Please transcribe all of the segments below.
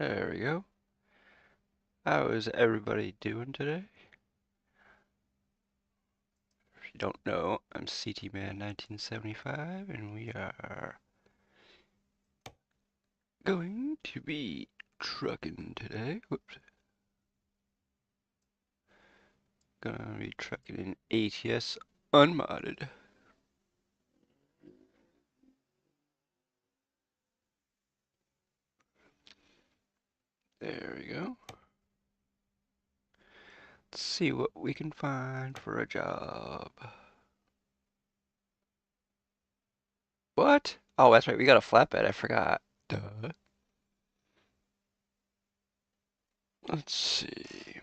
There we go. How is everybody doing today? If you don't know, I'm CT Man 1975, and we are going to be trucking today. Whoops. Gonna be trucking in ATS unmodded. There we go. Let's see what we can find for a job. What? Oh, that's right, we got a flatbed, I forgot. Duh. Let's see.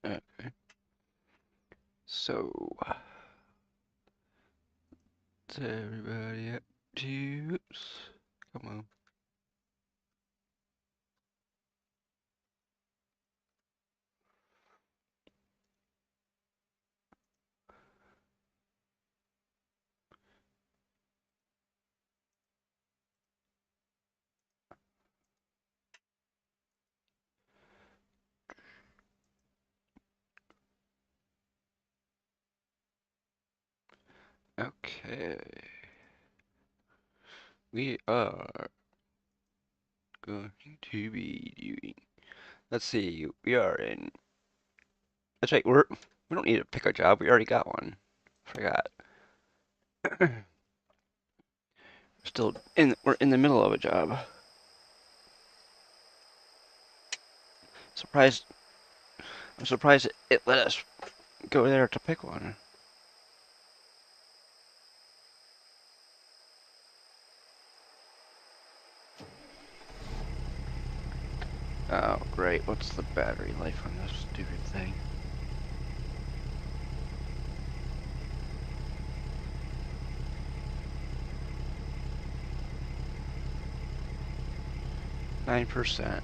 Okay. So, what's everybody up to? Oops. Come on. Okay. We are going to be doing. Let's see. We are in. That's right. We don't need to pick a job. We already got one. Forgot. Still in. We're in the middle of a job. Surprised. I'm surprised it let us go there to pick one. Oh, great. What's the battery life on this stupid thing? %.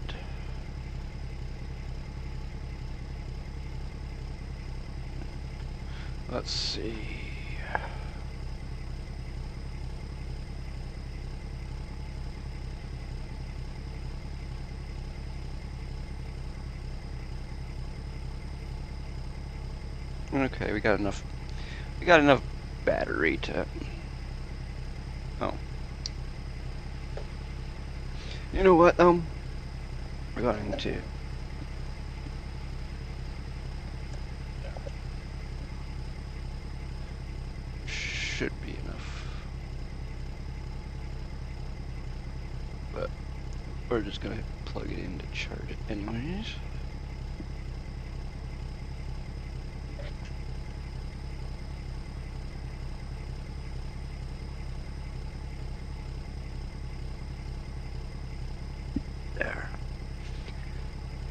Let's see. Okay, we got enough. We got enough battery to. Oh. You know what? We're going to. Should be enough. But we're just gonna plug it in to charge it anyways. There.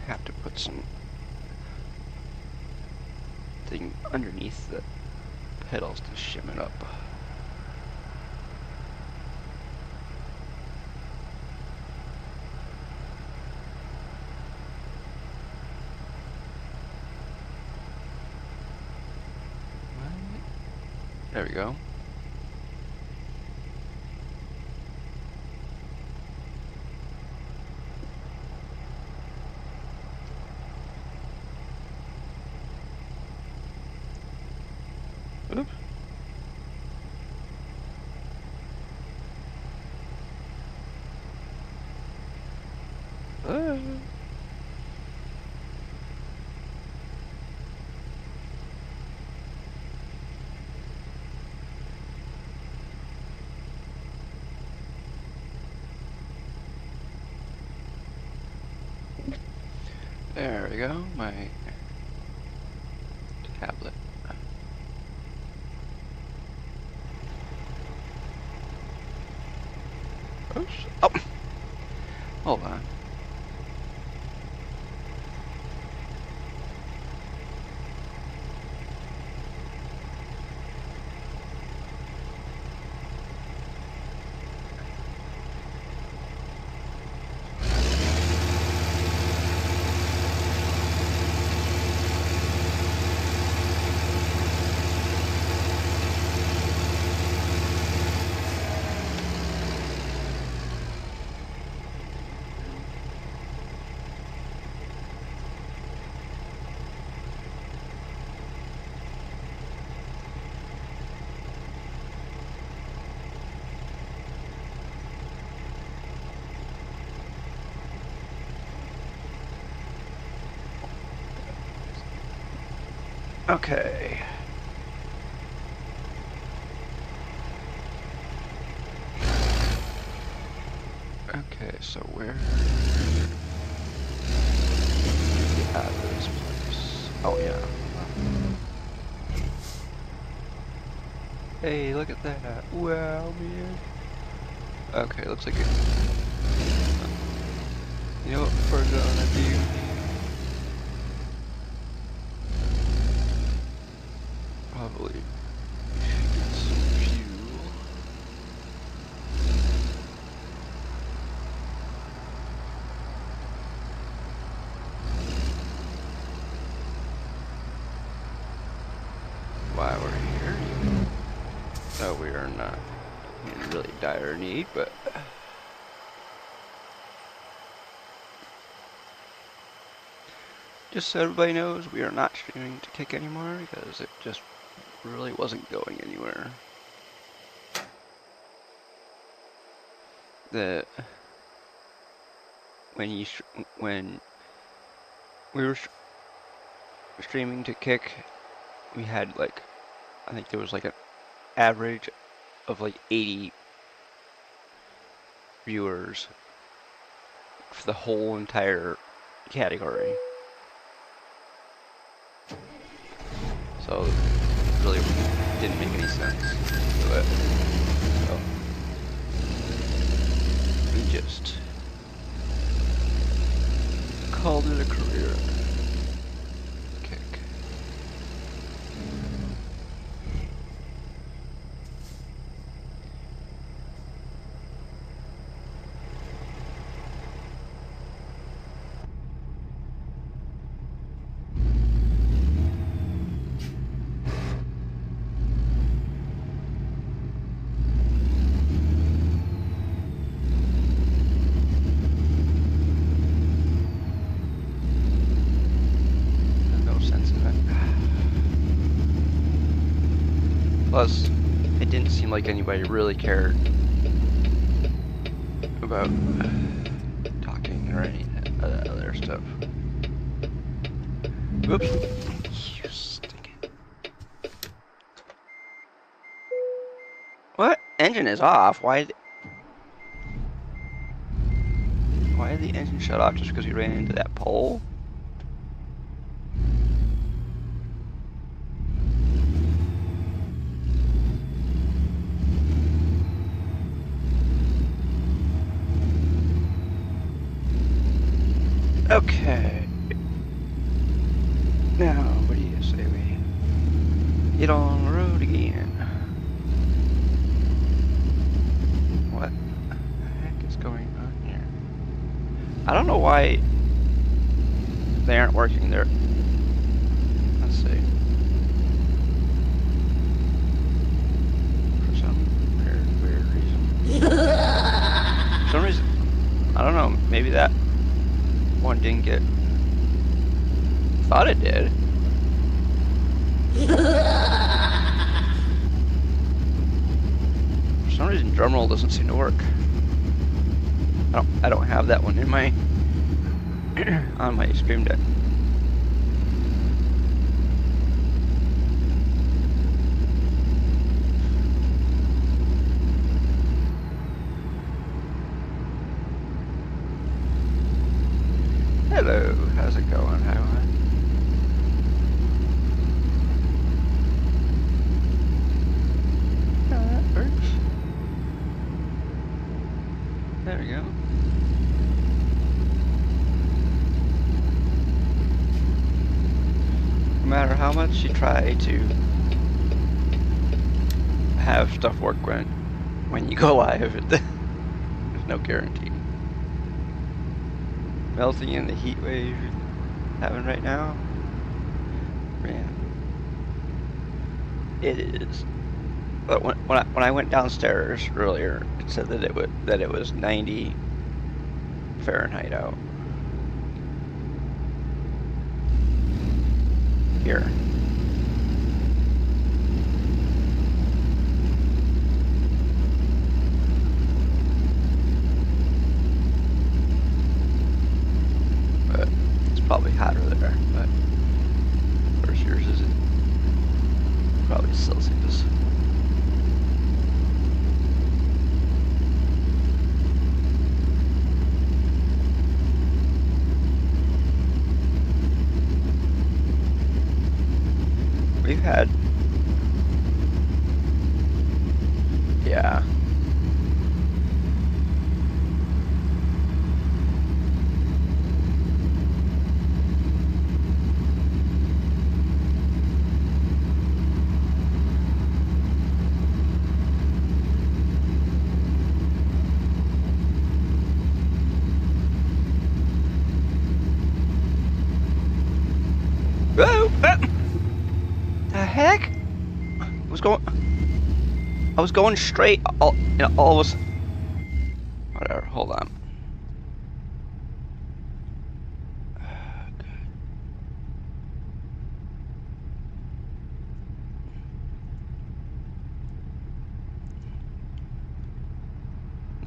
Have to put some thing underneath the pedals to shim it up. There we go. Oops. There we go, my tablet. Oops. Oh! Hold on. Okay. Okay, so where get out of this place? Oh yeah. Hey, look at that. Wow, man. Okay, looks like it. You know what we're gonna do? Probably get some fuel. While we're here, no, we are not in really dire need, but just so everybody knows, we are not streaming to Kick anymore because it just really wasn't going anywhere. When we were streaming to Kick, we had like, I think there was like an average of like 80 viewers for the whole entire category. So it really didn't make any sense. But, so we just called it a career. Kick. Plus, it didn't seem like anybody really cared about talking or any other stuff. Whoops. You stinking. What? Engine is off. Why did the engine shut off just because we ran into that pole? Okay. Now, what do you say we get on the road again? What the heck is going on here? I don't know why they aren't working there. Let's see. For some weird reason. For some reason, I don't know, maybe that one didn't get. Thought it did. For some reason, drumroll doesn't seem to work. I don't have that one in my on my Stream Deck. Hello, how's it going, Highway? That works. There we go. No matter how much you try to have stuff work when you go live, there's no guarantee. Melting in the heat wave you're having right now, man, it is. But when I went downstairs earlier, it said that it was 90 Fahrenheit out here. Probably hotter there, but of course yours isn't. probably Celsius. We've had, yeah. Whoa! The heck? I was going straight. All was. Whatever. Hold on.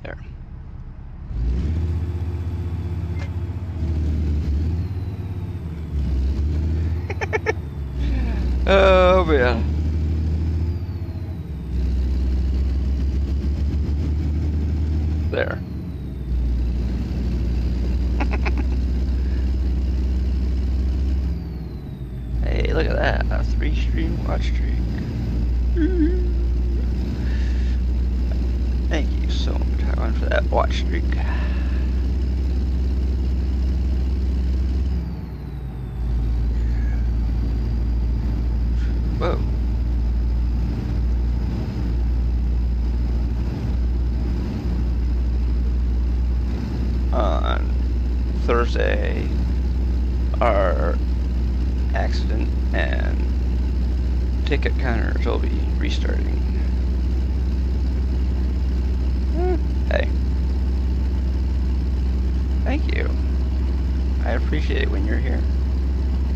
There. Oh man. There. Hey, look at that. A 3-stream watch streak. Thank you so much, Taiwan, for that watch streak. Whoa. On Thursday, our accident and ticket counters will be restarting. Hey. Thank you. I appreciate it when you're here.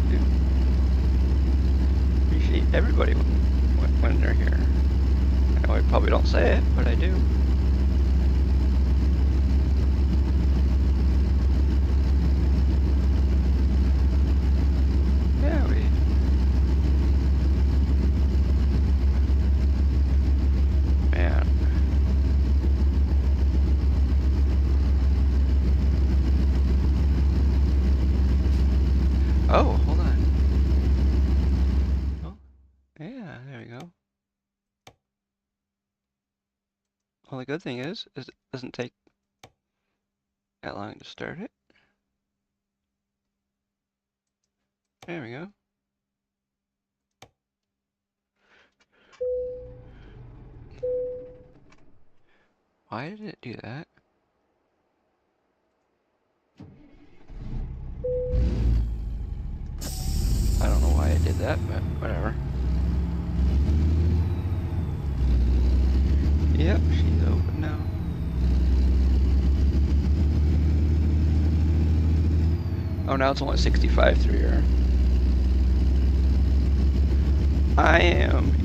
Dude. Appreciate everybody when they're here. I know I probably don't say it, but I do. Yeah, man. Oh, hold on. Oh, yeah, there we go. Well, the good thing is it doesn't take that long to start it. There we go. Why did it do that? I don't know why it did that, but whatever. Yep, she's open now. Oh, now it's only 65 through here. I am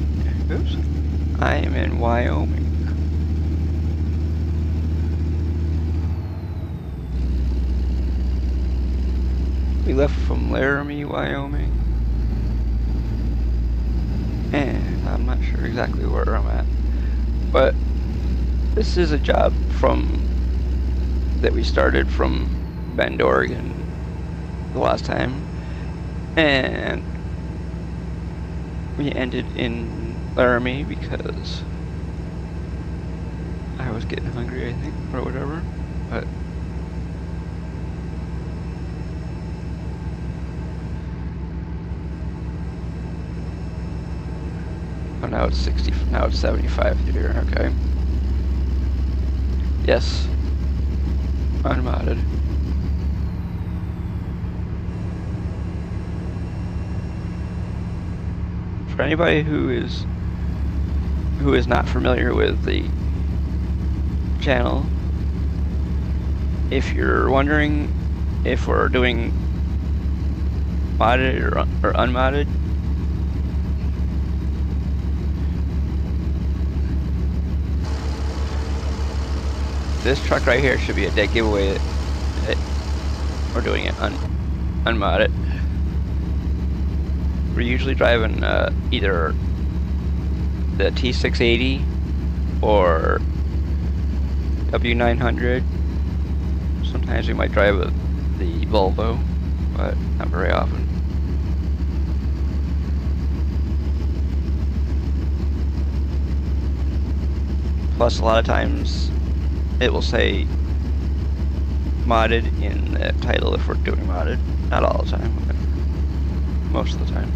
in Wyoming. We left from Laramie, Wyoming. And I'm not sure exactly where I'm at. But this is a job that we started from Bend, Oregon the last time. And we ended in Laramie because I was getting hungry, I think, or whatever. But oh, now it's 60. Now it's 75 here. Okay. Yes. Unmodded. For anybody who is not familiar with the channel, if you're wondering if we're doing modded or unmodded, this truck right here should be a dead giveaway that we're doing it unmodded. We're usually driving either the T680 or W900. Sometimes we might drive the Volvo, but not very often. Plus, a lot of times it will say modded in the title if we're doing modded. Not all the time, but most of the time.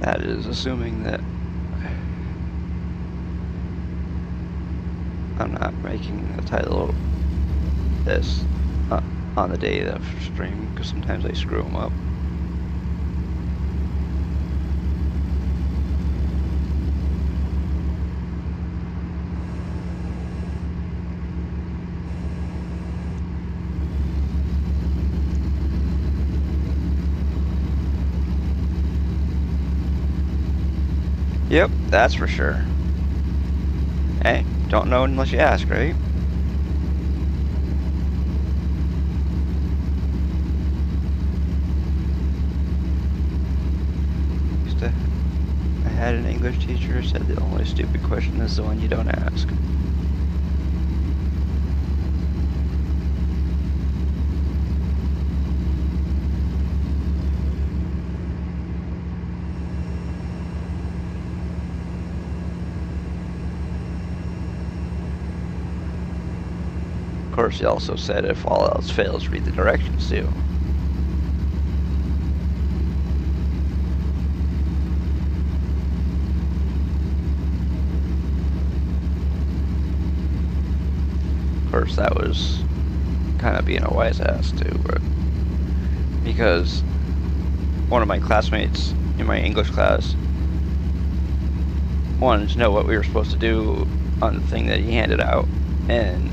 That is assuming that I'm not making the title this on the day of stream, because sometimes I screw them up. Yep, that's for sure. Hey, don't know unless you ask, right? I had an English teacher who said the only stupid question is the one you don't ask. Of course, he also said if all else fails, read the directions too. Of course, that was kind of being a wise ass too, but because one of my classmates in my English class wanted to know what we were supposed to do on the thing that he handed out, and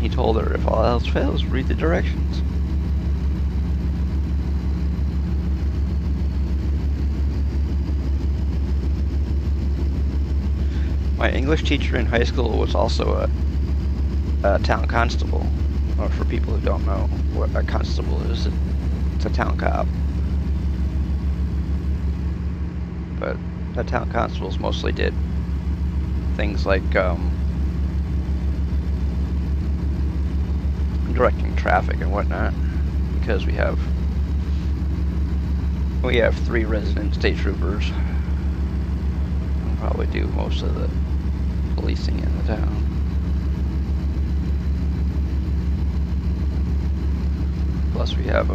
he told her if all else fails, read the directions. My English teacher in high school was also a town constable, or for people who don't know what a constable is, it's a town cop. But the town constables mostly did things like directing traffic and whatnot, because we have 3 resident state troopers. We'll probably do most of the policing in the town. Plus we have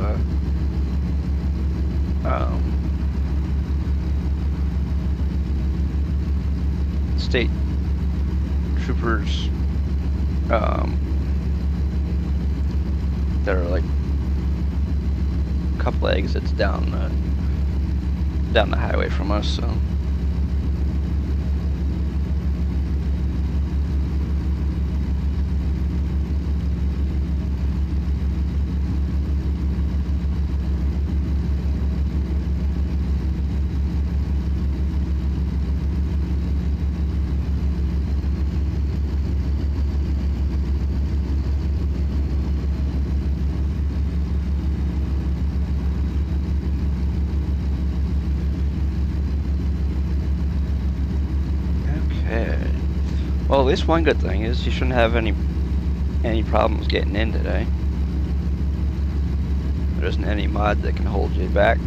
state troopers that are like a couple of exits down the highway from us, so. Well, at least one good thing is you shouldn't have any problems getting in today. There isn't any mod that can hold you back.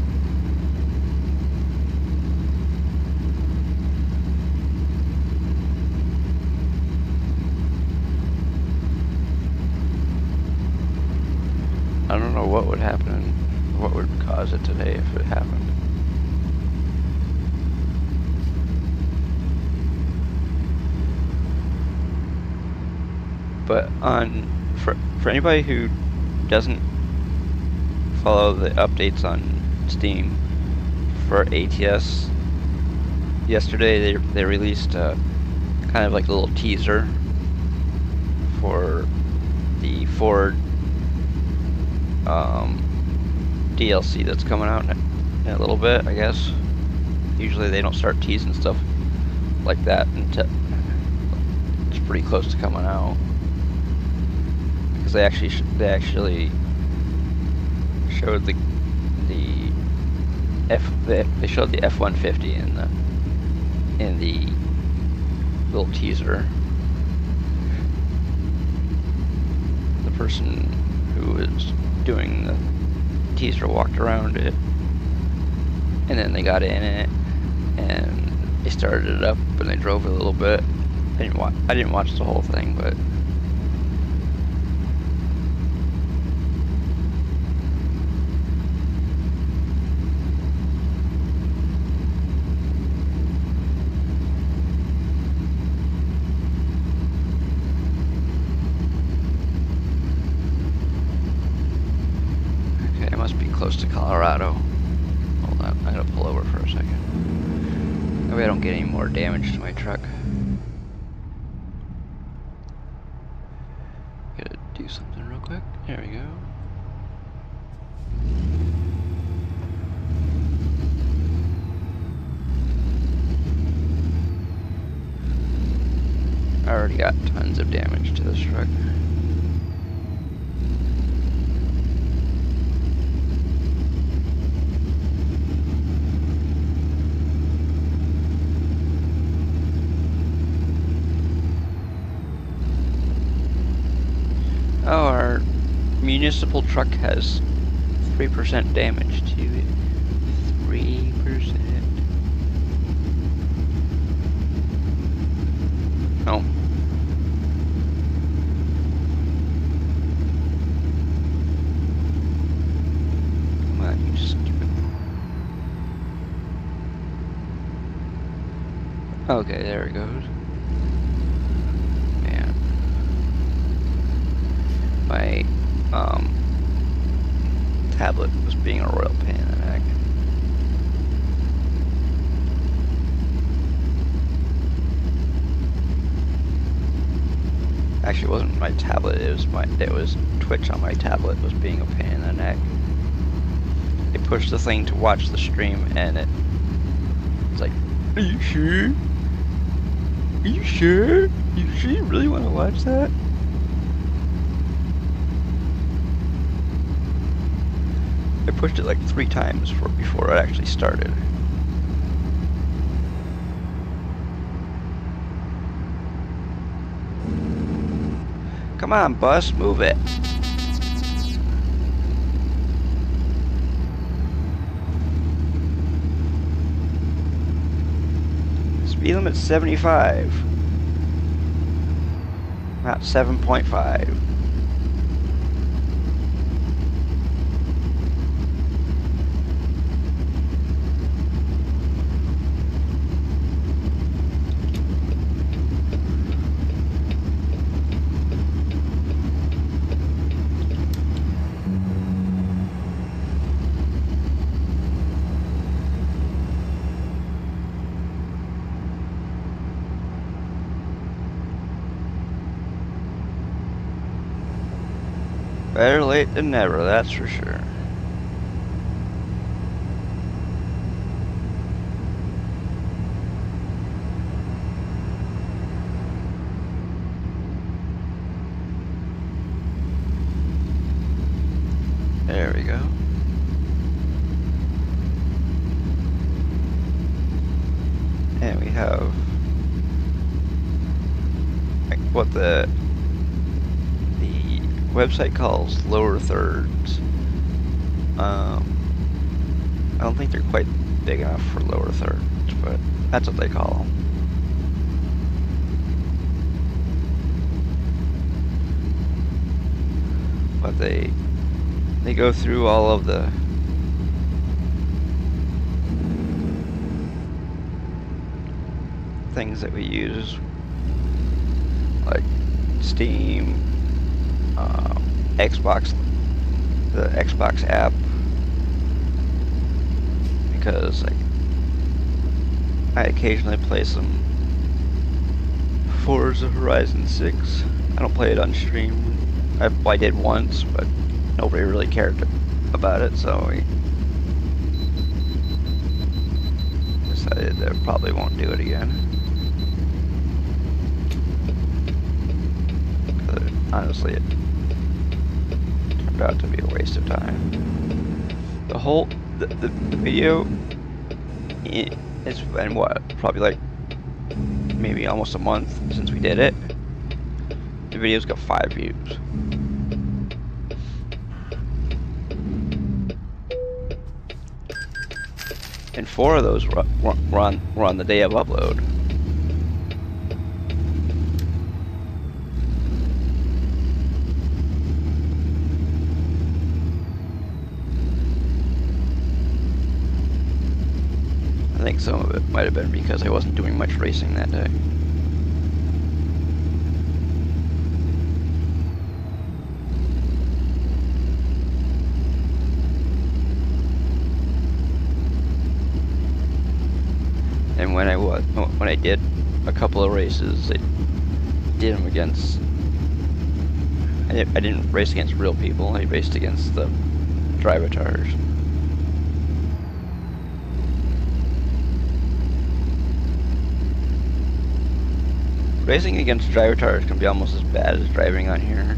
I don't know what would happen, what would cause it today if it happened. But for anybody who doesn't follow the updates on Steam for ATS, yesterday they released kind of like a little teaser for the Ford DLC that's coming out in a little bit, I guess. usually they don't start teasing stuff like that until it's pretty close to coming out. Because they actually showed they showed the F-150 in the little teaser. The person who was doing the teaser walked around it, and then they got in it, and they started it up, and they drove it a little bit. I didn't watch the whole thing, but okay, I must be close to Colorado. Hold on, I'm gonna pull over for a second. Maybe I don't get any more damage to my truck. Gotta do something real quick. There we go. I already got tons of damage to this truck. Oh, our municipal truck has 3% damage to it. 3%. Oh. Come on, you stupid. Okay, there it goes. Man. My tablet was being a royal pain in the neck. Actually, it wasn't my tablet. It was Twitch on my tablet was being a pain in the neck. I pushed the thing to watch the stream, and it's like, "Are you sure? Are you sure? You sure you really want to watch that?" I pushed it like 3 times before it actually started. Come on, bus, move it. Speed limit 75. Not 7.5. Better late than never, that's for sure. There we go. And we have what the website calls lower thirds. I don't think they're quite big enough for lower thirds, but that's what they call them. But they go through all of the things that we use, like Steam, Xbox, the Xbox app, because like I occasionally play some Forza Horizon 6. I don't play it on stream. I did once, but nobody really cared about it, so decided that I probably won't do it again. Honestly, it turned out to be a waste of time. The video, it's been what, probably like maybe almost a month since we did it. The video's got 5 views. And 4 of those were on the day of upload. I think some of it might have been because I wasn't doing much racing that day. And when I did a couple of races, I did them against. I didn't race against real people. I raced against the drivatars. Racing against drivatars can be almost as bad as driving on here.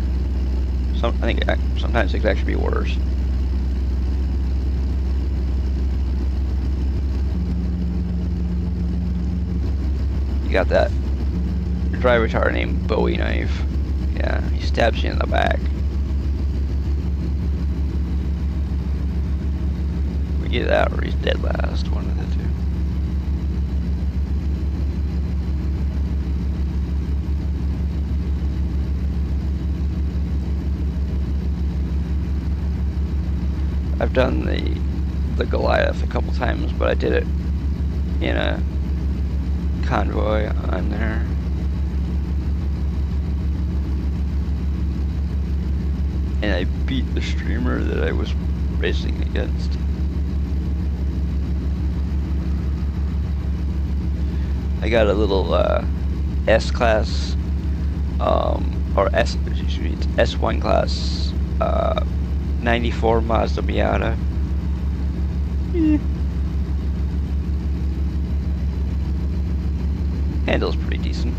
I think sometimes it could actually be worse. You got that drivatar named Bowie Knife. Yeah, he stabs you in the back. We get that or he's dead last, one of the two. I've done the Goliath a couple times, but I did it in a Convoy on there. And I beat the streamer that I was racing against. I got a little S-class, or excuse me, it's S1 class 94 Mazda Miata. Handle's pretty decent.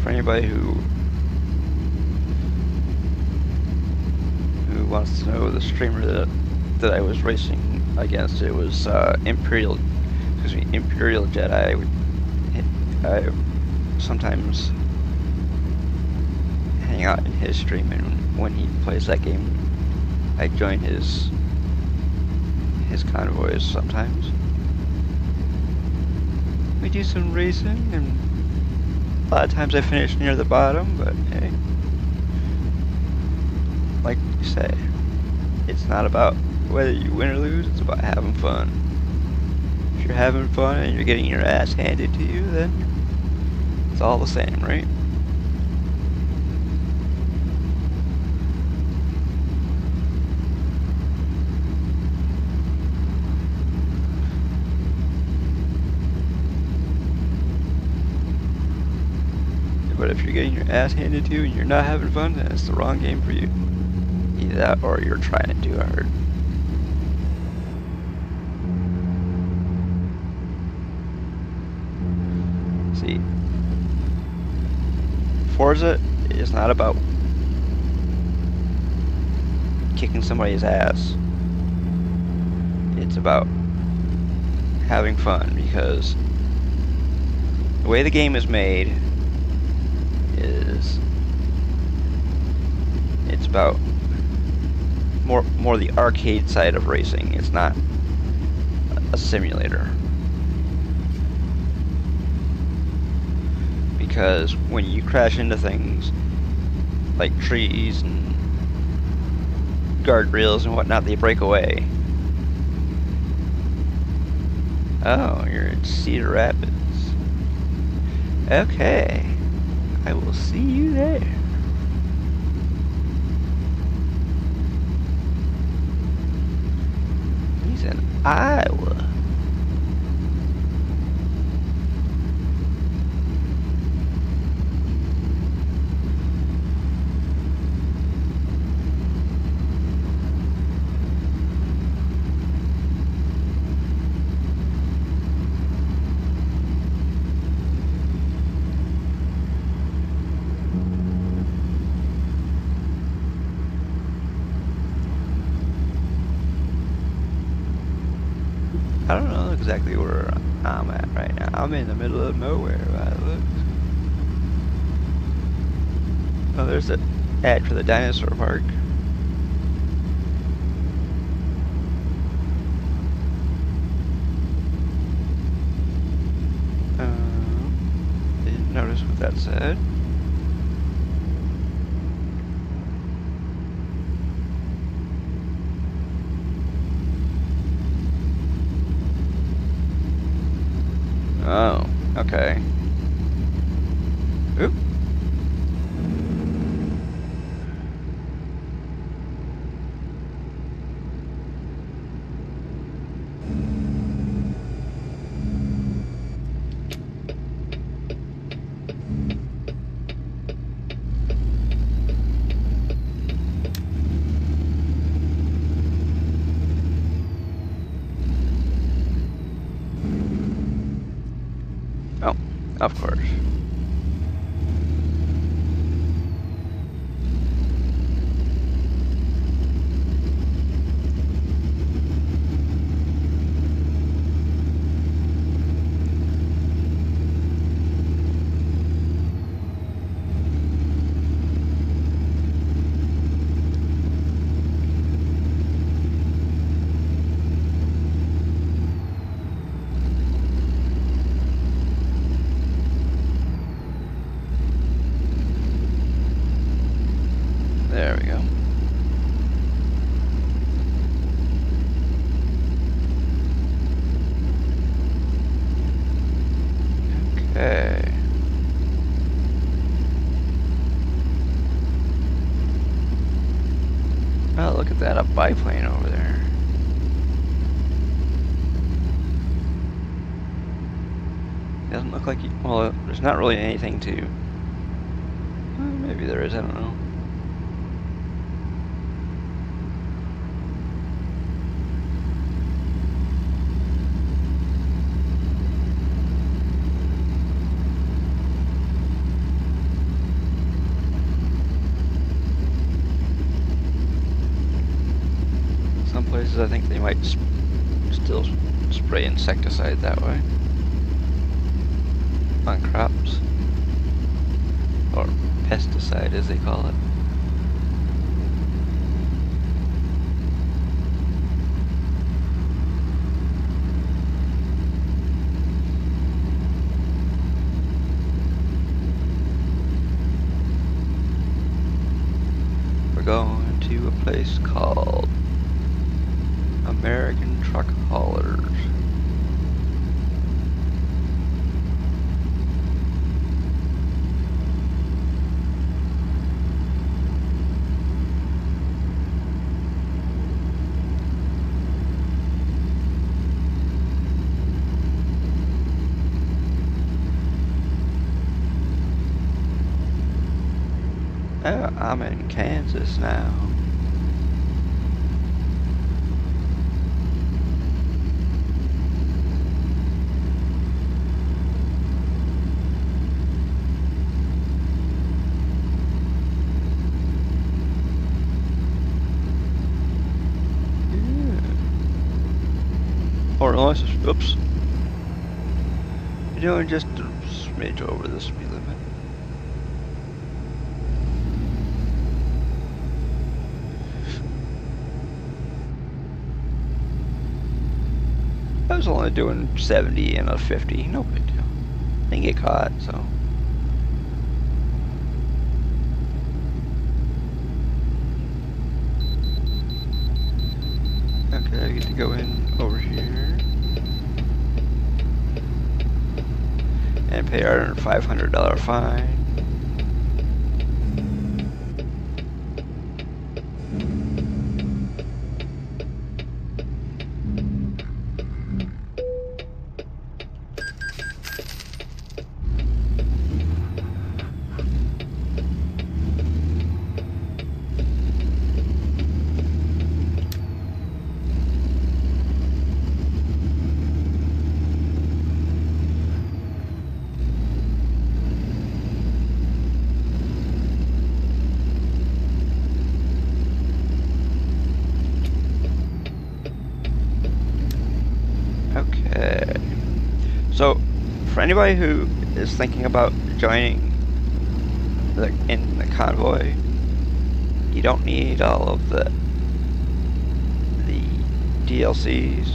For anybody who wants to know the streamer that I was racing against, it was Imperial Jedi. I sometimes hang out in his stream, and when he plays that game, I join his convoys sometimes. We do some racing, and a lot of times I finish near the bottom, but hey, like you say, it's not about whether you win or lose, it's about having fun. If you're having fun and you're getting your ass handed to you, then it's all the same, right? But if you're getting your ass handed to you and you're not having fun, then it's the wrong game for you. Either that or you're trying it too hard. See, Forza is not about kicking somebody's ass. It's about having fun, because the way the game is made is it's about more the arcade side of racing. It's not a simulator. Because when you crash into things like trees and guardrails and whatnot, they break away. Oh, you're in Cedar Rapids. Okay. I will see you there. He's in Iowa. I don't know exactly where I'm at right now. I'm in the middle of nowhere by the looks. Oh, there's the ad for the dinosaur park. Didn't notice what that said. Oh, okay. Oop. Oh, of course. There we go. Okay. Oh, look at that, a biplane over there. Doesn't look like well, there's not really anything to. Maybe there is, I don't know. Some places I think they might still spray insecticide that way on crops, or pesticide as they call it. We're going to a place called American Truck Haulers. Oh, I'm in Kansas now. Or unless, oops. You're doing just a smidge over the speed limit. I was only doing 70 and a 50, no big deal. Didn't get caught, so. Okay, I get to go in over here and pay our $500 fine. So, for anybody who is thinking about joining in the convoy, you don't need all of the DLCs.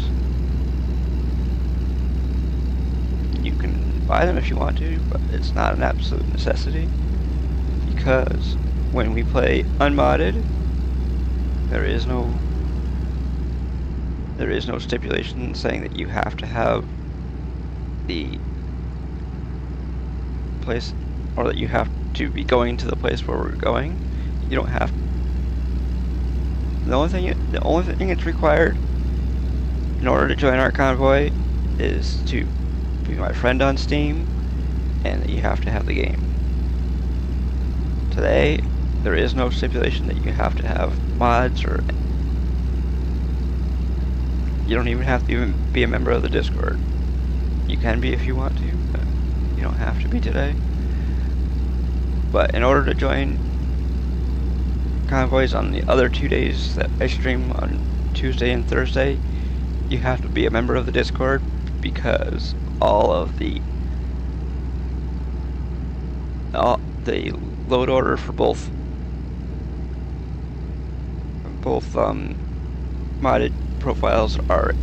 You can buy them if you want to, but it's not an absolute necessity, because when we play unmodded, there is no stipulation saying that you have to have the place, or that you have to be going to the place where we're going. You don't have. The only thing it's required in order to join our convoy is to be my friend on Steam, and that you have to have the game. Today, there is no stipulation that you have to have mods, or you don't even have to even be a member of the Discord. You can be if you want to, but you don't have to be today. But in order to join convoys on the other 2 days that I stream on Tuesday and Thursday, you have to be a member of the Discord, because all of the load order for both modded profiles are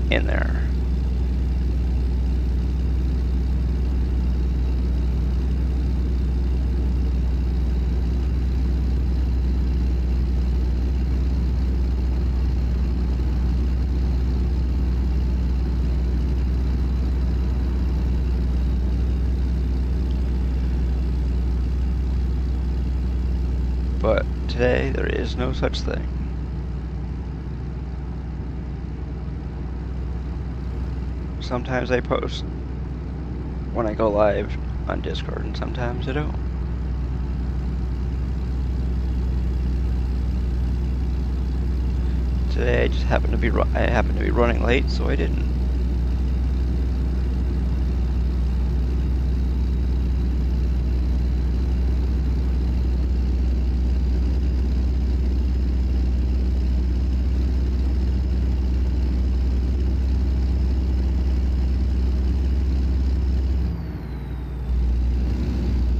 in there. But today, there is no such thing. Sometimes I post when I go live on Discord, and sometimes I don't. Today, I just happened to be running late, so I didn't.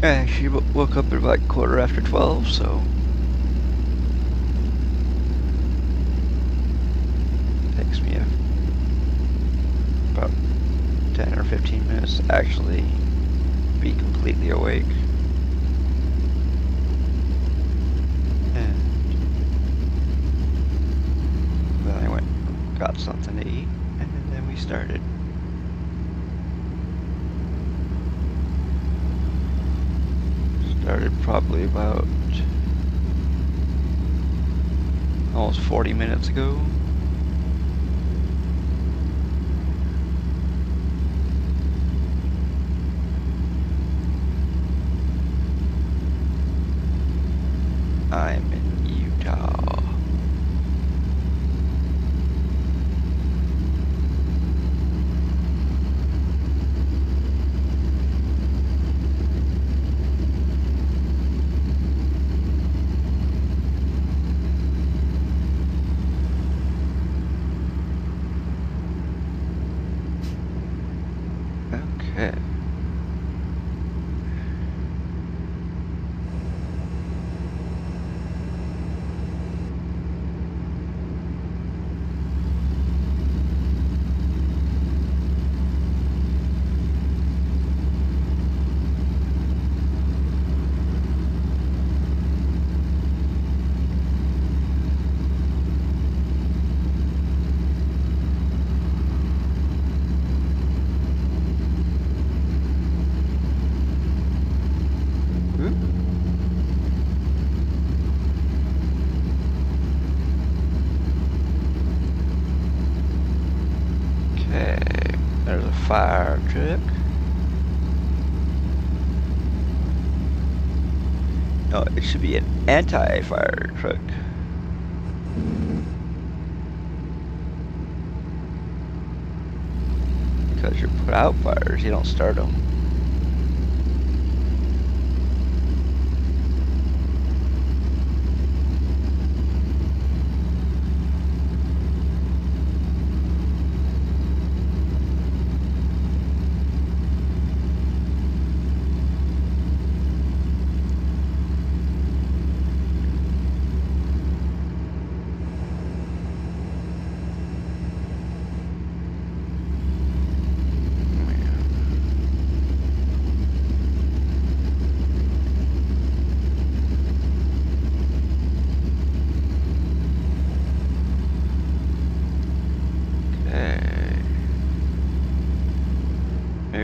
I actually woke up at like 12:15, so it takes me about 10 or 15 minutes to actually be completely awake. And then I went and got something to eat, and then we started. Started probably about almost 40 minutes ago. I'm in Utah. Okay. There's a fire truck. No, it should be an anti-fire truck. Because you put out fires, you don't start them.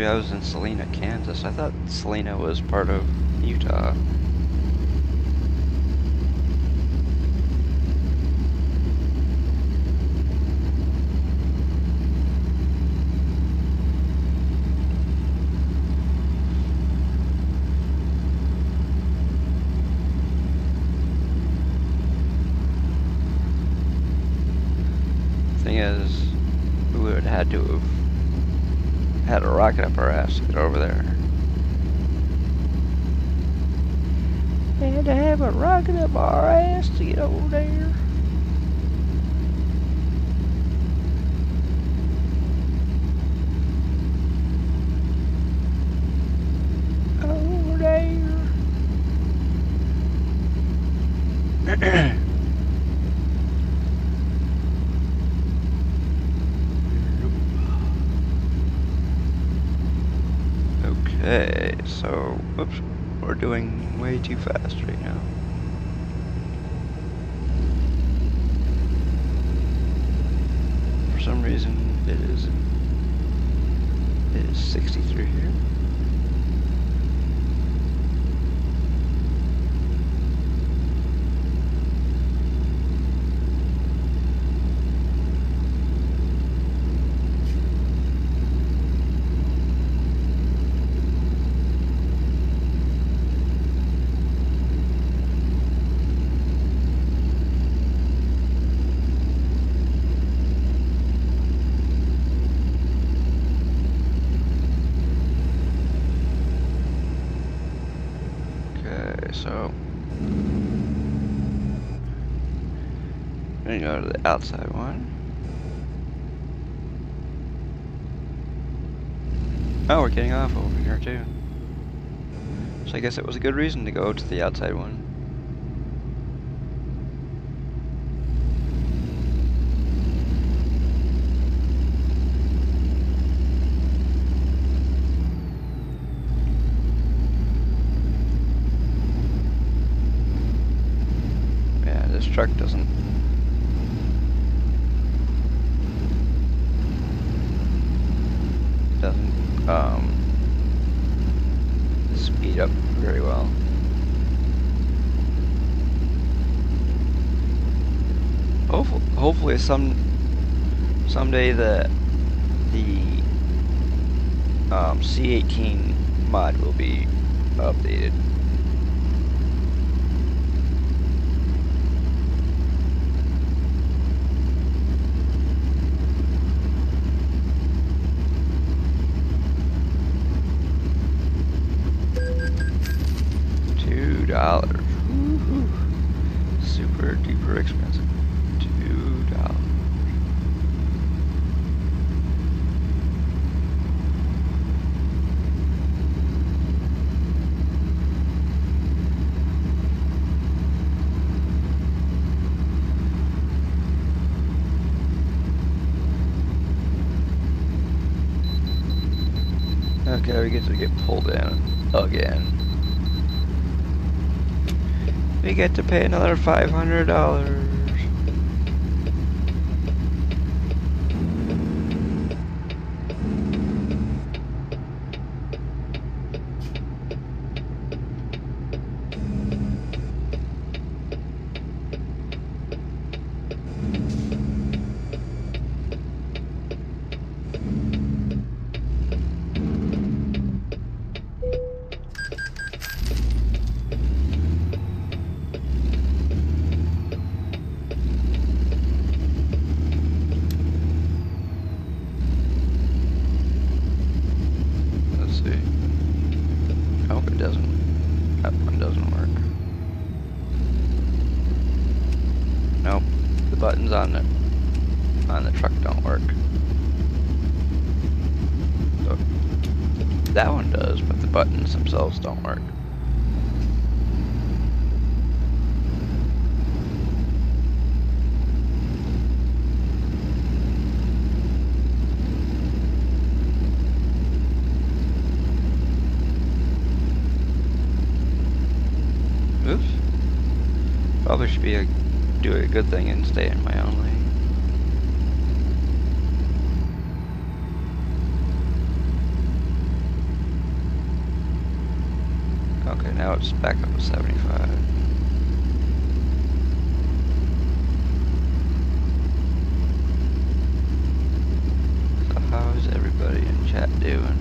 I was in Salina, Kansas. I thought Salina was part of Utah. Thing is, we would have had to have had a rocket up our ass to get over there. Had to have a rocket up our ass to get over there. Over there. Okay, so, oops, we're doing way too fast right now. For some reason, it is 63 here. So I'm gonna go to the outside one. Oh, we're getting off over here too. So I guess it was a good reason to go to the outside one. This truck doesn't speed up very well. Hopefully someday the C18 mod will be updated. $2. Woo-hoo. Super duper expensive. $2. Okay, we get to get pulled in again. We get to pay another $500. That one doesn't work. Nope, the buttons on the truck don't work. So that one does, but the buttons themselves don't work. Oops. Probably should do a good thing and stay in my own lane. it's back up to 75. So how's everybody in chat doing?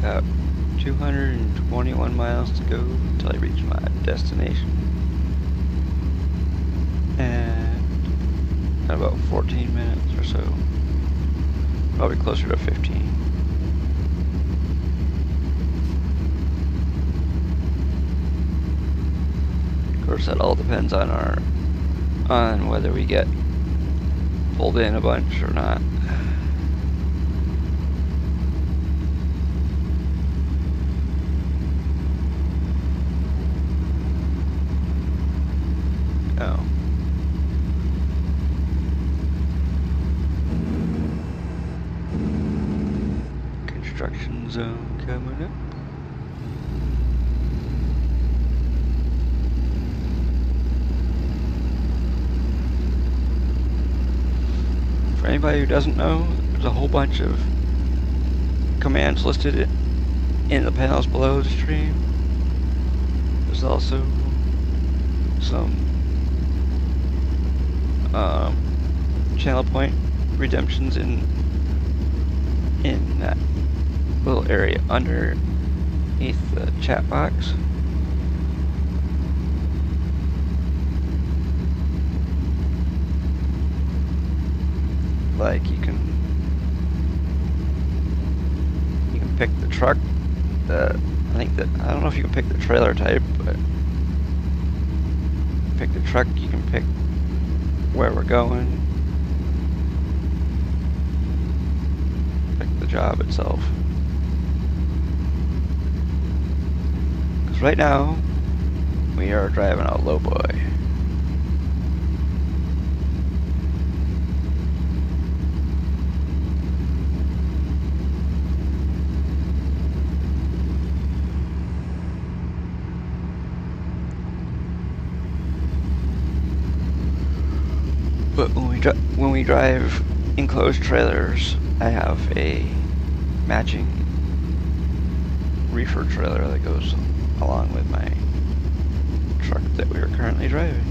Got 221 miles to go until I reach my destination. And about 14 minutes or so. Probably closer to 15. Of course, that all depends on whether we get pulled in a bunch or not. Oh. Construction zone coming up. For anybody who doesn't know, there's a whole bunch of commands listed in the panels below the stream. There's also some channel point redemptions in that little area underneath the chat box. Like you can pick the truck. I don't know if you can pick the trailer type, but pick the truck. You can pick where we're going. Pick the job itself. Because right now we are driving a lowboy. But when we drive enclosed trailers, I have a matching reefer trailer that goes along with my truck that we are currently driving.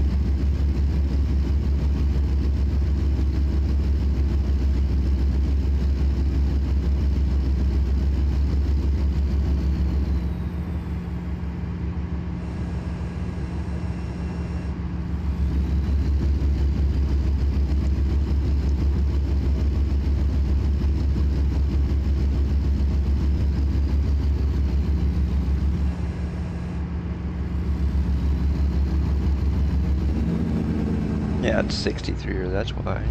Yeah, it's 63, that's why.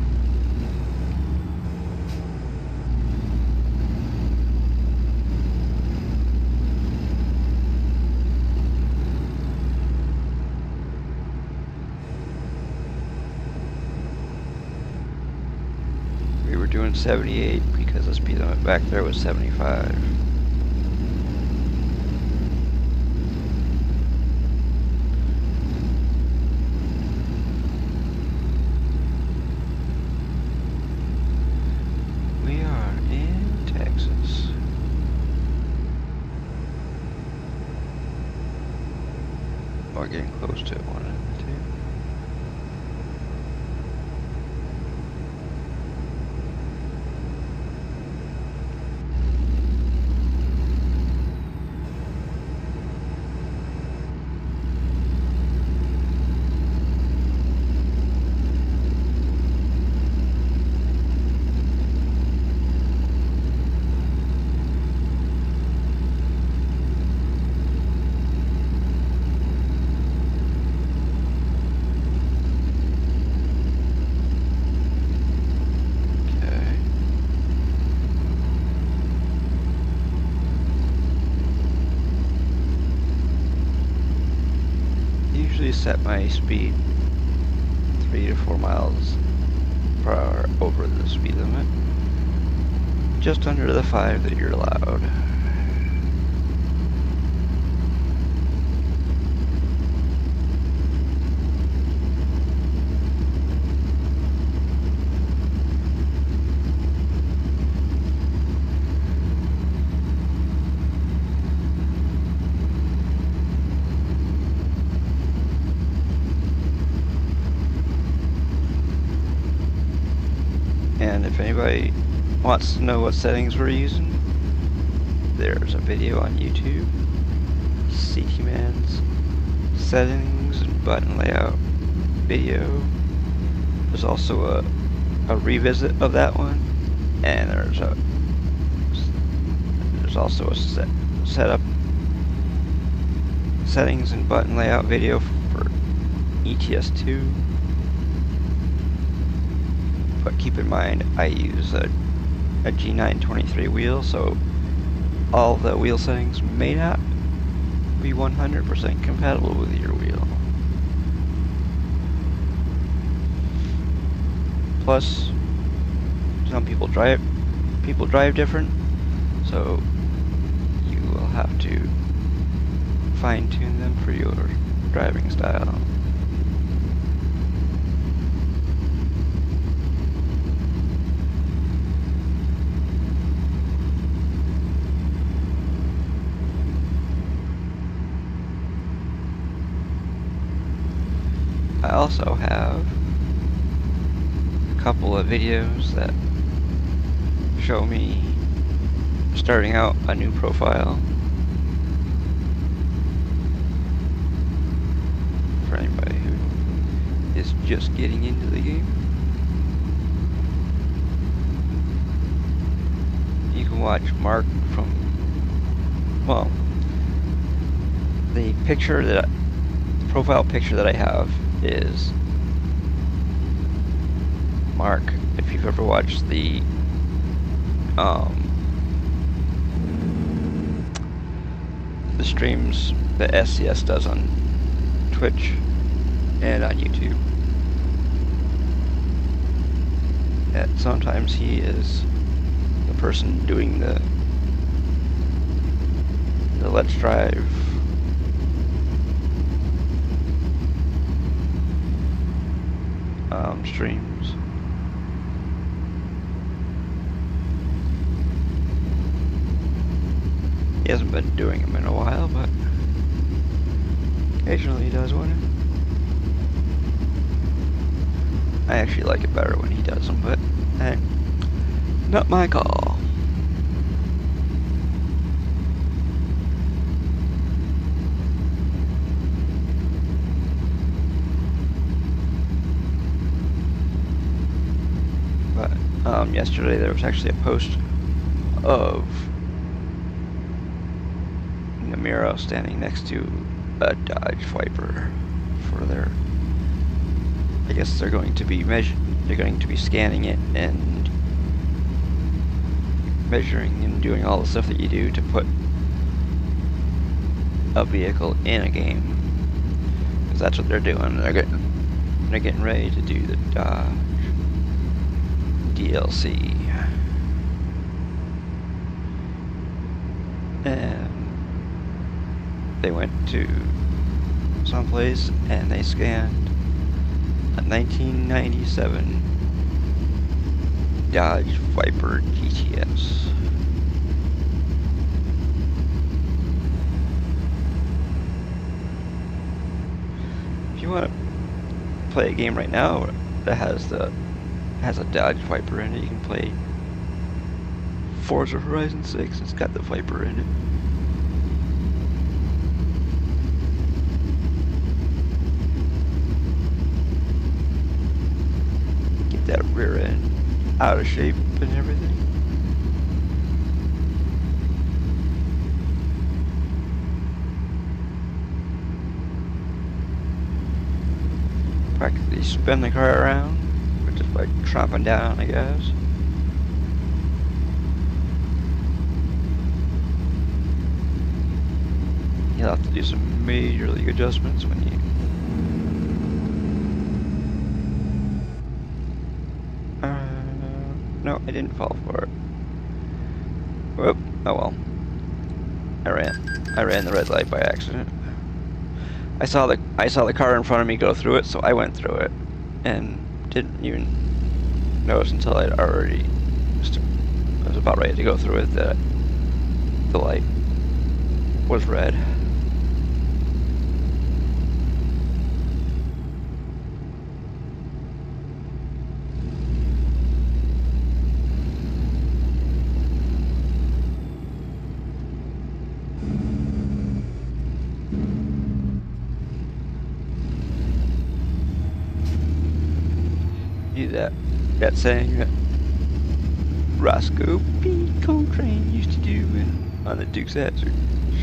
We were doing 78 because the speed limit back there was 75. We're getting close to one and two. set my speed 3 to 4 miles per hour over the speed limit. Just under the 5 that you're allowed. And if anybody wants to know what settings we're using, there's a video on YouTube. CT Man's settings and button layout video. There's also a revisit of that one, and there's also a setup settings and button layout video for ETS2. But keep in mind, I use a G923 wheel, so all the wheel settings may not be 100% compatible with your wheel. Plus, some people drive different, so you will have to fine-tune them for your driving style. I also have a couple of videos that show me starting out a new profile. For anybody who is just getting into the game. You can watch Mark from, well, the profile picture that I have is Mark. If you've ever watched the streams that SCS does on Twitch and on YouTube, and sometimes he is the person doing the Let's Drive streams. He hasn't been doing them in a while, but occasionally he does one. I actually like it better when he does them, but hey, not my call. Yesterday there was actually a post of Namiro standing next to a Dodge Viper for their, I guess they're going to be scanning it and measuring and doing all the stuff that you do to put a vehicle in a game, because that's what they're doing. They're getting ready to do the Dodge DLC. And they went to someplace and they scanned a 1997 Dodge Viper GTS. If you want to play a game right now that has a Dodge Viper in it, you can play Forza Horizon 6. It's got the Viper in it. Get that rear end out of shape and everything. Practically spin the car around, or just by tromping down on the gas. You'll have to do some major league adjustments when you No, I didn't fall for it. Whoop. Oh well. I ran the red light by accident. I saw the car in front of me go through it, so I went through it, and didn't even notice until I was about ready to go through it that the light was red. That saying that Roscoe P. Coltrane used to do on the Dukes of Hazzard.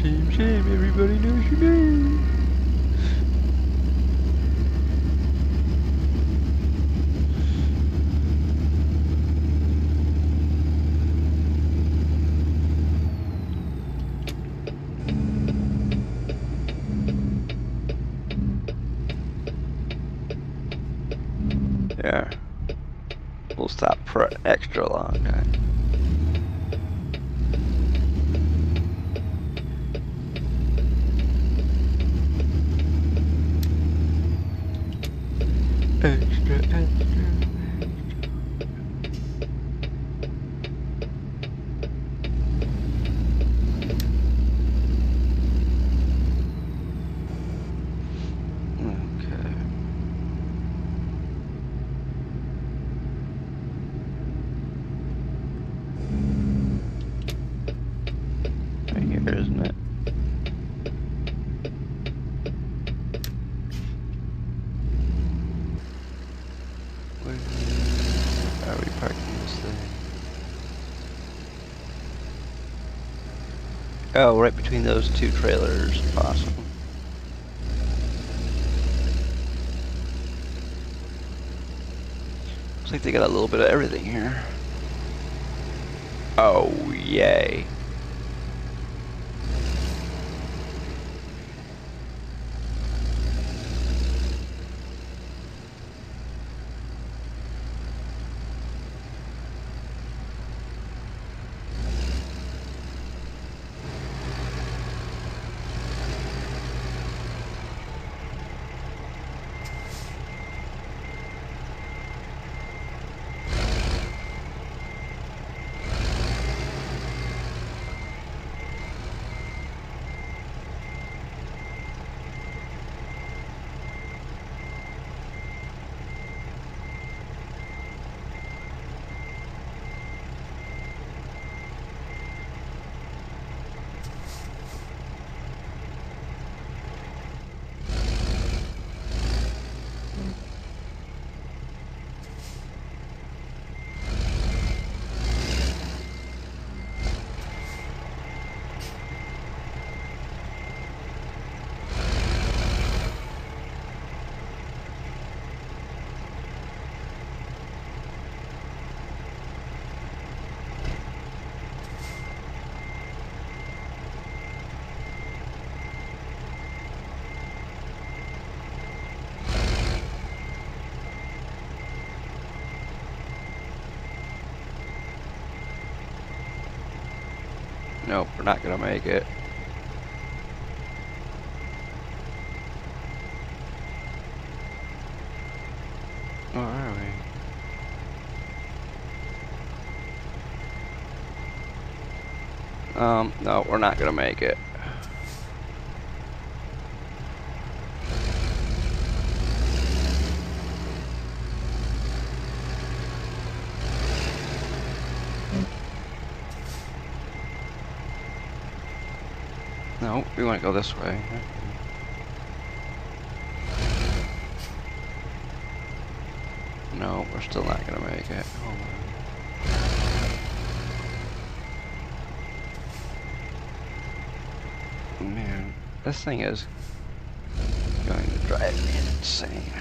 Shame, shame, everybody knows your name. Yeah. We'll stop for an extra long time. Extra, extra. Isn't it? Where are we parking this thing? Oh, right between those two trailers. Awesome. Looks like they got a little bit of everything here. Oh, yay. Nope, we're not gonna make it. Where are we? No, we're not gonna make it. No, we want to go this way. No, we're still not gonna make it. Hold on. Man, this thing is going to drive me insane.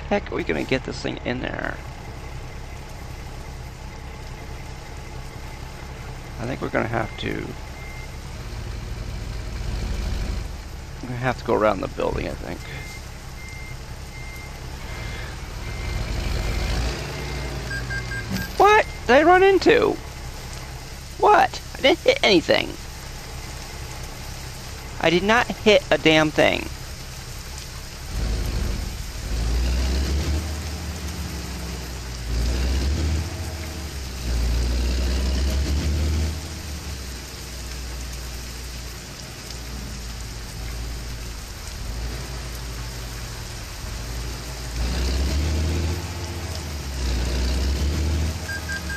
heck are we gonna get this thing in there? I think we're gonna have to... We're gonna have to go around the building, I think. What did I run into? What? I didn't hit anything. I did not hit a damn thing.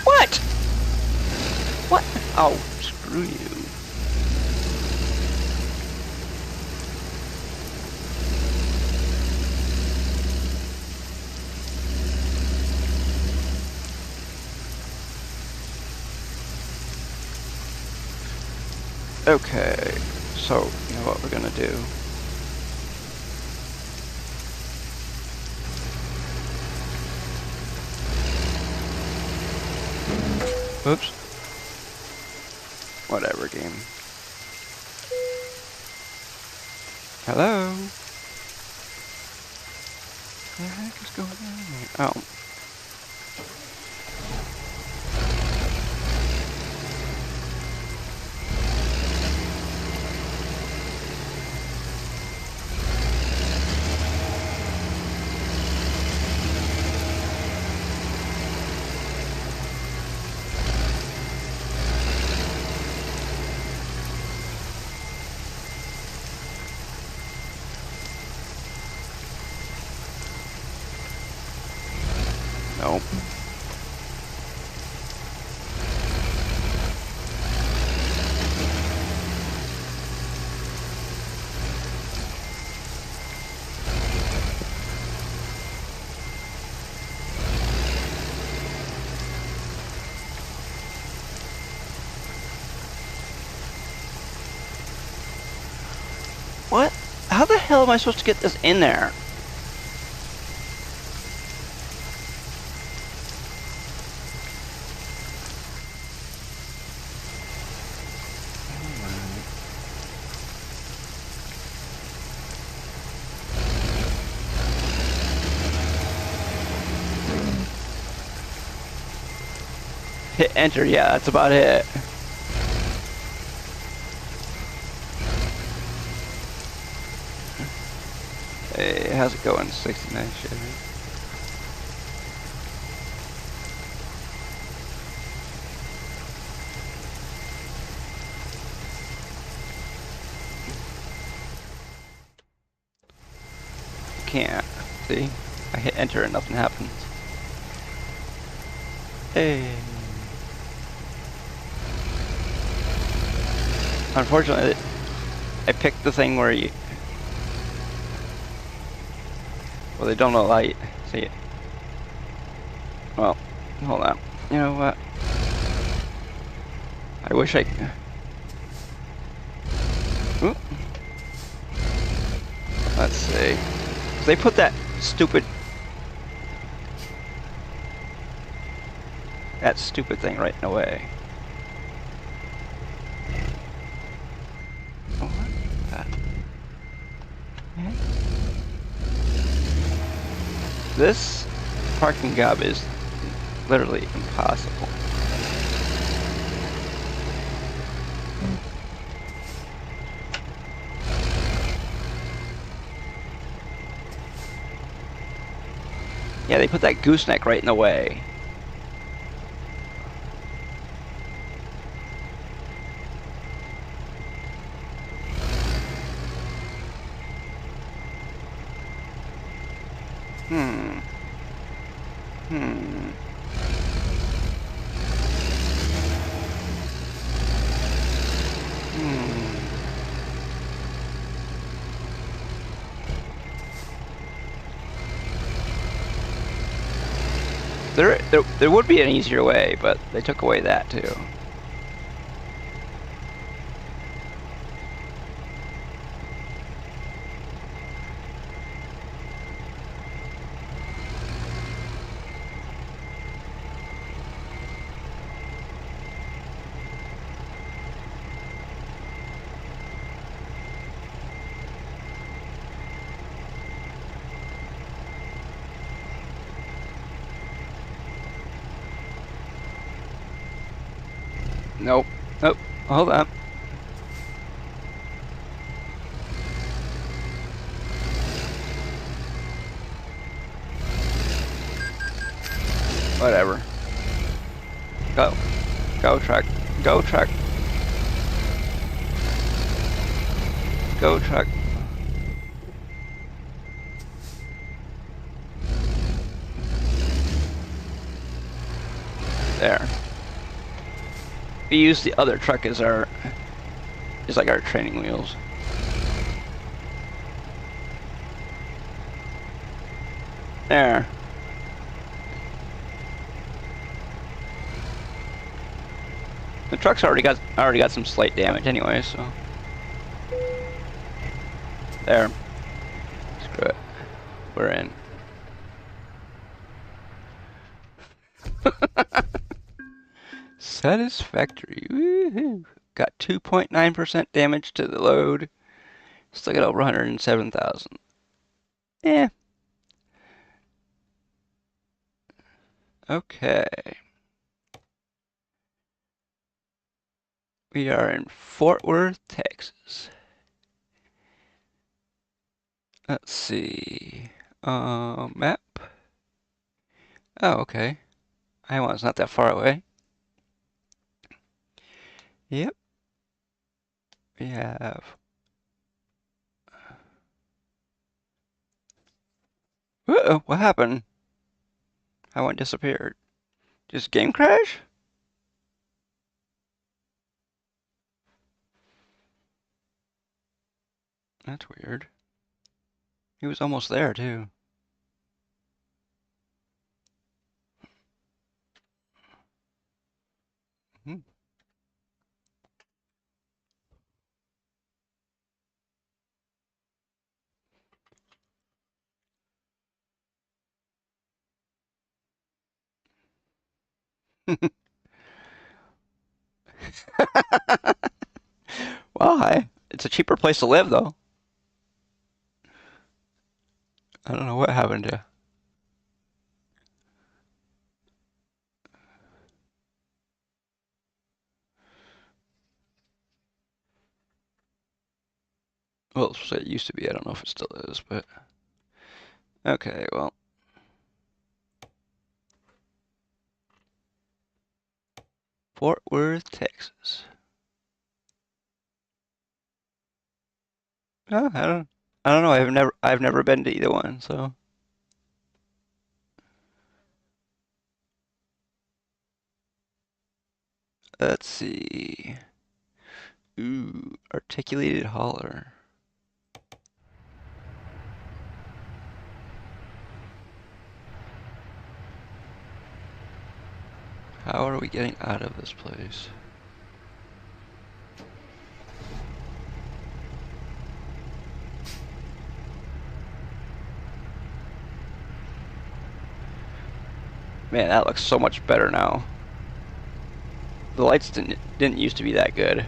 What? What? Oh, screw you. Okay, so you know what we're gonna do? Oops. Whatever, game. Hello? What the heck is going on? Oh. Nope. What? How the hell am I supposed to get this in there? Hit enter, yeah, that's about it. Hey, how's it going? 69 shit. Can't. See? I hit enter and nothing happens. Hey. Unfortunately, I picked the thing where you... Well, they don't allow you... See it. Well, hold on. You know what? I wish I... Oop. Let's see. They put that stupid... That stupid thing right in the way. Oh, what? That. Yeah. This parking job is literally impossible. Yeah, they put that gooseneck right in the way. There would be an easier way, but they took away that too. Nope. Nope. Hold on. Whatever. Go. Go, truck. Go, truck. Go, truck. There. We use the other truck as like our training wheels. There. The truck's already got some slight damage anyway, so there. Screw it. We're in. Satisfactory. Woohoo. Got 2.9% damage to the load. Still got over 107,000. Eh. Okay. We are in Fort Worth, Texas. Let's see. Map. Oh, okay. Iowa's not that far away. Yep. We have. Uh-oh, what happened? How one disappeared? Just game crash? That's weird. He was almost there, too. Hmm. Well, hi. It's a cheaper place to live, though. I don't know what happened to. Well, it used to be. I don't know if it still is, but. Okay, well. Fort Worth, Texas. Oh, I don't know. I've never been to either one, so. Let's see. Ooh, articulated hauler. How are we getting out of this place? Man, that looks so much better now. The lights didn't used to be that good.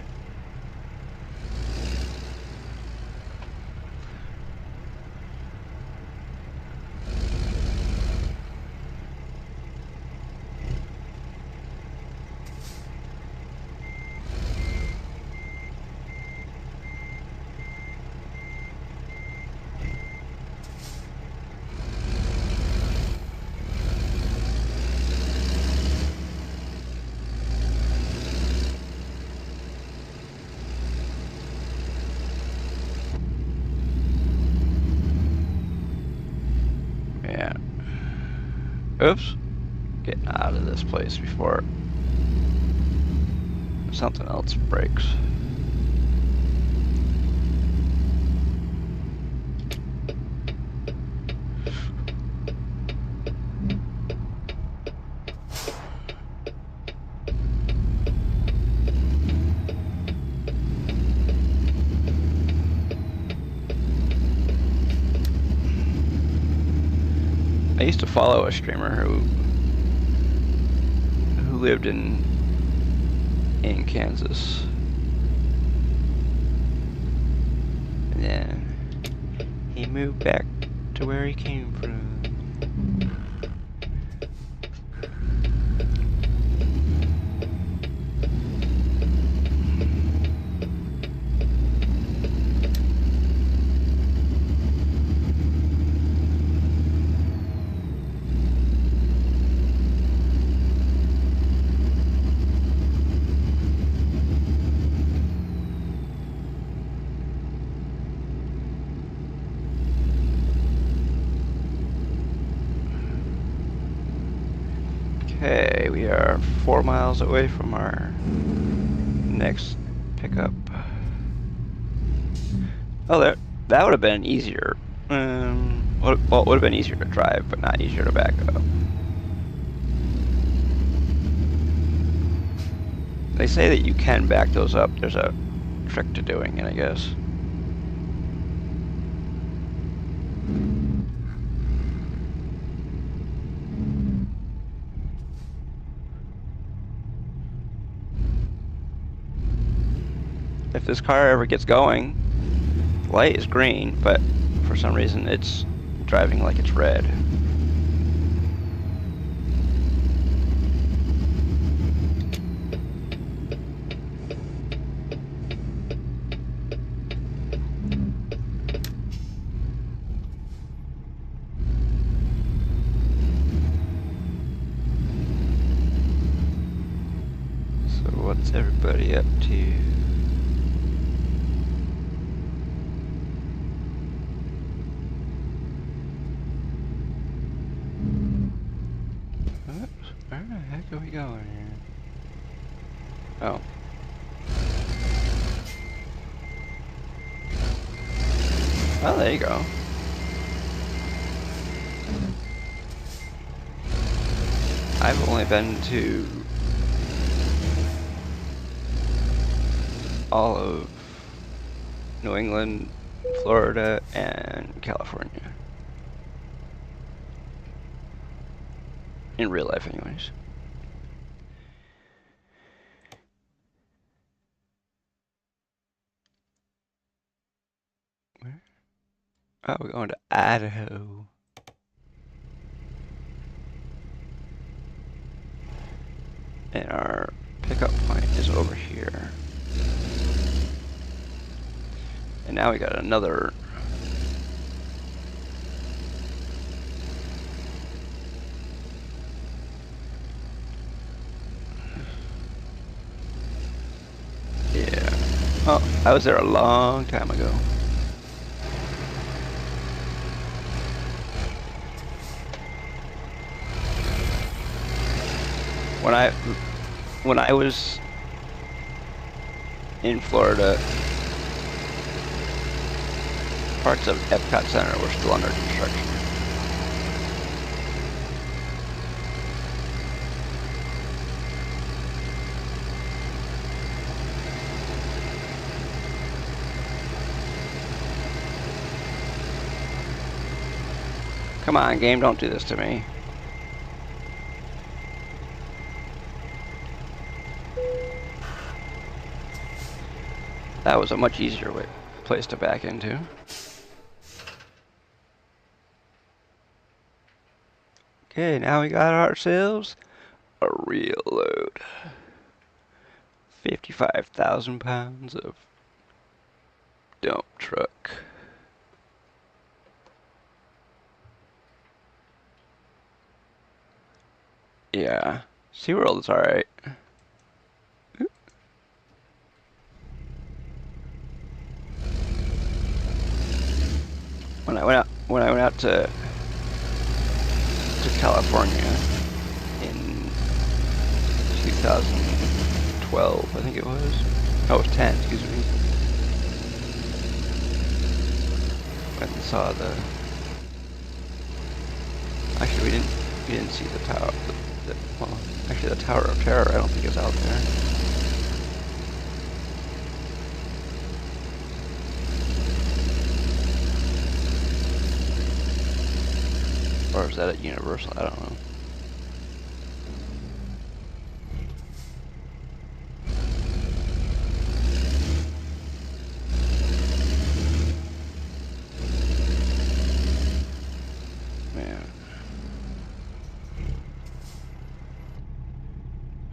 Yeah. Oops. Getting out of this place before something else breaks. I used to follow a streamer who lived in Kansas. And then he moved back to where he came from. Okay, we are 4 miles away from our next pickup. Oh, that would have been easier. Well, it would have been easier to drive, but not easier to back up. They say that you can back those up. There's a trick to doing it, I guess. If this car ever gets going, the light is green, but for some reason it's driving like it's red. So what's everybody up to? Oops, where the heck are we going here? Oh. Oh, there you go. I've only been to all of New England, Florida, and California. In real life, anyways. Where? Oh, we're going to Idaho. And our pickup point is over here. And now we got another yeah. Oh, I was there a long time ago. When I was in Florida, parts of Epcot Center were still under construction. Come on, game, don't do this to me. That was a much easier place to back into. Okay, now we got ourselves a real load. 55,000 pounds of dump truck. Yeah, SeaWorld is alright. When I went out to California in 2012, I think it was. Oh, it was 10, excuse me. Went and saw the. Actually, we didn't see the tower. Well, actually, the Tower of Terror, I don't think is out there. Or is that at Universal? I don't know. Man.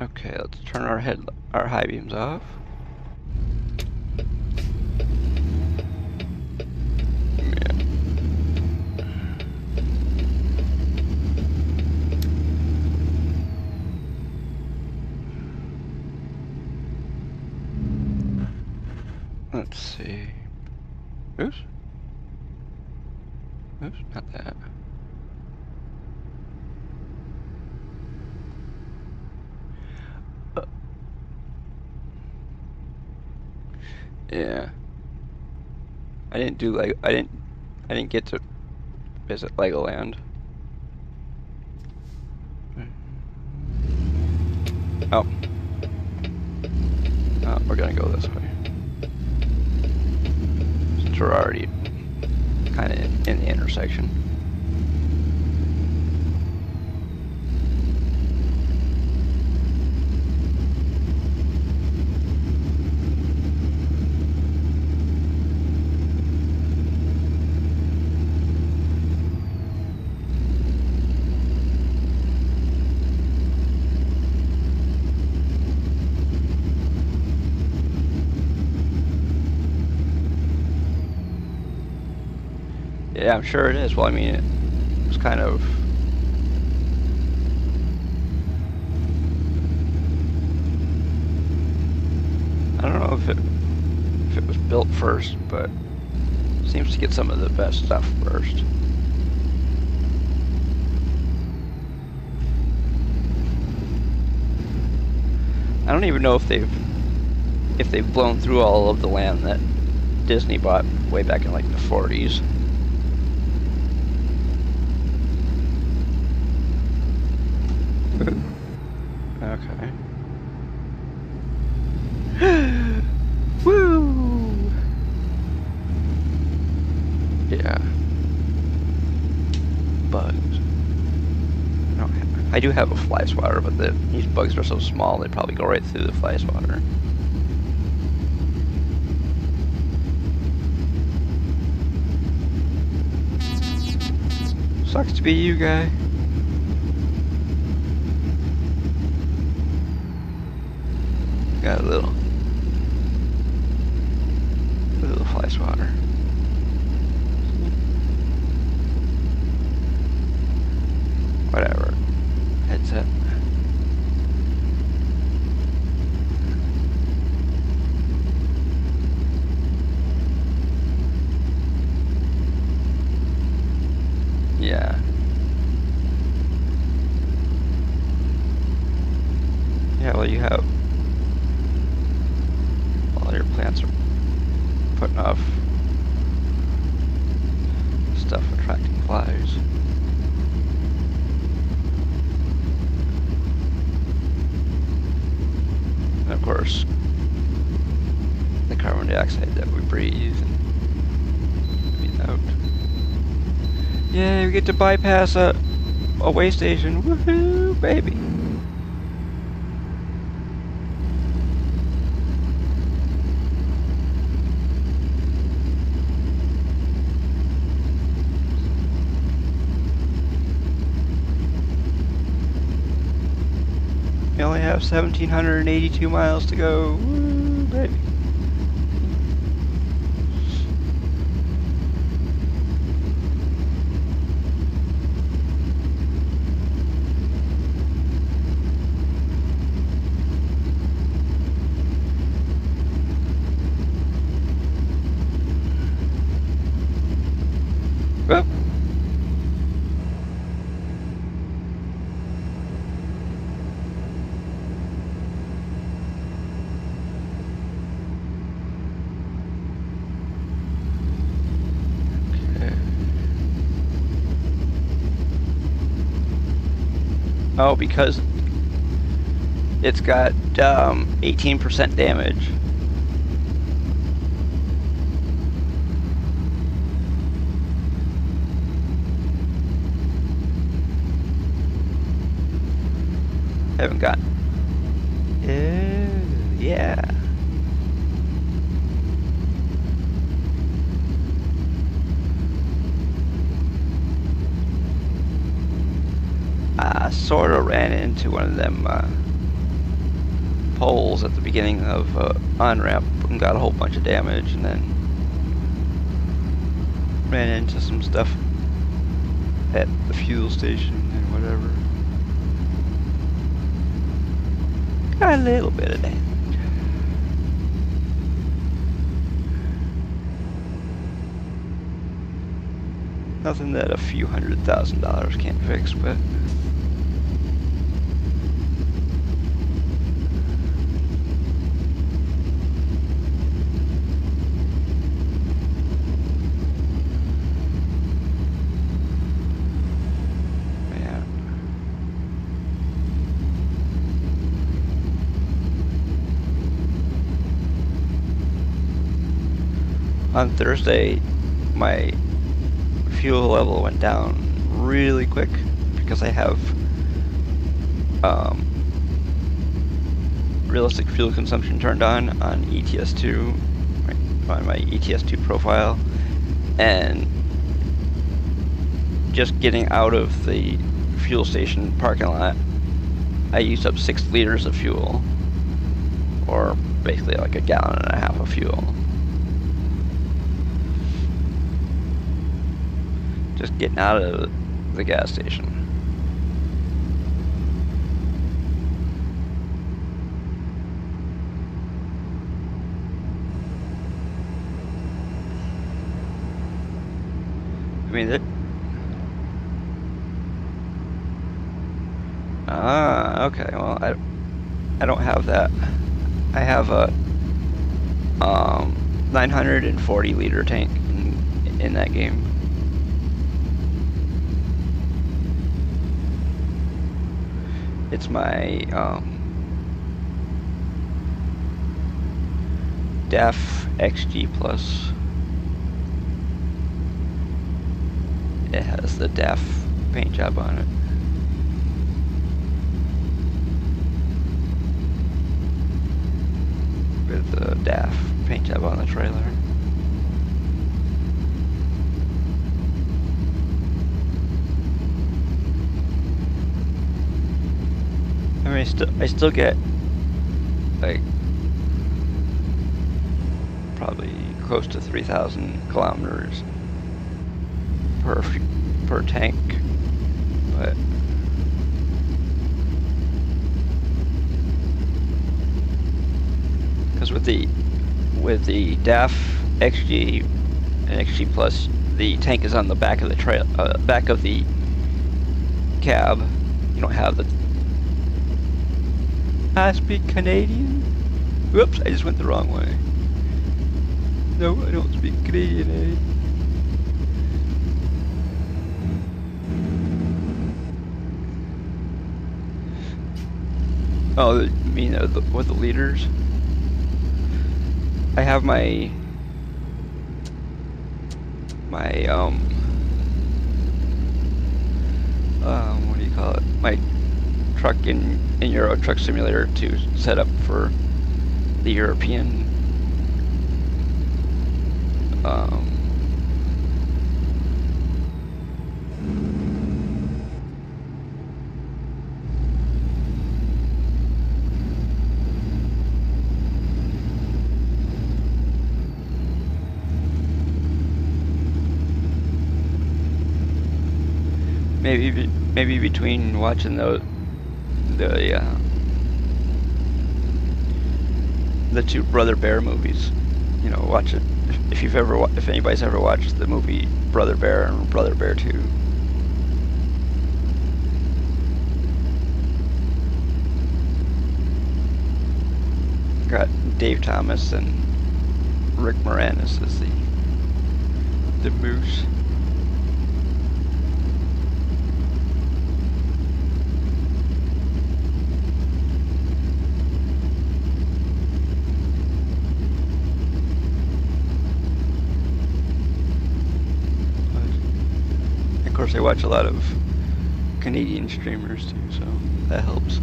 Okay, let's turn our high beams off. Let's see. Oops. Oops, not that. Yeah. I didn't get to visit Legoland. Oh, oh, we're gonna go this way. Since we're already kind of in the intersection. Yeah, I'm sure it is. Well, I mean, it was kind of. I don't know if it was built first, but it seems to get some of the best stuff first. I don't even know if they've blown through all of the land that Disney bought way back in like the 40s. Okay. Woo! Yeah. Bugs. I do have a fly swatter, but these bugs are so small they probably go right through the fly swatter. Sucks to be you, guy. Got a little fly swatter. Whatever. Headset. Yeah. Yeah, well, you have all your plants are putting off stuff attracting flies. And of course, the carbon dioxide that we breathe and breathe out. Yay, we get to bypass a way station. Woohoo, baby. We only have 1,782 miles to go. Woo, baby. Whoop. Oh, because it's got 18% damage. Haven't got. Yeah. I sort of ran into one of them poles at the beginning of on-ramp and got a whole bunch of damage, and then ran into some stuff at the fuel station and whatever. Got a little bit of damage. Nothing that a few $100,000 can't fix, but on Thursday, my fuel level went down really quick because I have realistic fuel consumption turned on ETS2, on my ETS2 profile, and just getting out of the fuel station parking lot, I used up 6 liters of fuel, or basically like a gallon and a half of fuel. Just getting out of the gas station. I mean, okay. Well, I don't have that. I have a 940 liter tank in that game. It's my DEF XG Plus. It has the DEF paint job on it. With the DEF paint job on the trailer. I mean, I still get like probably close to 3,000 kilometers per tank, but because with the DAF XG and XG Plus, the tank is on the back of the back of the cab. You don't have the. I speak Canadian. Whoops! I just went the wrong way. No, I don't speak Canadian, eh? Oh, you mean with the liters? I have my what do you call it? My truck in Euro Truck Simulator to set up for the European maybe between watching the two Brother Bear movies, you know, watch it if anybody's ever watched the movie Brother Bear and Brother Bear 2. Got Dave Thomas and Rick Moranis as the moose. Of course, I watch a lot of Canadian streamers too, so that helps.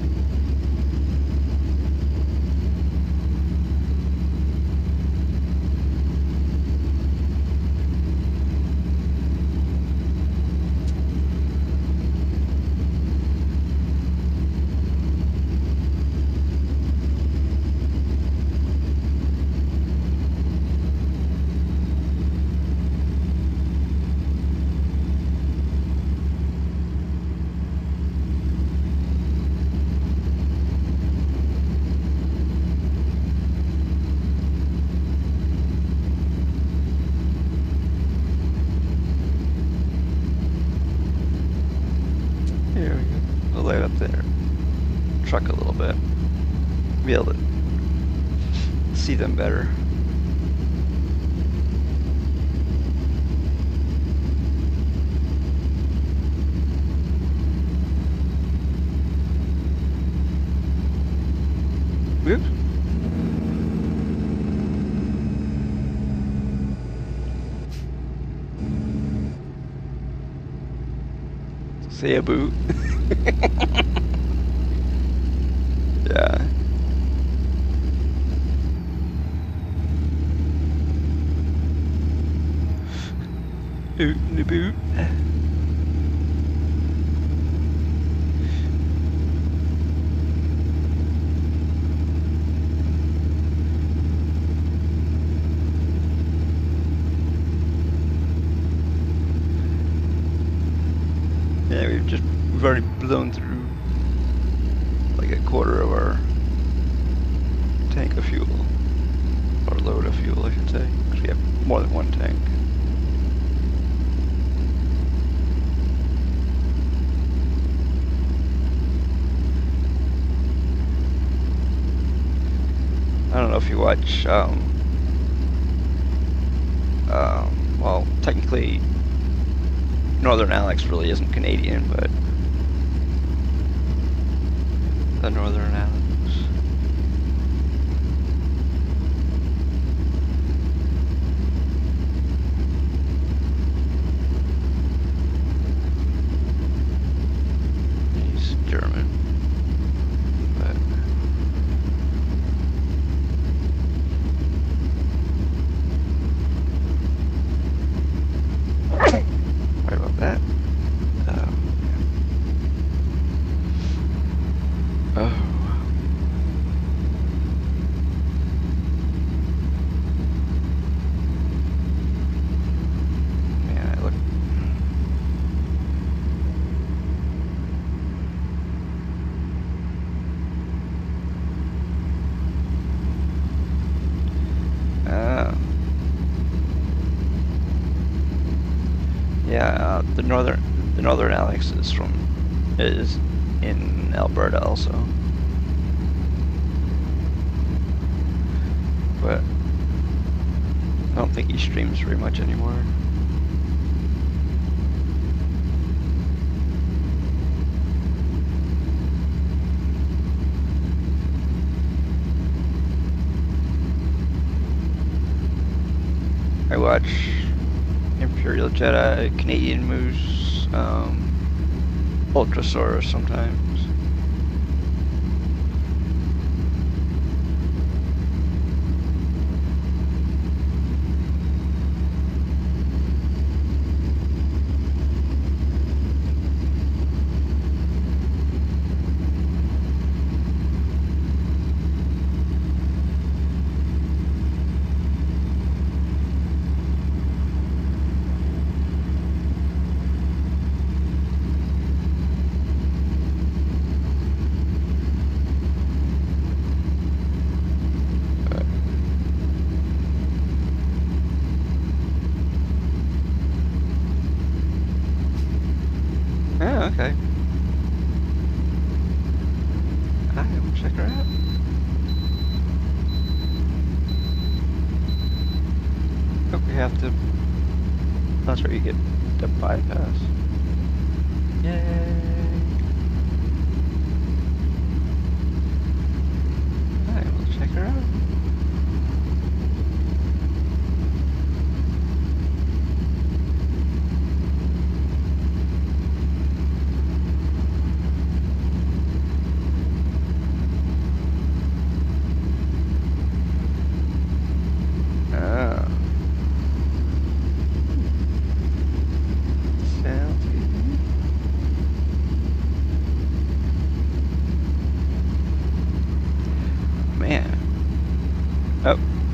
There we go. I'll light up there. Truck a little bit. Be able to see them better. Whoops. Say a boo. Yeah. Oot in the boot. Yeah, we've already blown through like a quarter of our tank of fuel. Or load of fuel, I should say. Because we have more than one tank. I don't know if you watch, well, technically, Northern Alex really isn't Canadian, but the Northern Alex. He's German, but sorry about that. Oh. Man, I look. Yeah, the Northern Alex is in Alberta also. But I don't think he streams very much anymore. I watch Imperial Jedi, Canadian Moose, Ultrasaurus sometimes. Oh, okay. I will check her out. Oh, we have to. That's where you get the bypass. Yay! I will check her out.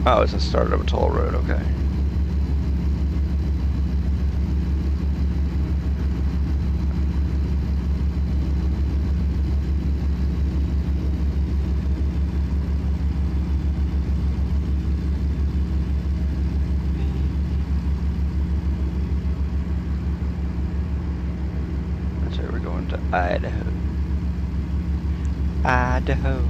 Oh, it's the start of a toll road, okay. That's where we're going to Idaho. Idaho.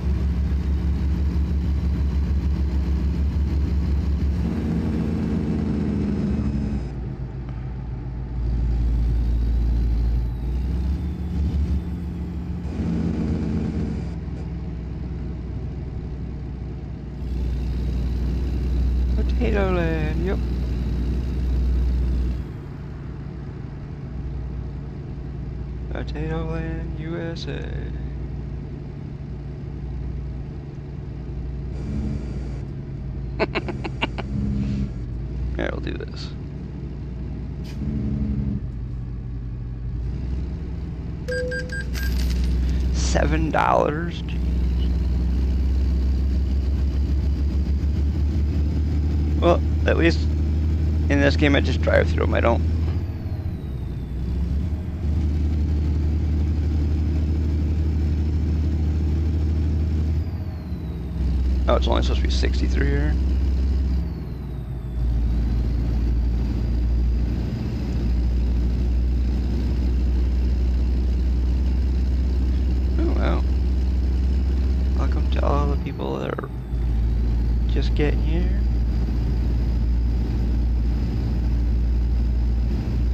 Potato Land, yep. Potato Land, USA. Yeah, we'll do this. $7. Well, at least in this game I just drive through them. I don't. Oh, it's only supposed to be 63 here. Oh, wow. Welcome to all the people that are just getting here.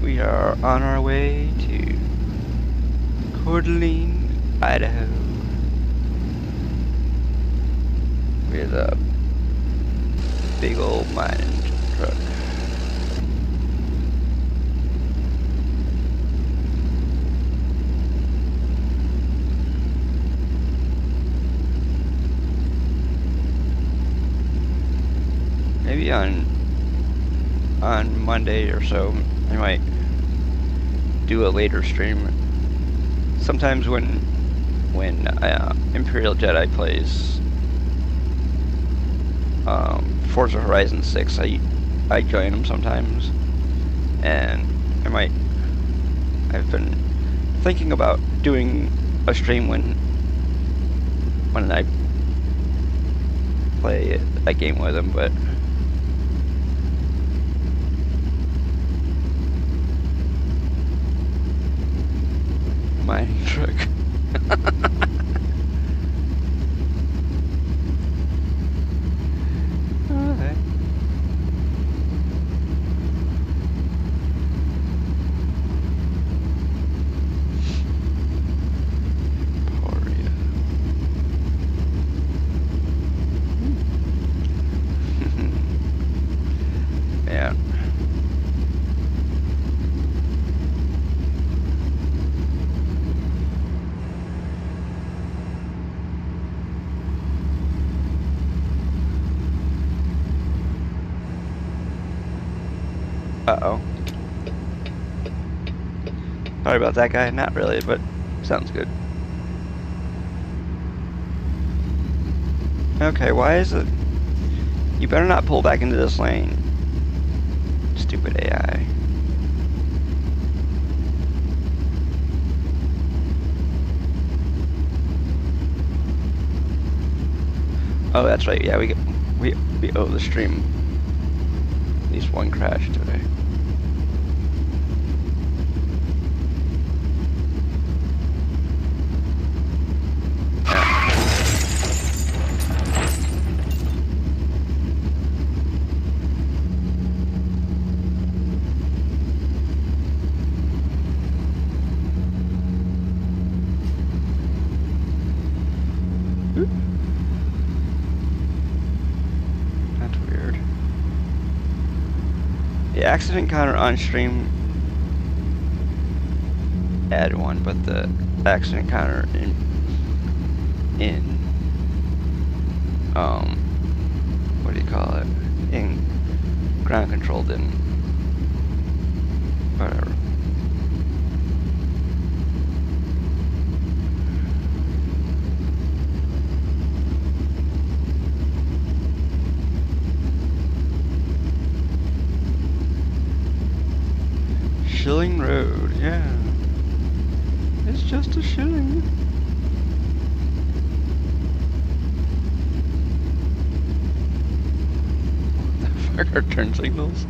We are on our way to Coeur, Idaho. With a big old mining truck. Maybe on Monday or so, I might do a later stream. Sometimes when Imperial Jedi plays Forza Horizon 6, I join them sometimes, and I've been thinking about doing a stream when I play a game with him, but mining truck. Okay. Poria. Yeah. Uh-oh. Sorry about that, guy. Not really, but sounds good. Okay, why is it? You better not pull back into this lane. Stupid AI. Oh, that's right. Yeah, we owe the stream at least one crash today. That's weird. The accident counter on stream add one, but the accident counter in what do you call it? In ground control didn't. Whatever. Shilling Road, yeah. It's just a shilling. What the fuck are turn signals?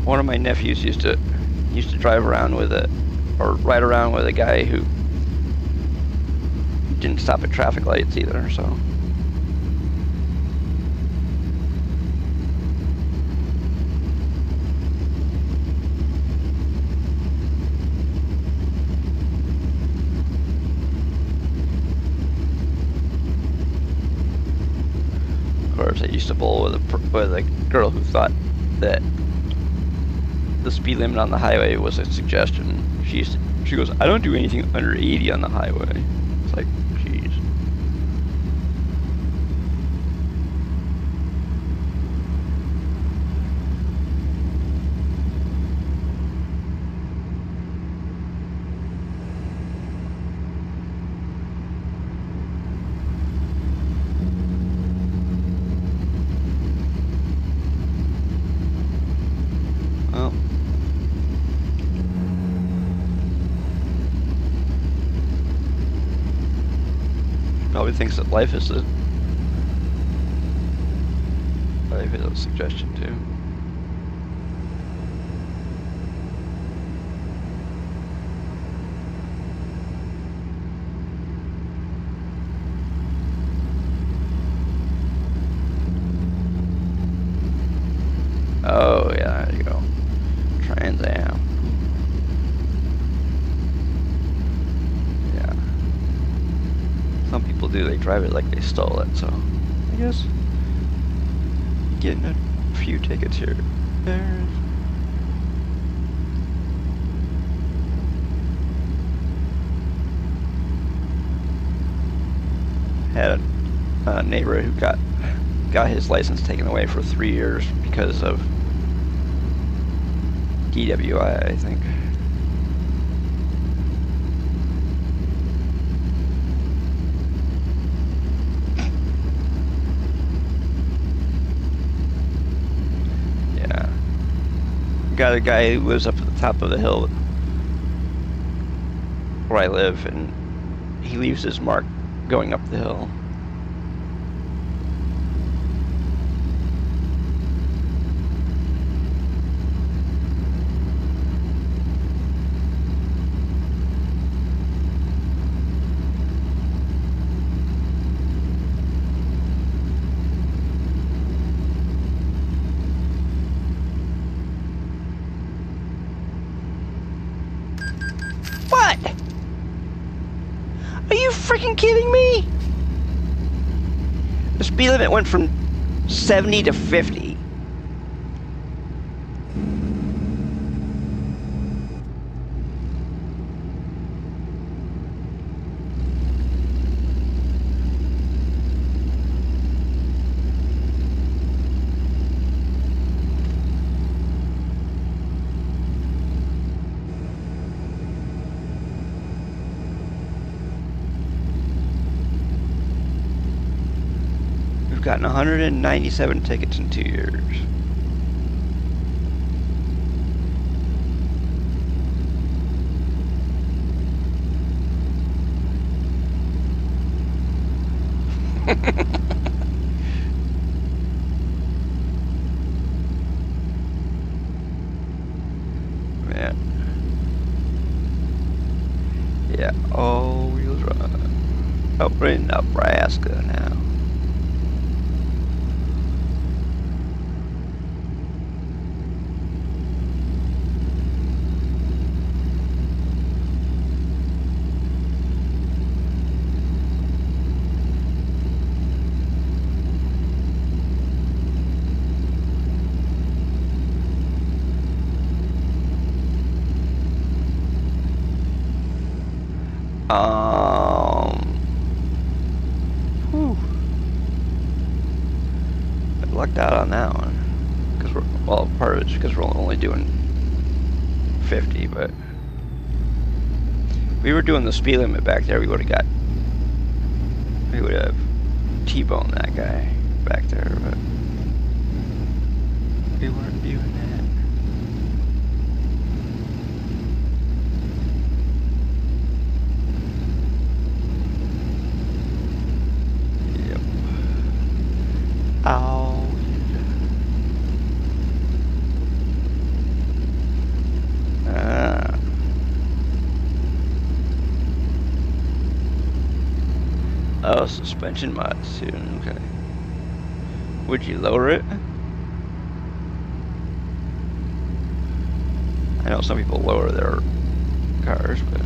One of my nephews used to drive around with or ride around with a guy who didn't stop at traffic lights either, so. I used to bowl with a girl who thought that the speed limit on the highway was a suggestion. She goes, I don't do anything under 80 on the highway. It's like, jeez. Well. Probably thinks that life is a suggestion too. Oh yeah, there you go. Trans Am. Yeah. Some people do, they drive it like they stole it, so I guess getting a few tickets here. There. Had a neighbor who got his license taken away for 3 years because of DWI, I think. Yeah. Got a guy who lives up at the top of the hill where I live, and he leaves his mark going up the hill. What? Are you freaking kidding me? The speed limit went from 70 to 50. Gotten 197 tickets in 2 years. Man. Yeah, all wheels run. Oh, we're in Nebraska now. Whew. I lucked out on that one. Because well, part of it's because we're only doing 50, but if we were doing the speed limit back there, we would have T-boned that guy back there, but we weren't doing that. Ow. Ah. Oh, suspension mods too. Okay. Would you lower it? I know some people lower their cars, but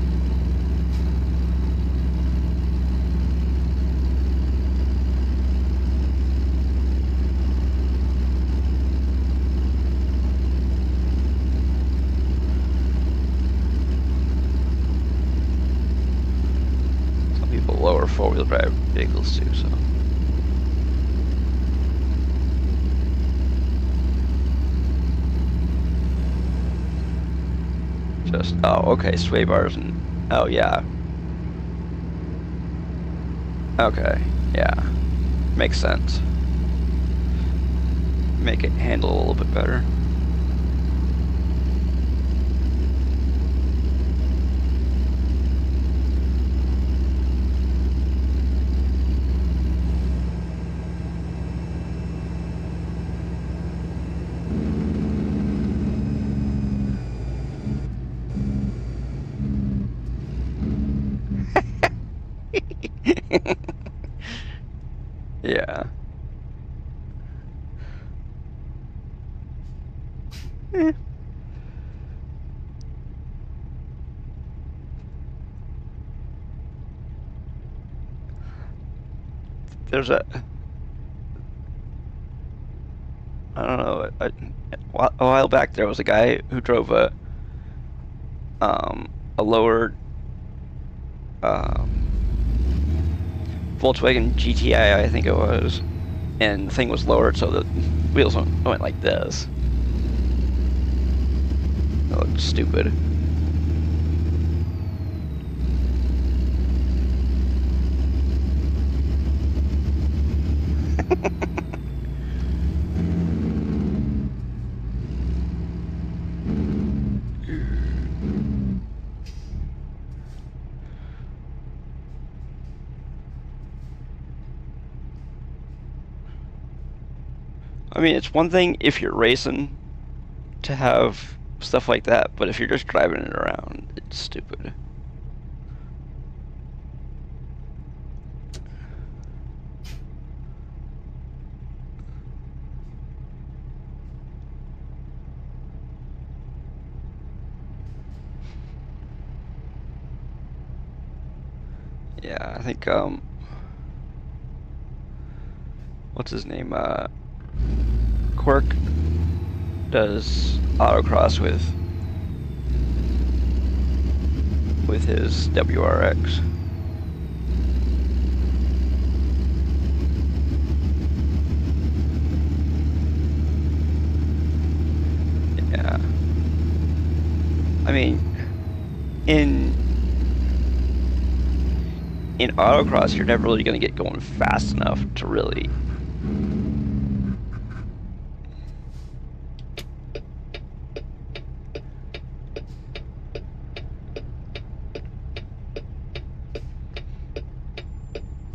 lower four-wheel drive vehicles too, so. Just, oh, okay, sway bars and, oh, yeah. Okay, yeah. Makes sense. Make it handle a little bit better. Yeah. Eh. There's I don't know, a while back there was a guy who drove a lower um, Volkswagen GTI, I think it was, and the thing was lowered so the wheels went like this. It looked stupid. I mean, it's one thing if you're racing to have stuff like that, but if you're just driving it around, it's stupid. Yeah, I think what's his name? Quirk does autocross with his WRX. Yeah. I mean, in autocross, you're never really going to get going fast enough to really.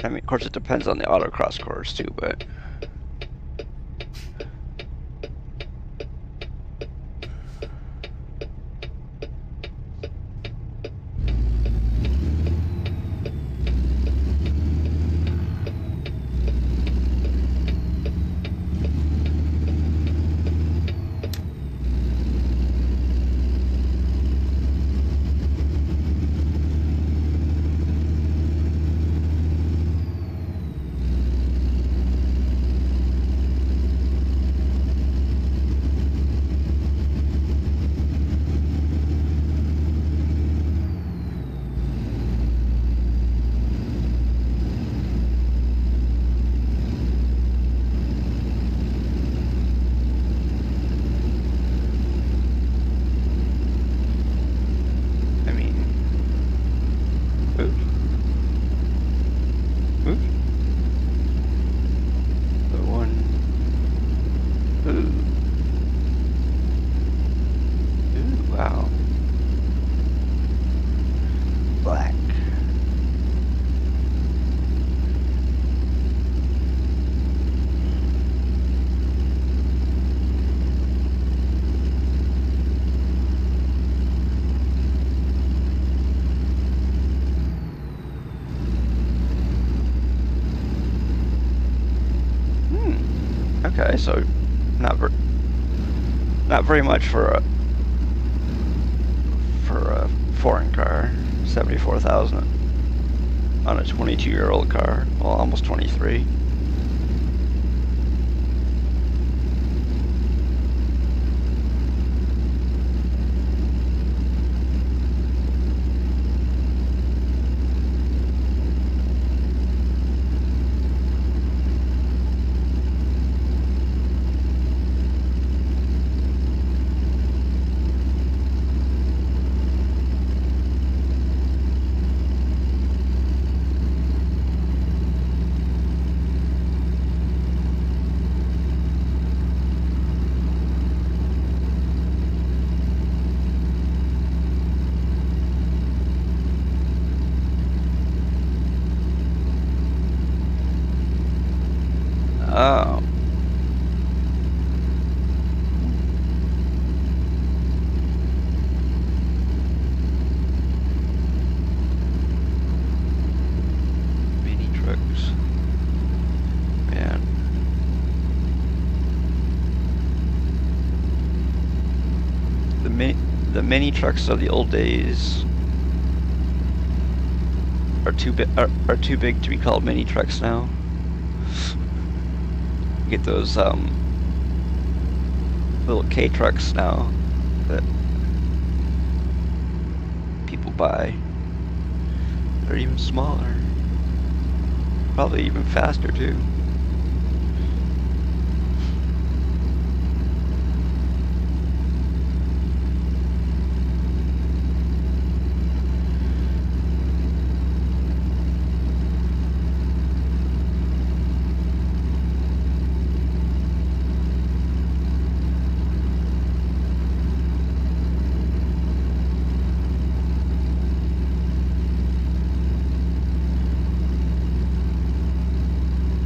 I mean, of course, it depends on the autocross course too, but. Okay, so not very much for a foreign car. 74,000 on a 22-year-old car. Well, almost 23. Oh. Mini trucks. Man. The mini trucks of the old days are too big to be called mini trucks now. You get those little K trucks now that people buy. They're even smaller. Probably even faster too.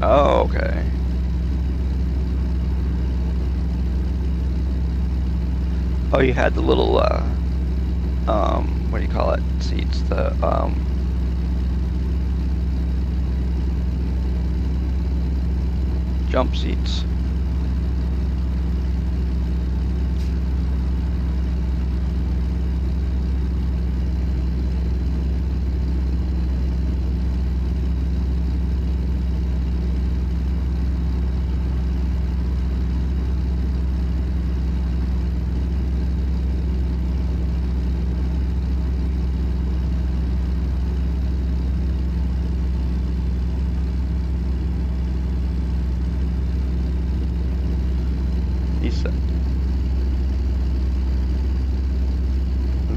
Oh, okay. Oh, you had the little, what do you call it? Seats, the, jump seats.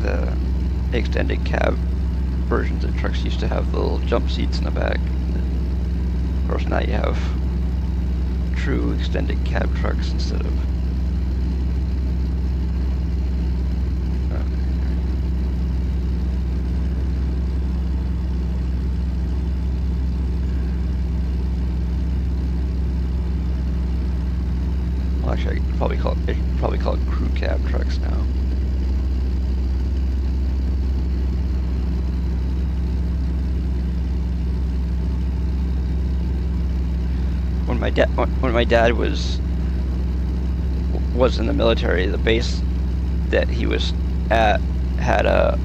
The extended cab versions of trucks used to have the little jump seats in the back. Of course, now you have true extended cab trucks instead of. Well, actually, I could probably call it crew cab trucks now. When my dad was in the military, the base that he was at had a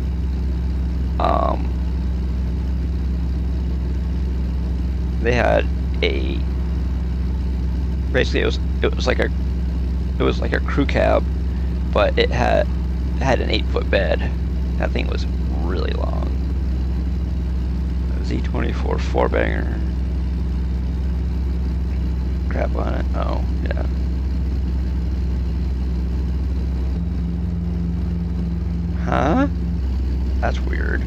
they had a basically it was like a crew cab, but it had an 8-foot bed. That thing was really long. Z24 4-banger. Crap on it. Oh, yeah. Huh? That's weird.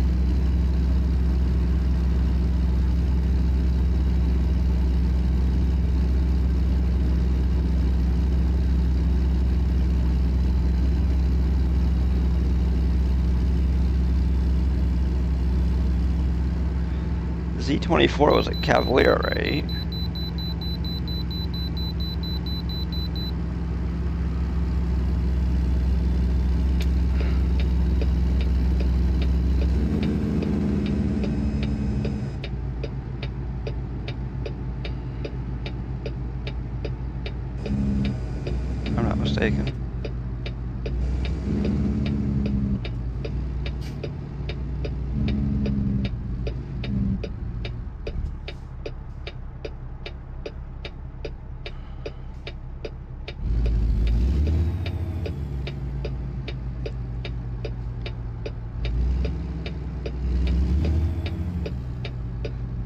Z24 was a Cavalier, right? I'm not mistaken.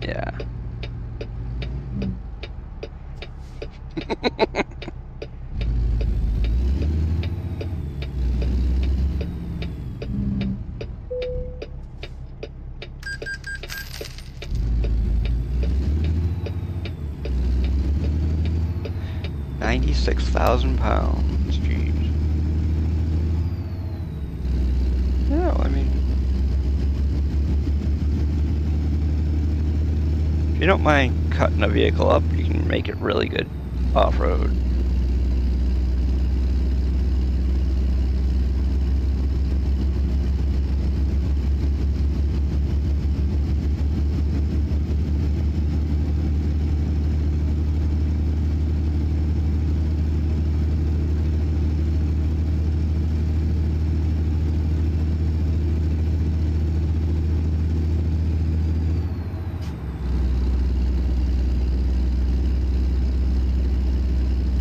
Yeah. £96,000. Jeez. Yeah, well, I mean, if you don't mind cutting a vehicle up, you can make it really good. off-road.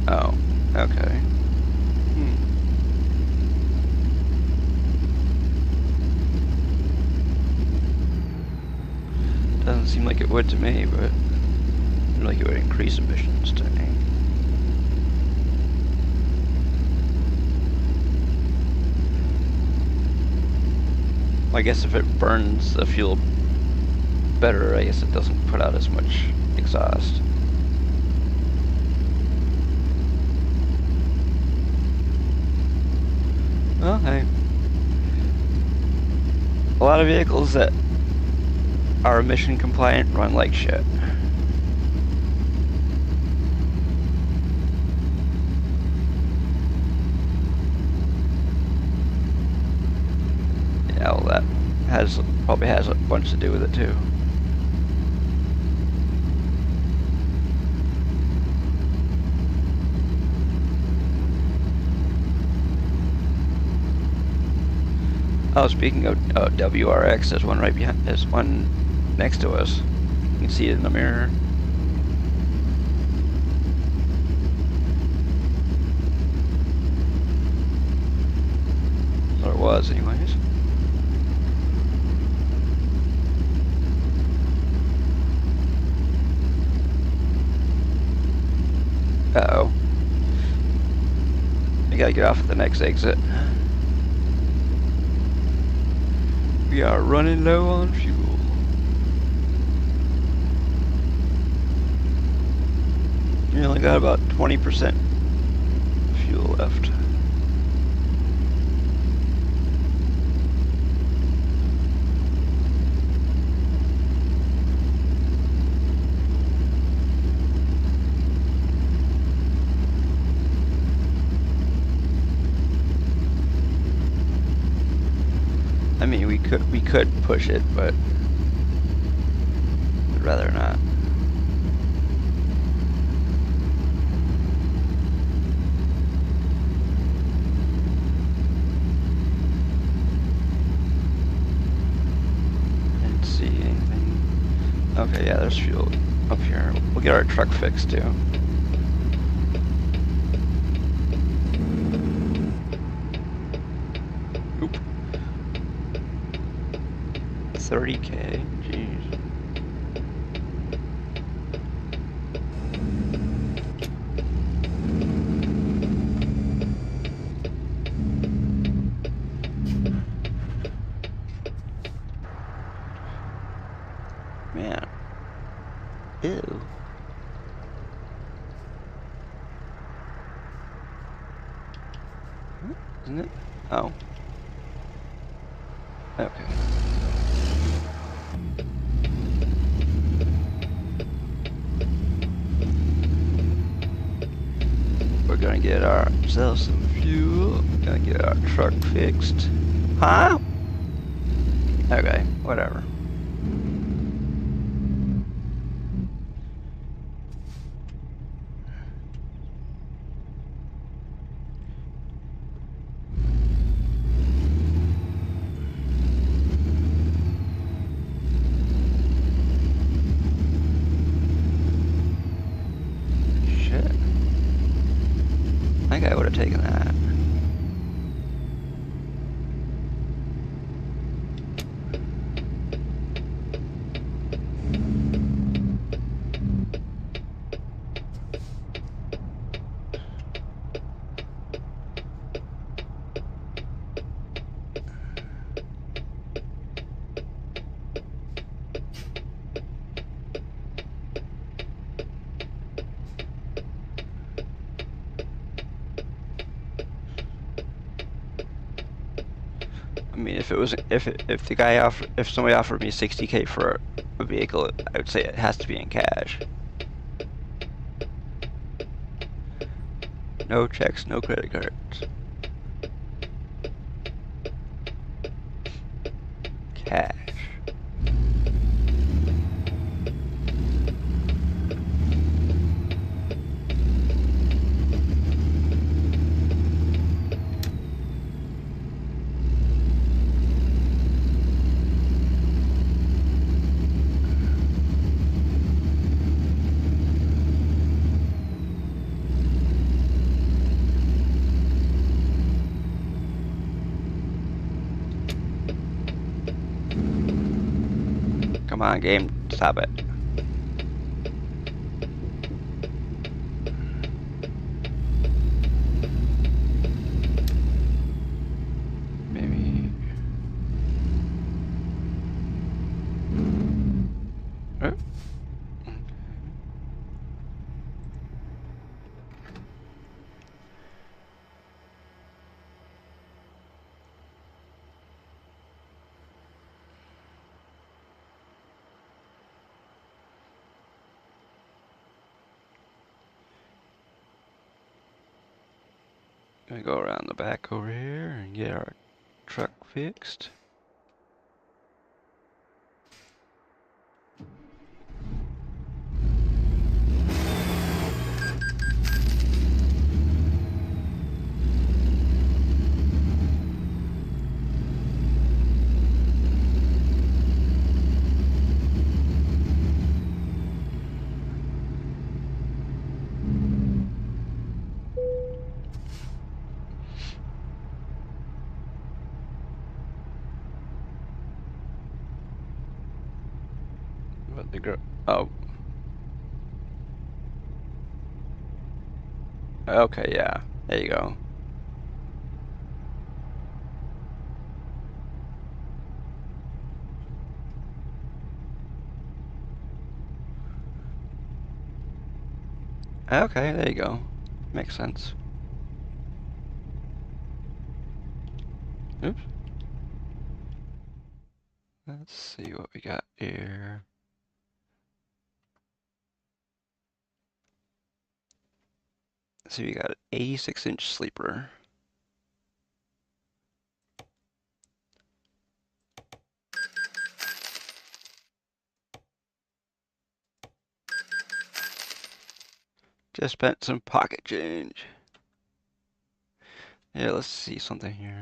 Oh, okay. Doesn't seem like it would to me, but seems like it would increase emissions to me. I guess if it burns the fuel better, I guess it doesn't put out as much exhaust. Well, hey. A lot of vehicles that are emission compliant run like shit. Yeah, well, that probably has a bunch to do with it too. Oh, speaking of WRX, there's one right behind. There's one next to us. You can see it in the mirror. Or it was, anyways. Uh-oh. You gotta get off at the next exit. We are running low on fuel. We only got about 20% fuel left. I mean, we could push it, but I'd rather not. Didn't see anything. Okay, yeah, there's fuel up here. We'll get our truck fixed too. Oop. 30K, jeez. Man. Ew. Isn't it? Oh. Okay. We're gonna get ourselves some fuel. Gonna get our truck fixed. Huh? Okay, whatever. Shit. I think I would have taken that. I mean, if somebody offered me 60K for a vehicle, I would say it has to be in cash. No checks, no credit cards. Cash. Come on, game, stop it. Maybe. Oh. Gonna go around the back over here and get our truck fixed. But the girl. Oh. Okay, yeah. There you go. Okay, there you go. Makes sense. Oops. Let's see what we got here. Let's see, we got an 86-inch sleeper. Just spent some pocket change. Yeah, let's see something here.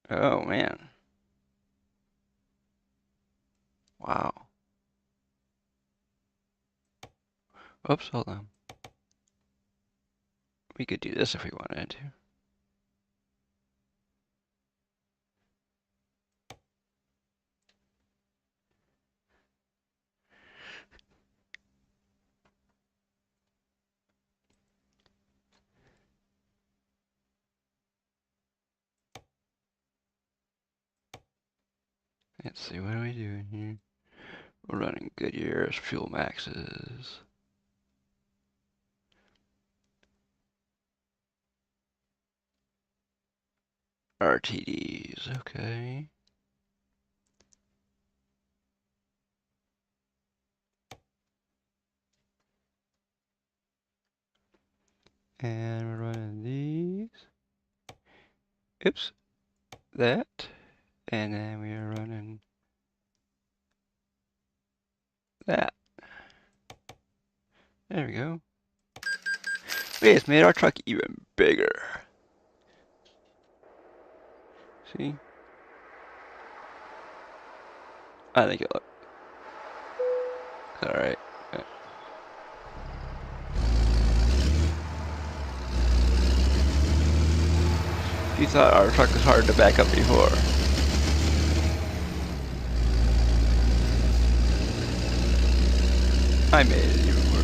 Oh, man. Wow. Oops, hold on. We could do this if we wanted to. Let's see, what are we doing here? We're running Goodyear's Fuel Maxes. RTDs, okay. And we're running these. Oops, that. And then we are running that. There we go. We just made our truck even bigger. See? I think it looks alright. You thought our truck was hard to back up before. I made it even worse.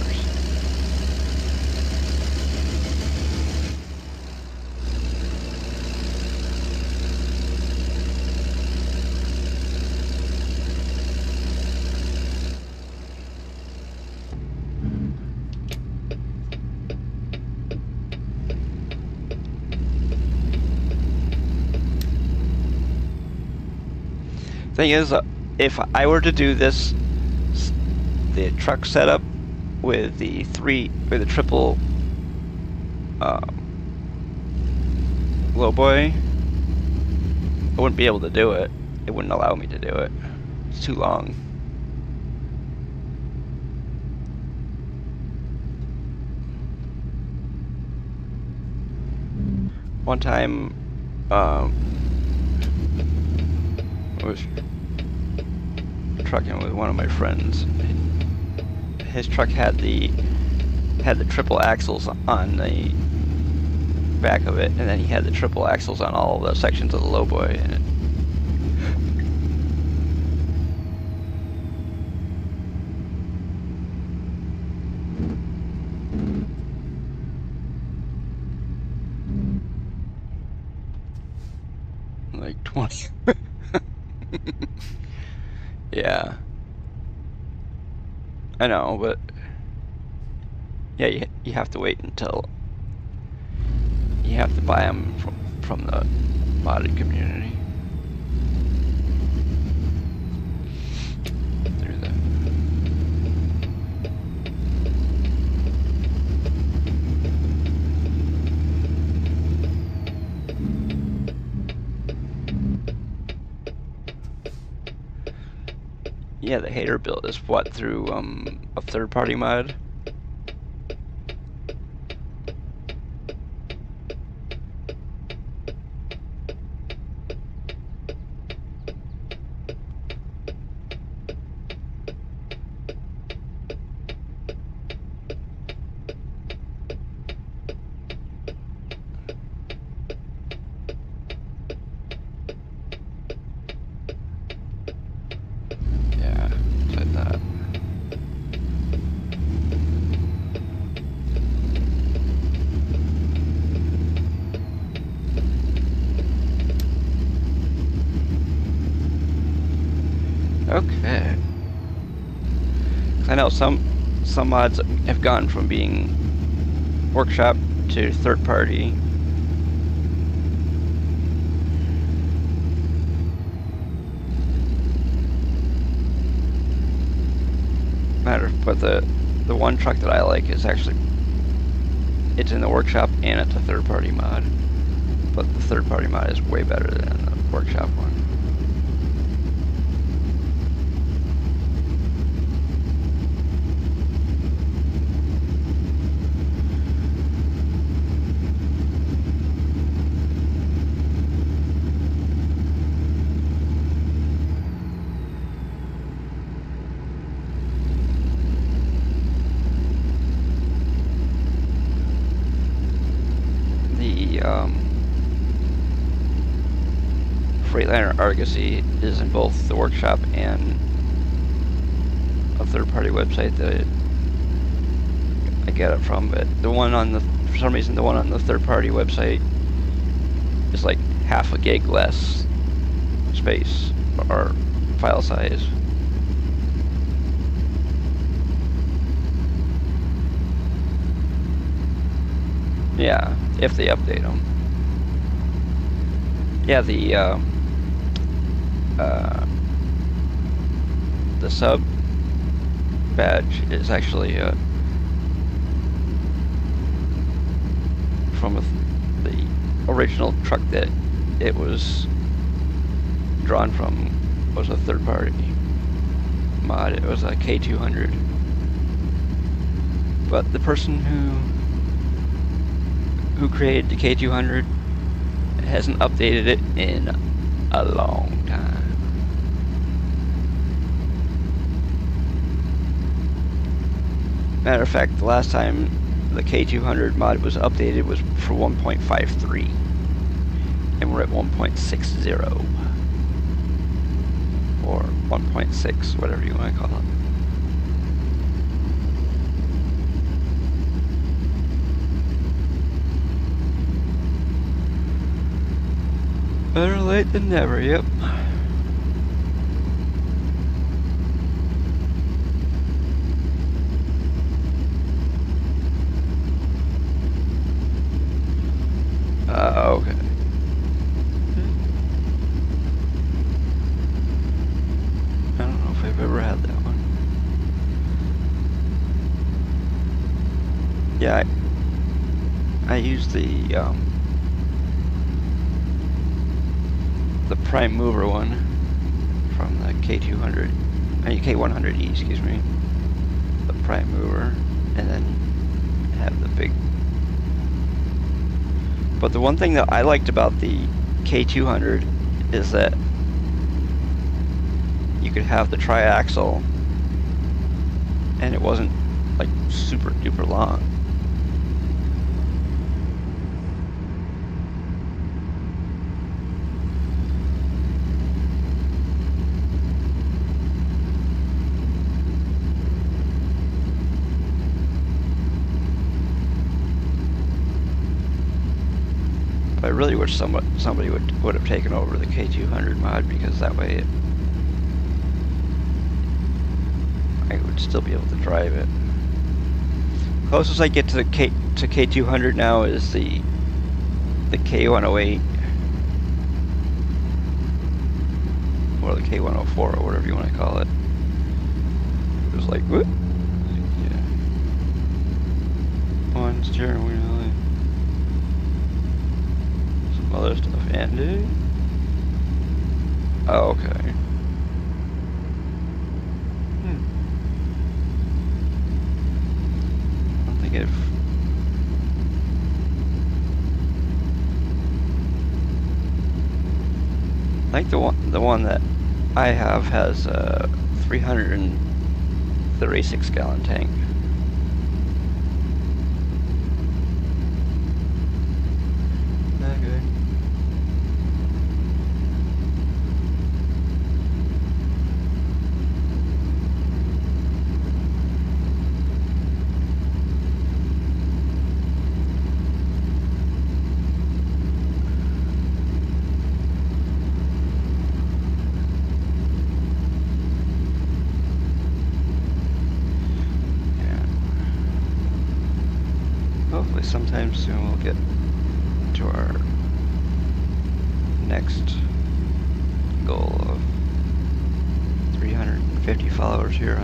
Thing is, if I were to do this, the truck setup with the triple lowboy, I wouldn't be able to do it. It wouldn't allow me to do it. It's too long. One time, I was trucking with one of my friends. His truck had the triple axles on the back of it, and then he had the triple axles on all the sections of the lowboy, and like 20. Yeah, I know, but yeah, you have to wait until you have to buy them from the modded community. Through the yeah, the hater build is what, through a third-party mod. Yeah, it's like that. Okay. I know some mods have gone from being workshop to third party. But the one truck that I like is actually, it's in the workshop and it's a third party mod. But the third party mod is way better than the workshop one. Freightliner Argosy is in both the workshop and a third-party website that I get it from. But the one on the, for some reason, the one on the third-party website is like half a gig less space or file size. Yeah, if they update them. Yeah, the sub badge is actually from the original truck that it was drawn from. Was a third party mod. It was a K200, but the person who created the K200 hasn't updated it in a long time. Matter of fact, the last time the K200 mod was updated was for 1.53, and we're at 1.60 or 1.6, whatever you want to call it. Better late than never, yep. Okay. I don't know if I've ever had that one. Yeah, I use the prime mover one from the K200, K100E, excuse me. The prime mover, and then have the big. But the one thing that I liked about the K200 is that you could have the triaxle, and it wasn't like super duper long. I really wish somebody would have taken over the K200 mod, because that way I would still be able to drive it. Closest I get to the K200 now is the K108 or the K104 or whatever you want to call it. It was like, whoop. Yeah. One steering wheel. Other stuff, Andy. Oh, okay. I don't think I think the one that I have has a 336 gallon tank. Okay. Hopefully sometime soon we'll get to our next goal of 350 followers here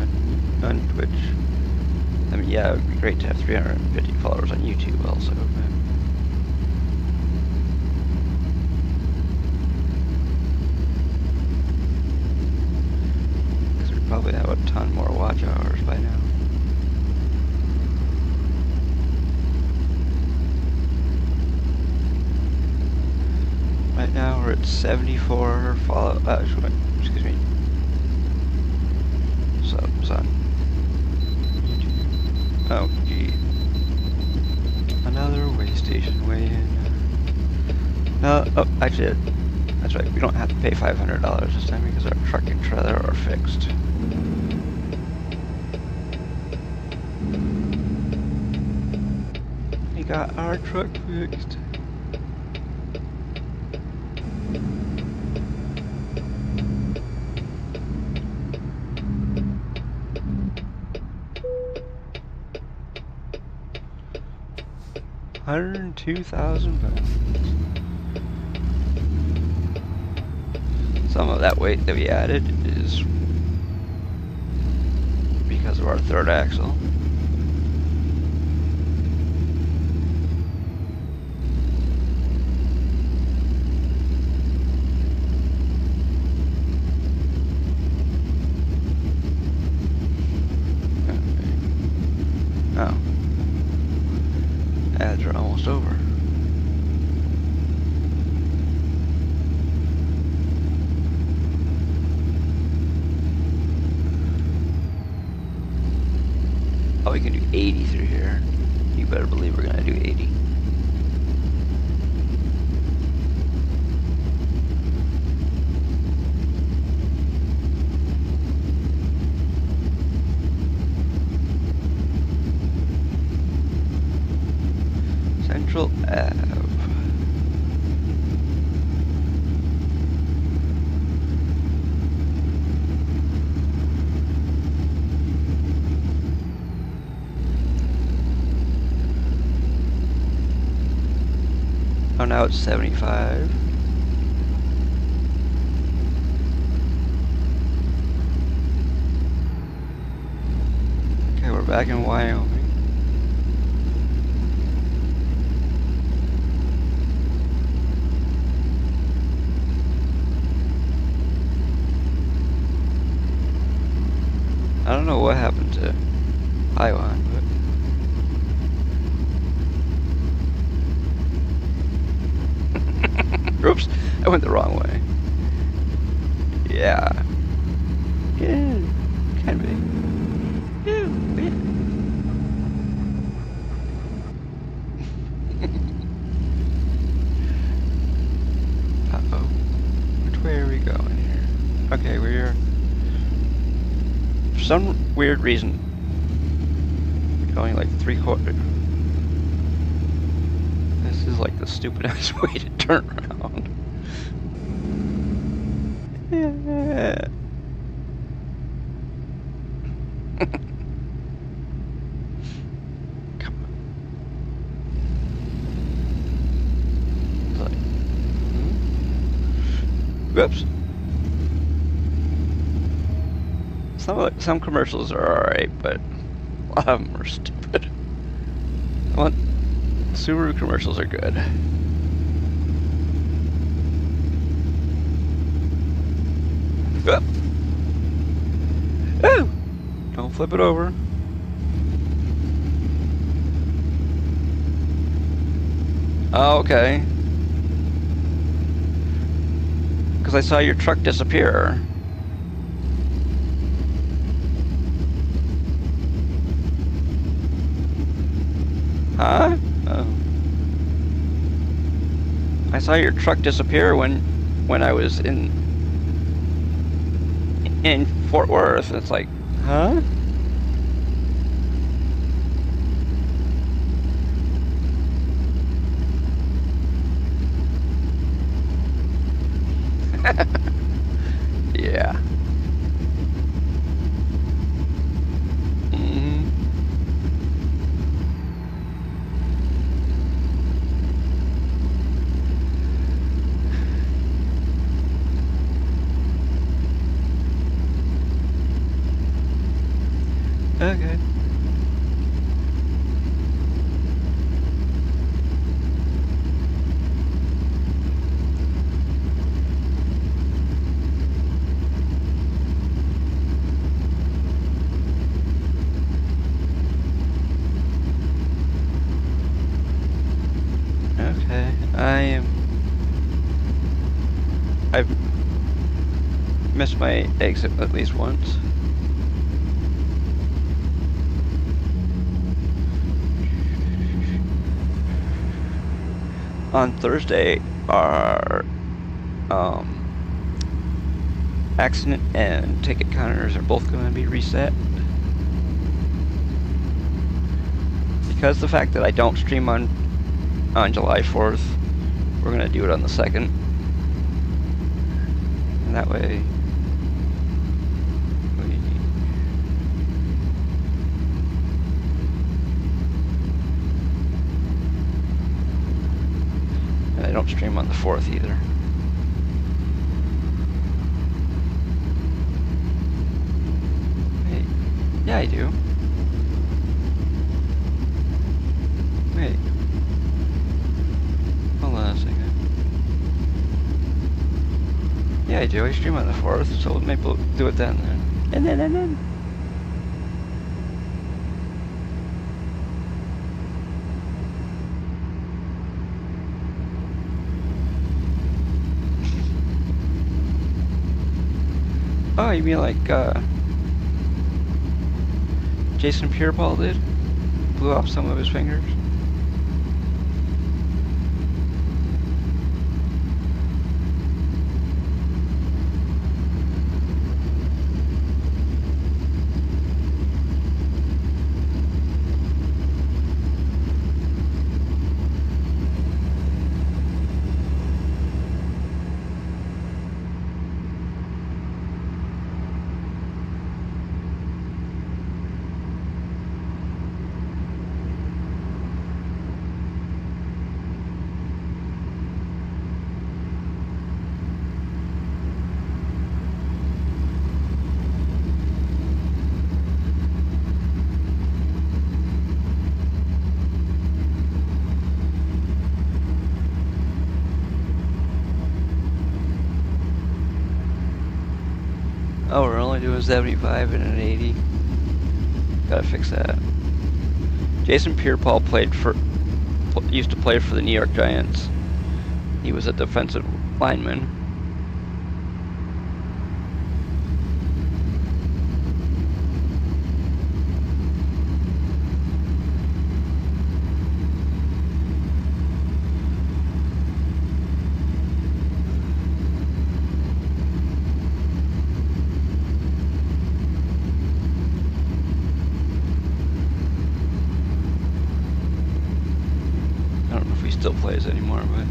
on Twitch. I mean, yeah, it would be great to have 350 followers on YouTube also. Because we probably have a ton more watch hours by now. Right now we're at 74 excuse me, subs on YouTube. Oh, gee. Another way station way in. No, oh, actually, that's right. We don't have to pay $500 this time because our truck and trailer are fixed. We got our truck fixed. £102,000. Some of that weight that we added is because of our third axle. Oh. Ads are almost over. Oh, we can do 80 through here. You better believe we're gonna do 80. Central Ave. Oh, now it's 75. Okay, we're back in Wyoming. I don't know what happened to Iwan, but oops, I went the wrong way. Yeah. Yeah, can be. Yeah. Uh-oh. Which way are we going here? Okay, we're... For some weird reason, going like 3/4. This is like the stupidest way to turn around. Yeah. Come on. It's like, whoops. Some commercials are alright, but a lot of them are stupid. Subaru commercials are good. Whoop. Oh! Don't flip it over. Oh, okay. Because I saw your truck disappear. Huh? Oh. I saw your truck disappear when I was in Fort Worth. It's like, huh? Yeah. Okay. Okay, I've missed my exit at least once. On Thursday, our accident and ticket counters are both going to be reset. Because the fact that I don't stream on July 4th, we're going to do it on the 2nd. And that way, and I don't stream on the 4th either. Wait, yeah I do. Wait. Hold on a second. Yeah, I do. I stream on the 4th, so maybe we'll do it then. And then. Oh, you mean like, Jason Pierre-Paul did? Blew off some of his fingers? Oh, we're only doing 75 and an 80. Gotta fix that. Jason Pierre-Paul used to play for the New York Giants. He was a defensive lineman. I don't know if he still plays anymore, but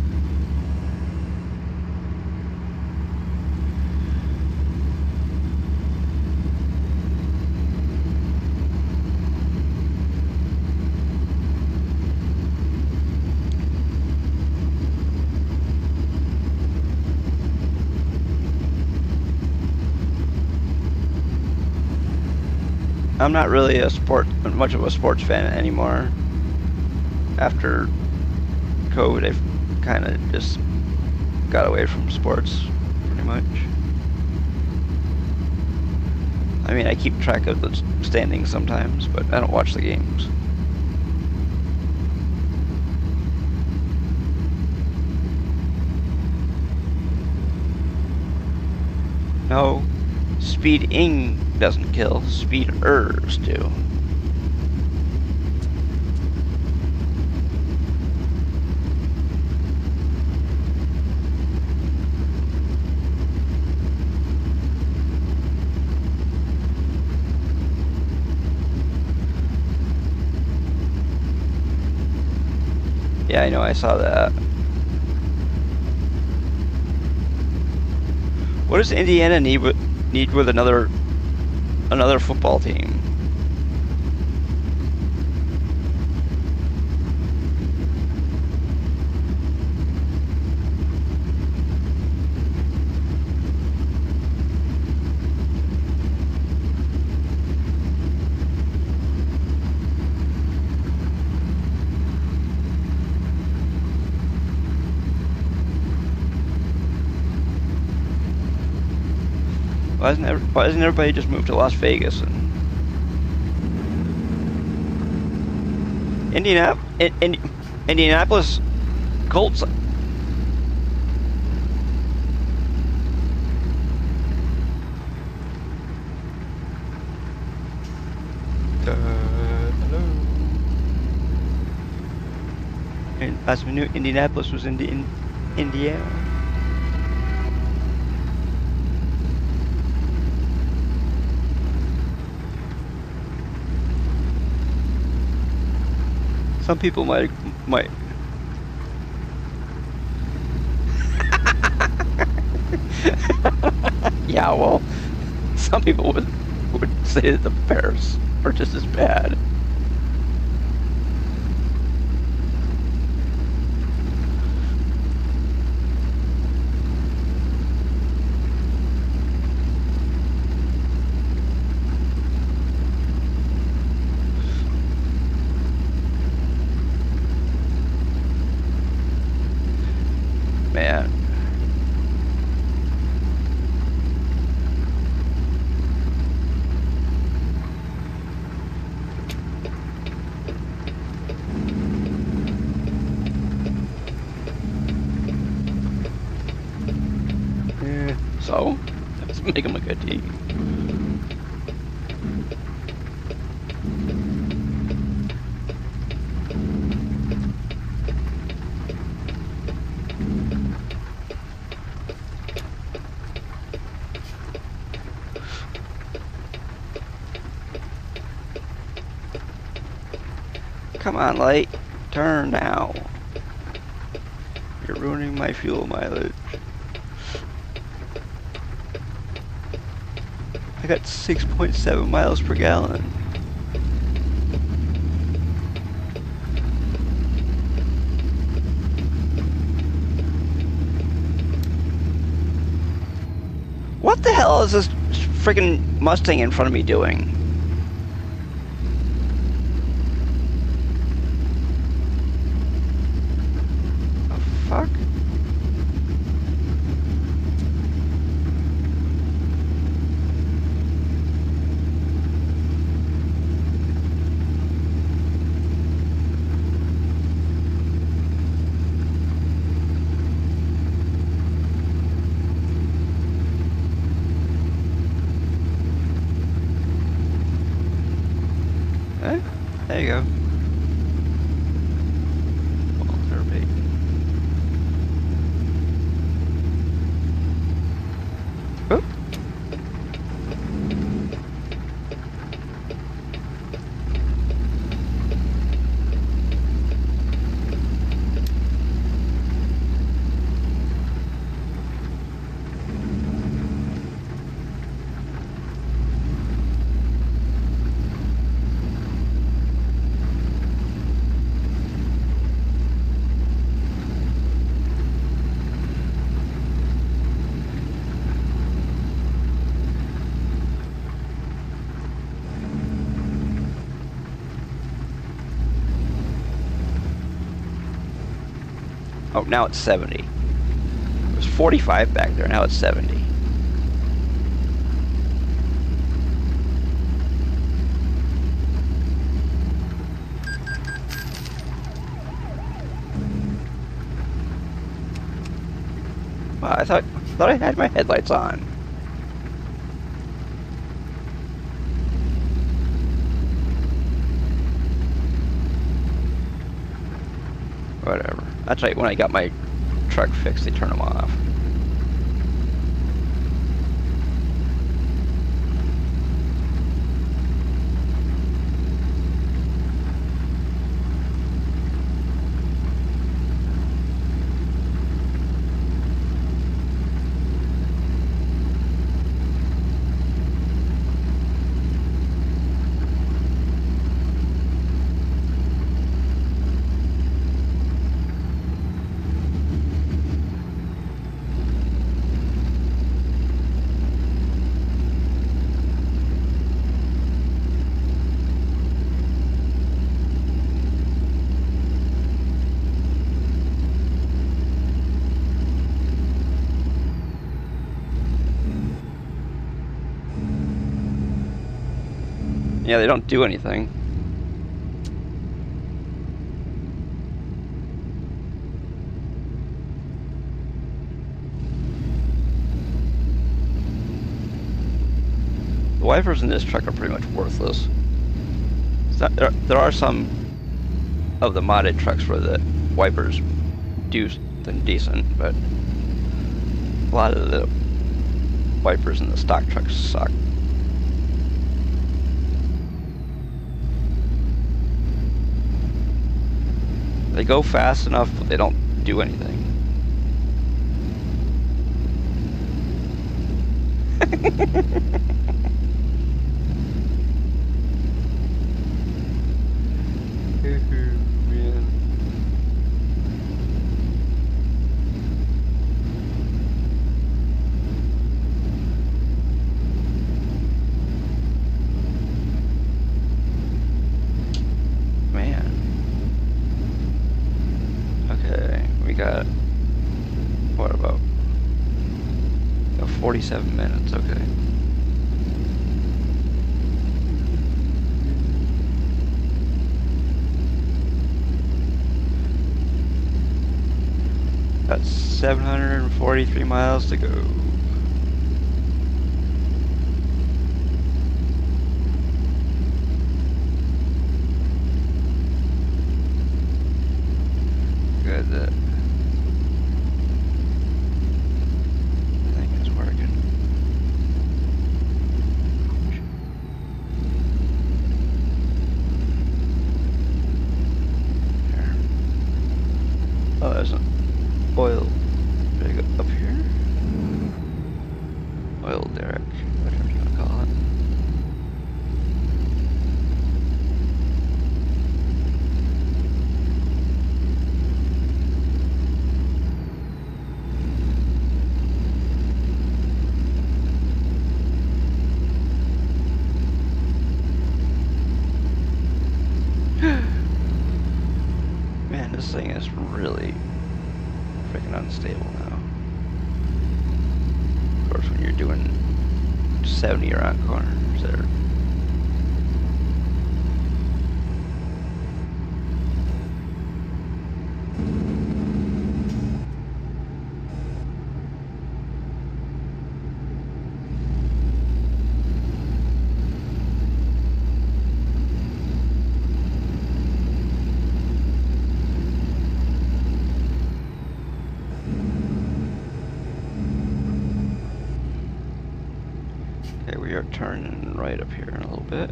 I'm not really much of a sports fan anymore. After COVID, I've kind of just got away from sports, pretty much. I mean, I keep track of the standings sometimes, but I don't watch the games. No, speeding doesn't kill, speeders do. Yeah, I know, I saw that. What does Indiana need with another football team? Why doesn't everybody just move to Las Vegas and Indianapolis Colts? Hello. And last we knew, Indianapolis was in Indiana. Some people might. Yeah, well, some people would say that the Bears are just as bad. Man. Yeah, so, let's make them a good team. Come on, light. Turn now. You're ruining my fuel mileage. I got 6.7 miles per gallon. What the hell is this freaking Mustang in front of me doing? Fuck. There you go. Walter Payton. Oop. Oh, now it's 70. It was 45 back there, now it's 70. Wow, I thought I had my headlights on. Whatever. That's right, when I got my truck fixed, they turn them off. Yeah, they don't do anything. The wipers in this truck are pretty much worthless. There are some of the modded trucks where the wipers do something decent, but a lot of the wipers in the stock trucks suck. They go fast enough, but they don't do anything. Got, what about 47 minutes, okay. That's 743 miles to go. Good. Oh, there's an oil rig up here. Oil derrick, whatever you want to call it. Man, this thing is really freaking unstable now. Of course, when you're doing 70 around corners there. turning right up here in a little bit.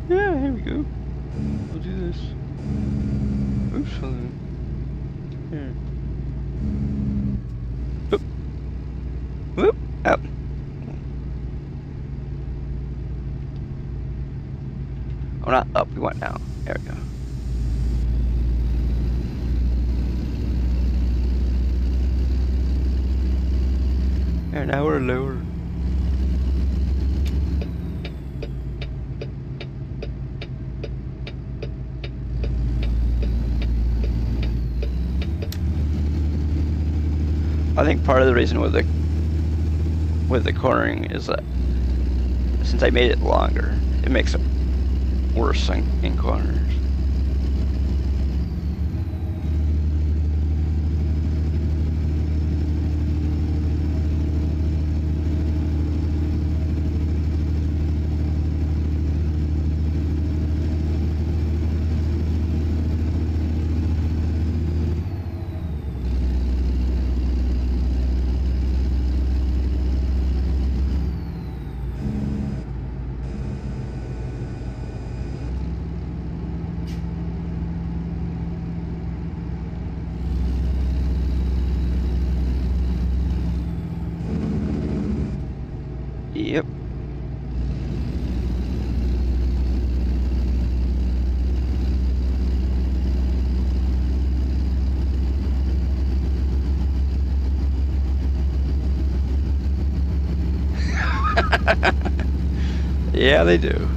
Yeah, here we go. We'll do this. Oops, hold on. Here. Whoop. Whoop. Up. Oh, not up. We went down. There we go. And now we're lower. I think part of the reason with the cornering is that since I made it longer, it makes it worse in corners. Yep. Yeah, they do.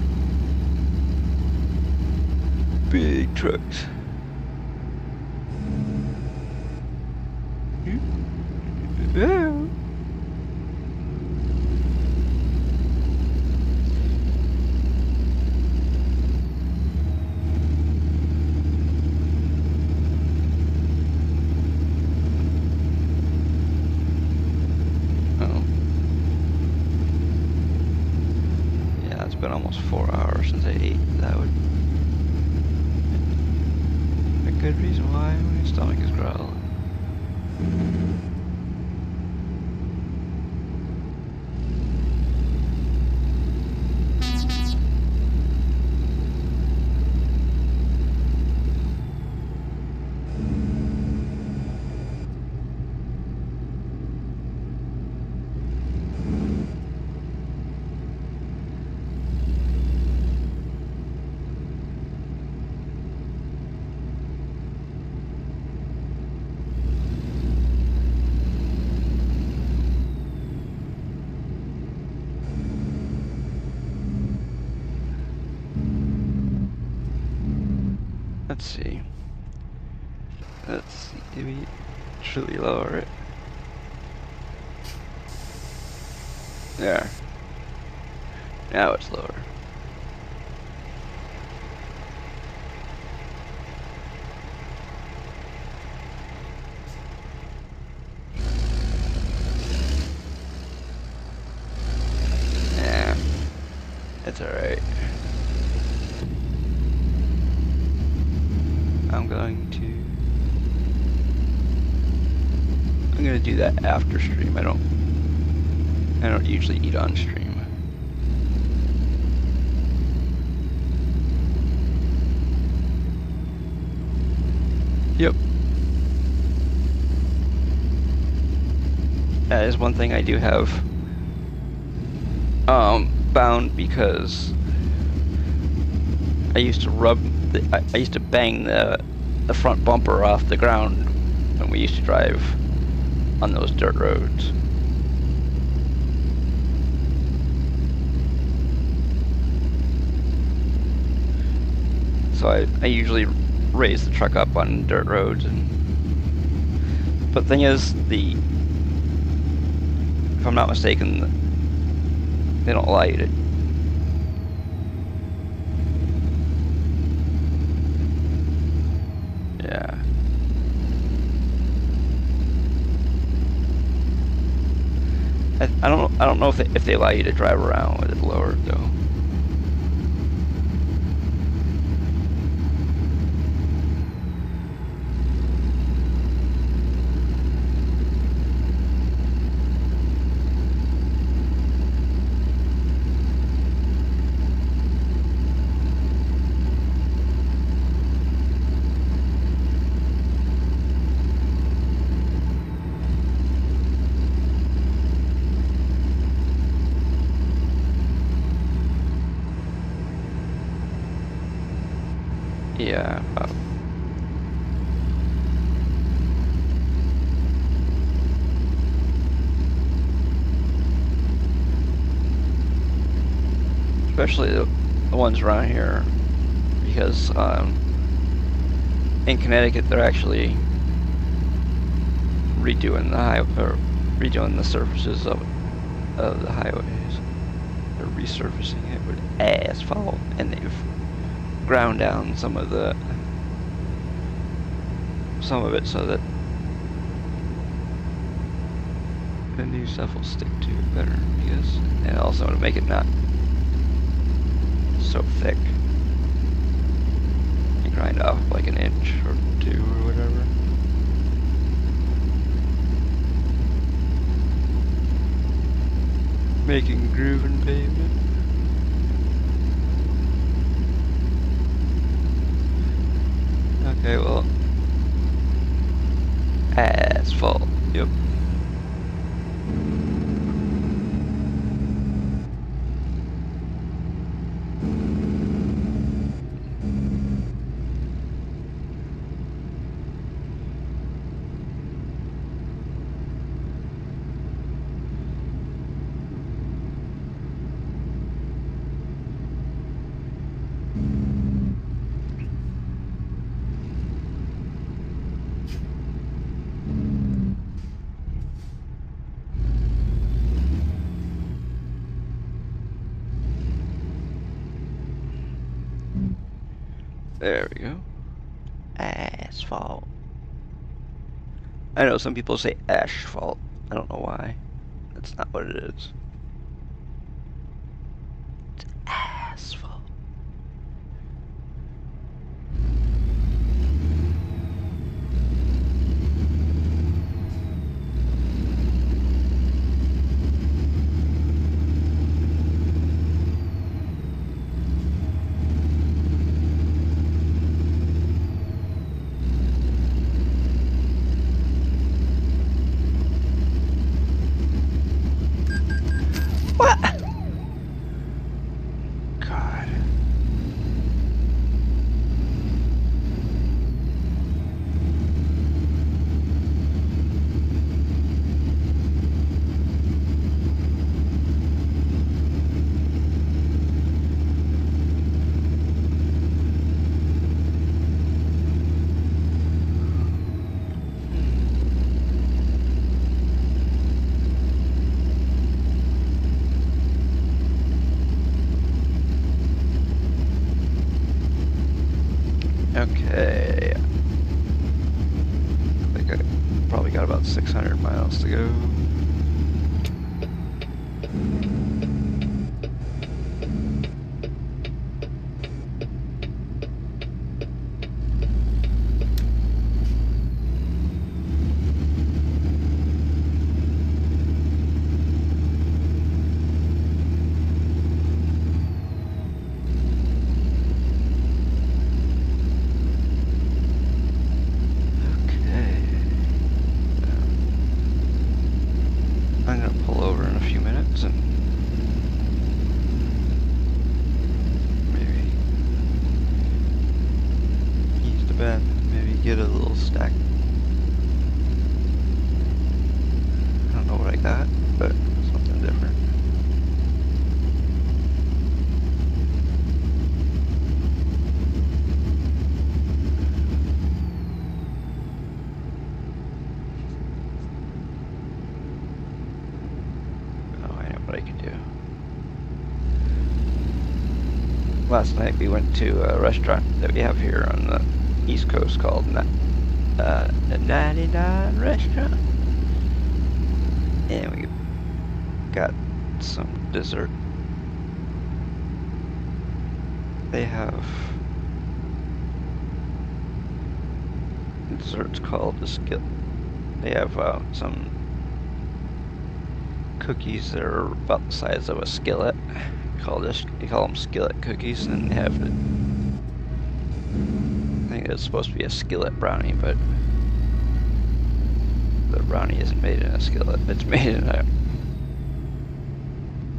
Big trucks. Yeah. Been almost 4 hours since I ate. That would be a good reason why my stomach is growling. Let's see. Did we truly lower it? There. Now it's lower. Yeah. It's alright. I'm gonna do that after stream. I don't usually eat on stream. Yep. That is one thing I do have bound, because I used to I used to bang the front bumper off the ground when we used to drive on those dirt roads. So I usually raise the truck up on dirt roads, but the thing is, if I'm not mistaken, they don't allow you to. Yeah. I don't know if they allow you to drive around with it lowered though. Yeah. Especially the ones around here, because in Connecticut they're actually redoing redoing the surfaces of the highways. They're resurfacing it with asphalt, and they've ground down some of it so that the new stuff will stick to it better, because, and also to make it not so thick. You grind off like an inch or two or whatever. Making grooving pavement. Okay, well, asphalt. Yep. There we go. Asphalt. I know some people say asphalt. I don't know why. That's not what it is. It's asphalt. What? God. Okay. I think I probably got about 600 miles to go. I'm gonna pull over in a few minutes and maybe use the bathroom, maybe get a little snack. I don't know what I got, but something different. What I could do. Last night we went to a restaurant that we have here on the East Coast called the 99 Restaurant, and we got some dessert. They have desserts called the skillet. They have some cookies that are about the size of a skillet. You call them skillet cookies, and they have I think it's supposed to be a skillet brownie, but the brownie isn't made in a skillet. It's made in a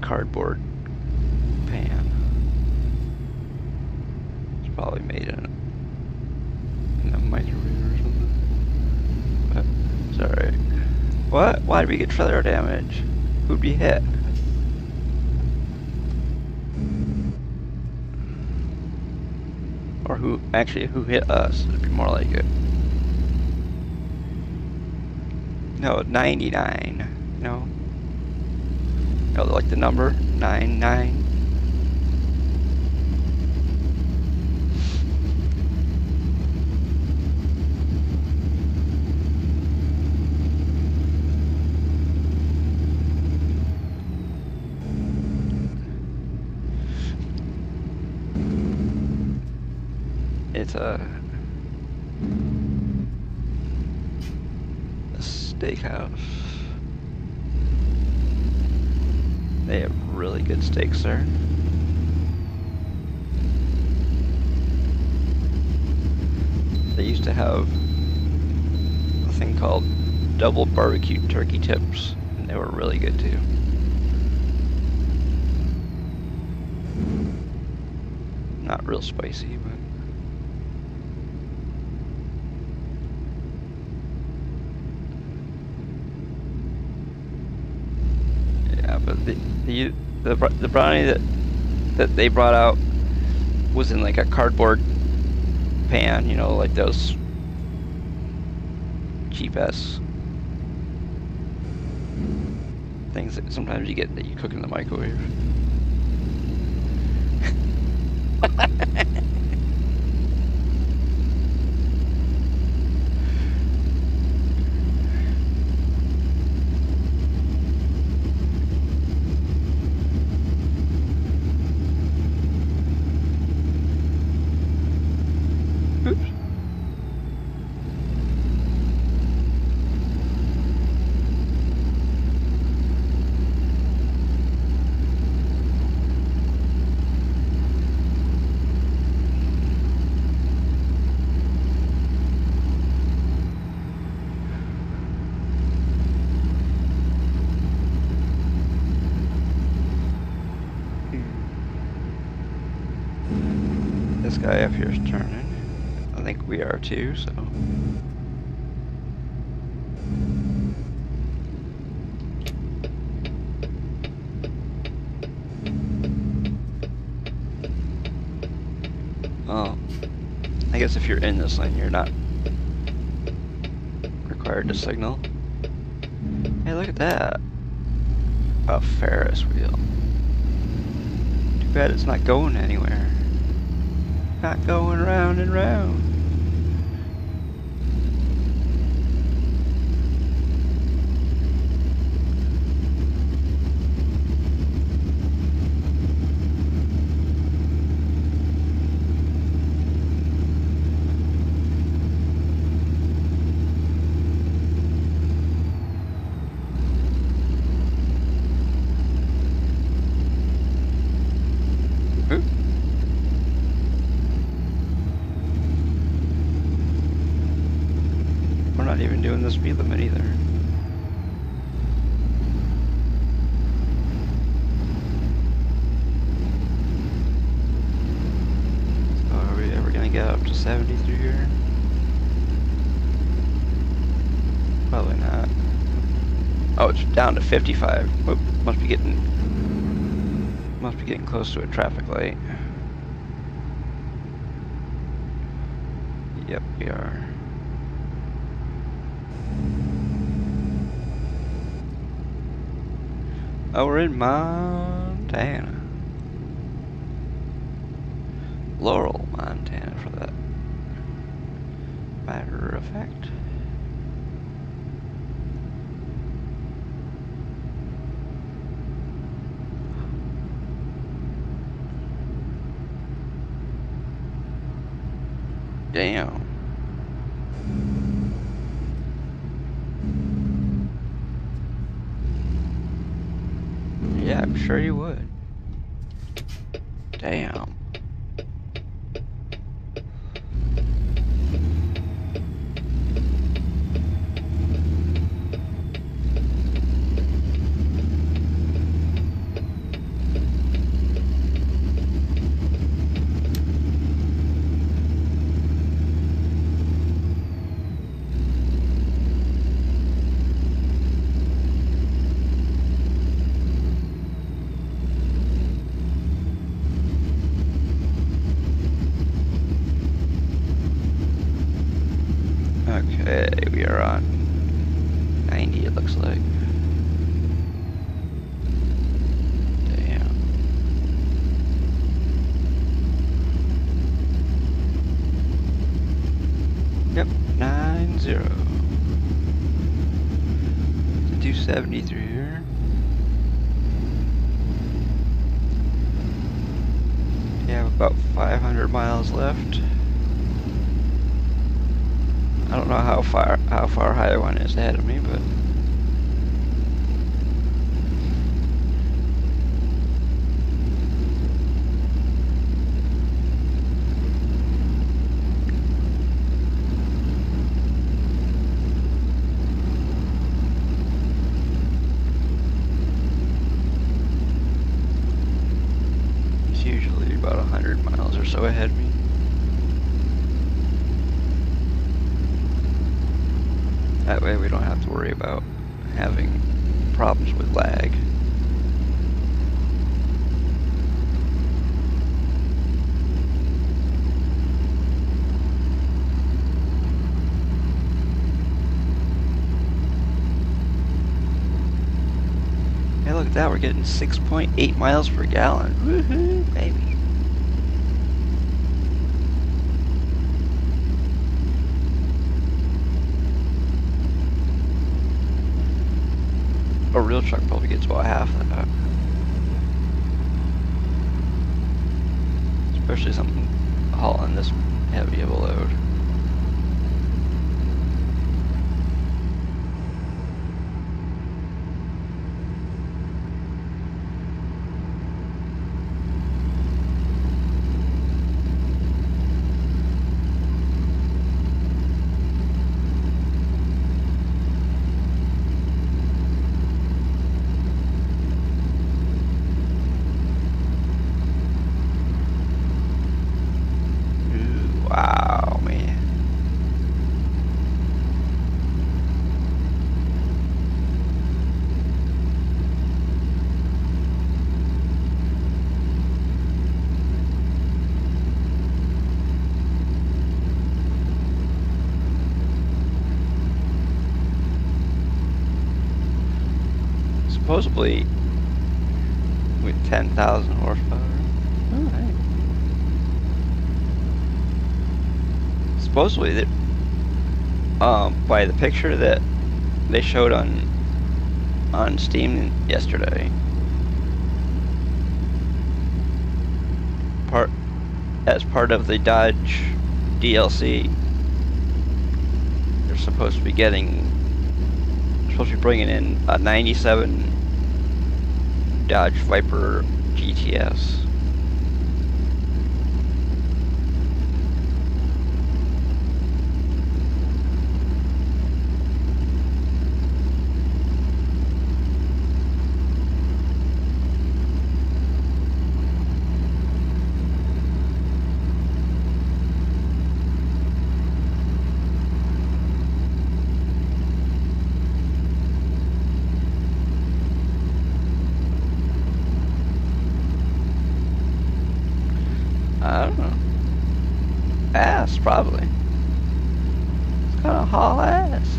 cardboard pan. It's probably made in What? Why did we get trailer damage? Who'd be hit? Or who hit us? It'd be more like it. No, 99. No. No, like the number 99. It's a steakhouse. They have really good steaks there. They used to have a thing called double barbecue turkey tips, and they were really good too. Not real spicy, but yeah, but the brownie that they brought out was in like a cardboard pan, you know, like those cheap ass things that sometimes you get that you cook in the microwave. This guy up here is turning. I think we are too, so. Oh. I guess if you're in this lane, you're not required to signal. Hey, look at that. A Ferris wheel. Too bad it's not going anywhere. Not going round and round. We're not even doing the speed limit either. So are we ever gonna get up to 70 through here? Probably not. Oh, it's down to 55. Whoop, must be getting close to a traffic light. Yep, we are. Oh, we're in Montana. Laurel, Montana, for that matter of fact. Damn. Yeah, I'm sure you would. Damn. 0. 270 through here. You have about 500 miles left. I don't know how far Highway 1 is ahead of me, but it's usually about 100 miles or so ahead of me. That way we don't have to worry about having problems with lag. Hey, look at that, we're getting 6.8 miles per gallon. Woohoo, baby. A real truck probably gets about half of that. Especially something hauling this heavy of a load. Wow, man. Supposedly with 10,000 horsepower. Oh, hey. Supposedly that by the picture that they showed on Steam yesterday, as part of the Dodge DLC, they're supposed to be bringing in a 97 Dodge Viper GTS. I don't know. Ass, probably. It's kind of haul ass.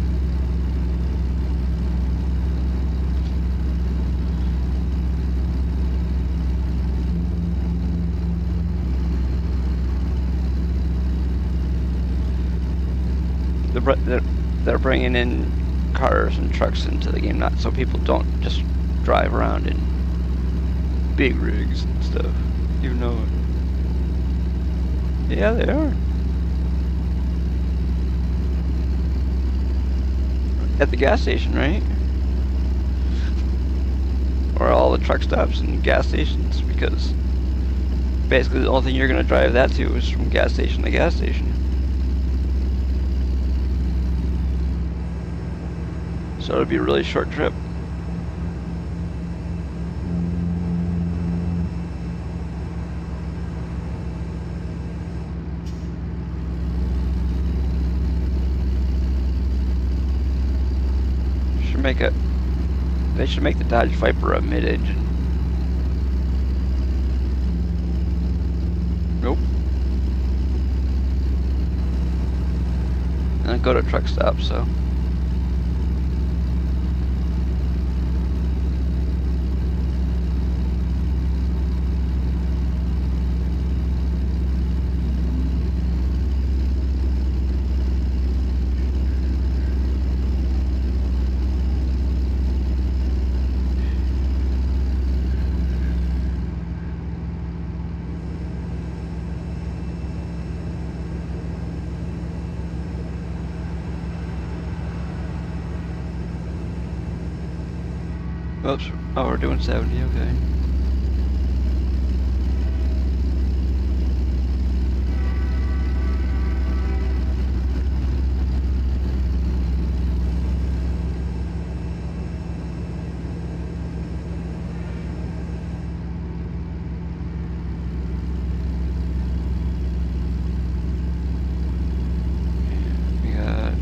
They're bringing in cars and trucks into the game, not so people don't just drive around in big rigs and stuff, even though. Yeah, they are. At the gas station, right? Or all the truck stops and gas stations, because basically the only thing you're going to drive that to is from gas station to gas station. So it'll be a really short trip. They should make the Dodge Viper a mid-engine. Nope. And go to truck stop, so. Oops. Oh, we're doing 70, okay. We got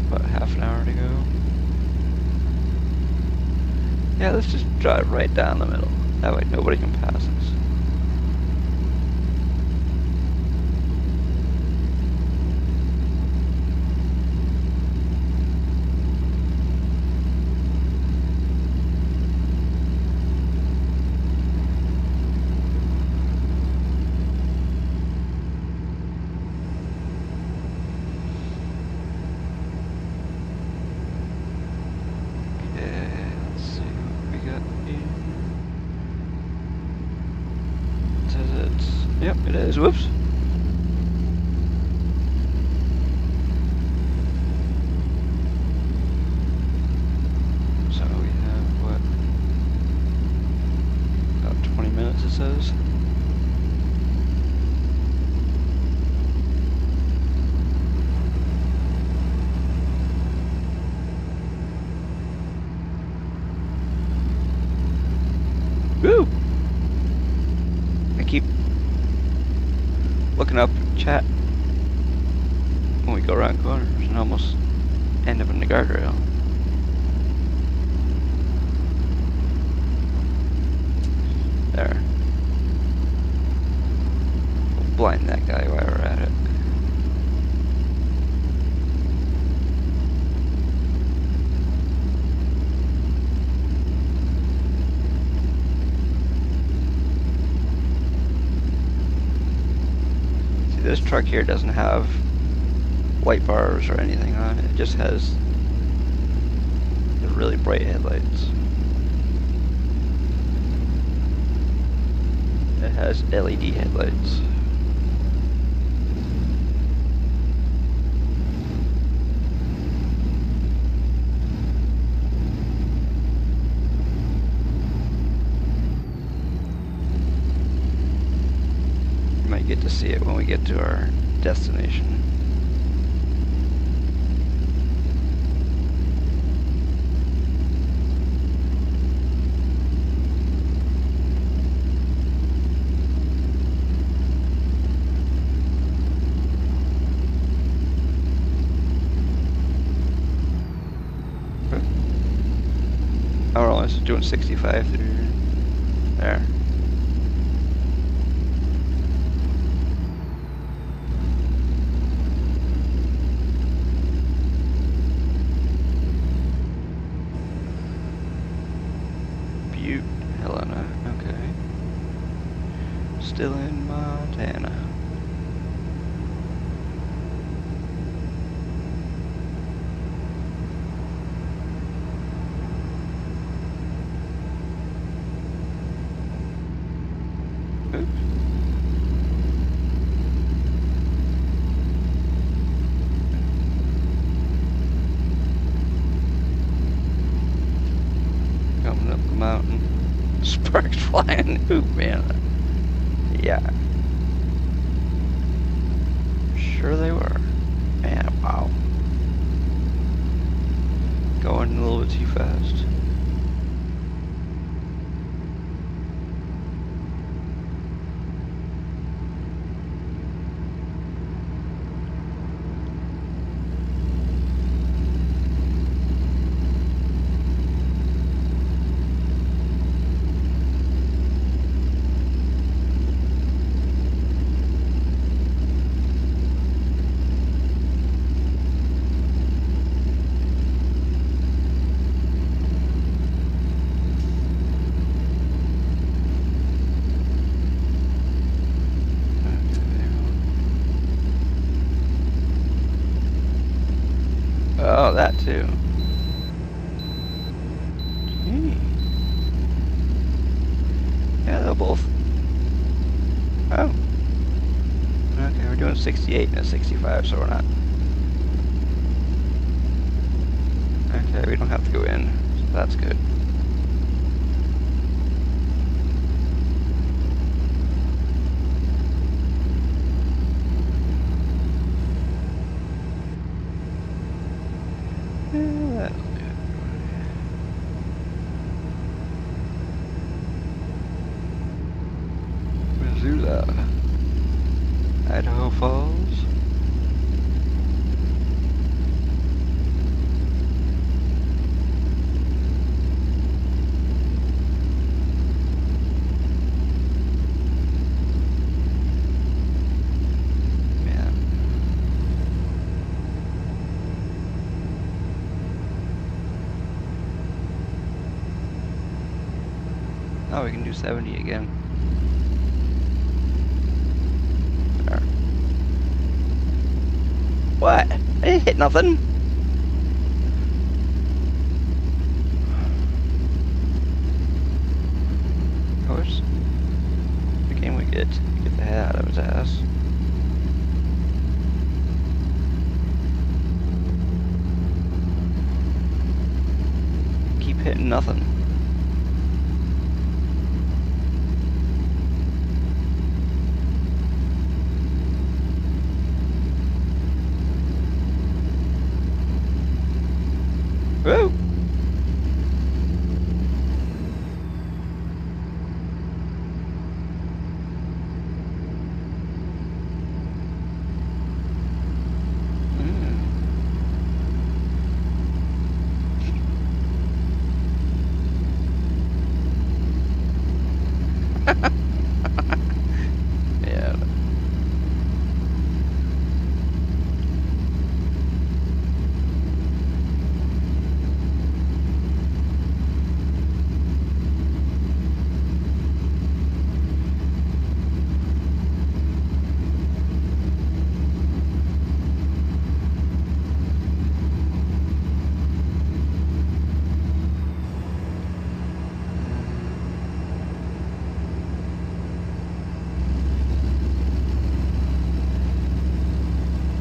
about half an hour to go. Yeah, let's just drive right down the middle. That way nobody can pass us. Yep, it is. Whoops. So we have, what, about 20 minutes it says. Woo! I keep looking up chat when we go around corners and almost end up in the guardrail. There. We'll blind that guy while we're at it. This truck here doesn't have white bars or anything on it. It just has the really bright headlights. It has LED headlights. Might get to see it when we get to our destination. Oh, we're only doing 65 through there. Helena, okay. Still in Montana. Oops. Coming up the mountain. Sparks flying. Ooh, man. Yeah. Sure they were. Man, wow. Going a little bit too fast. Oh, that too. Gee. Yeah, they'll both. Oh. Okay, we're doing 68 and a 65, so we're not. Okay, we don't have to go in, so that's good. Idaho Falls. Man. Oh, we can do 70 again. There. What? I didn't hit nothing. Of course. The game we get the head out of his ass. Keep hitting nothing. Woo! Yeah.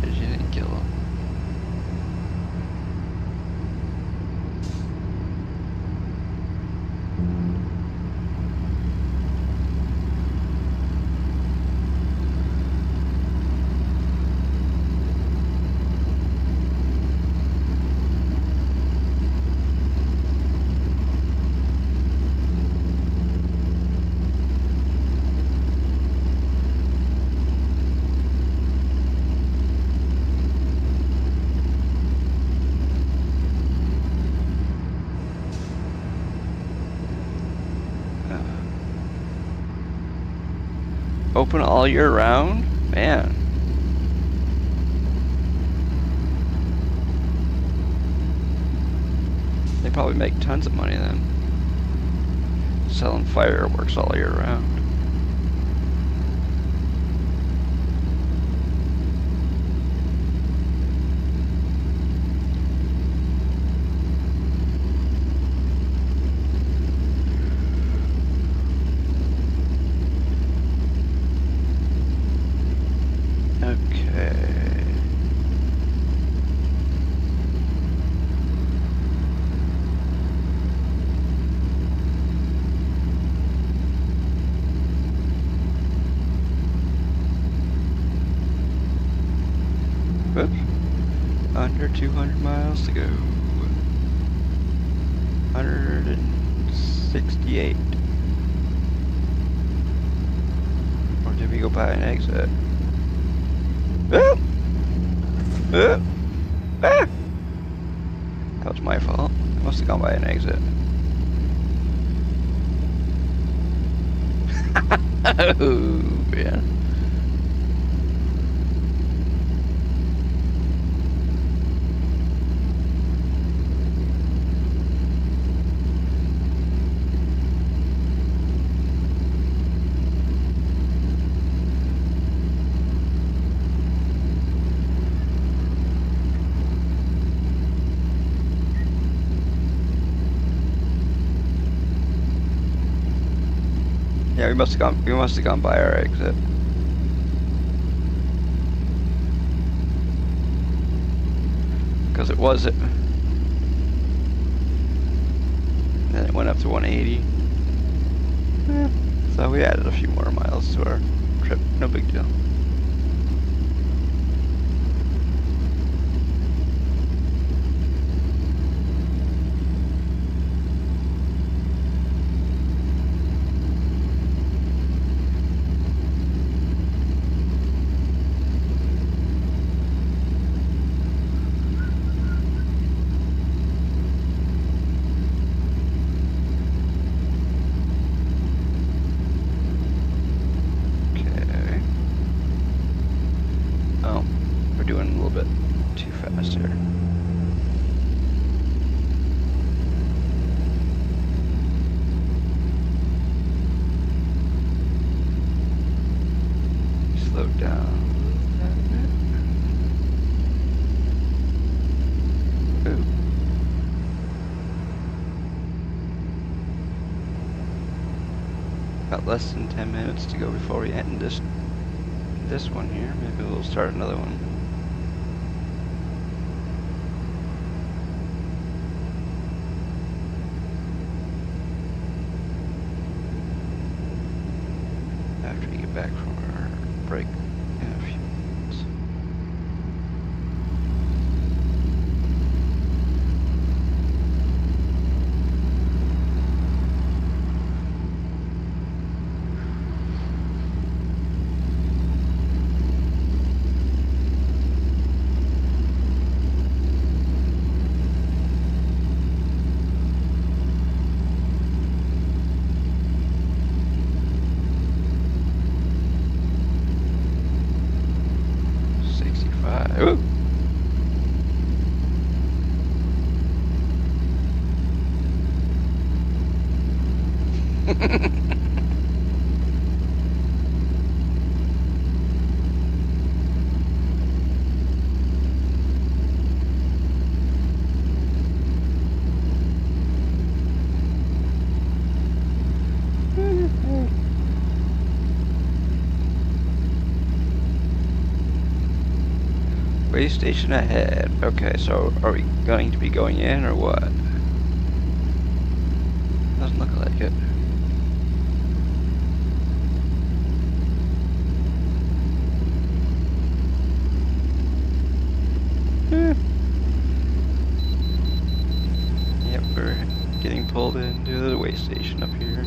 But you didn't kill him. Open all year round? Man. They probably make tons of money then. Selling fireworks all year round. Okay. Whoops. Under 200 miles to go. 168. Or did we go by an exit? Ah! Ah! Ah! That was my fault. I must have gone by an exit. Oh, man. Yeah, we must have gone by our exit. Because it was it. Then it went up to 180. So we added a few more miles to our trip. No big deal. slow down. Ooh. Got less than 10 minutes to go before we end this one here. Maybe we'll start another one. After we get back from our break in a few minutes. Ooh. Way station ahead. Okay, so are we going to be going in or what? Doesn't look like it. Yep, we're getting pulled into the way station up here.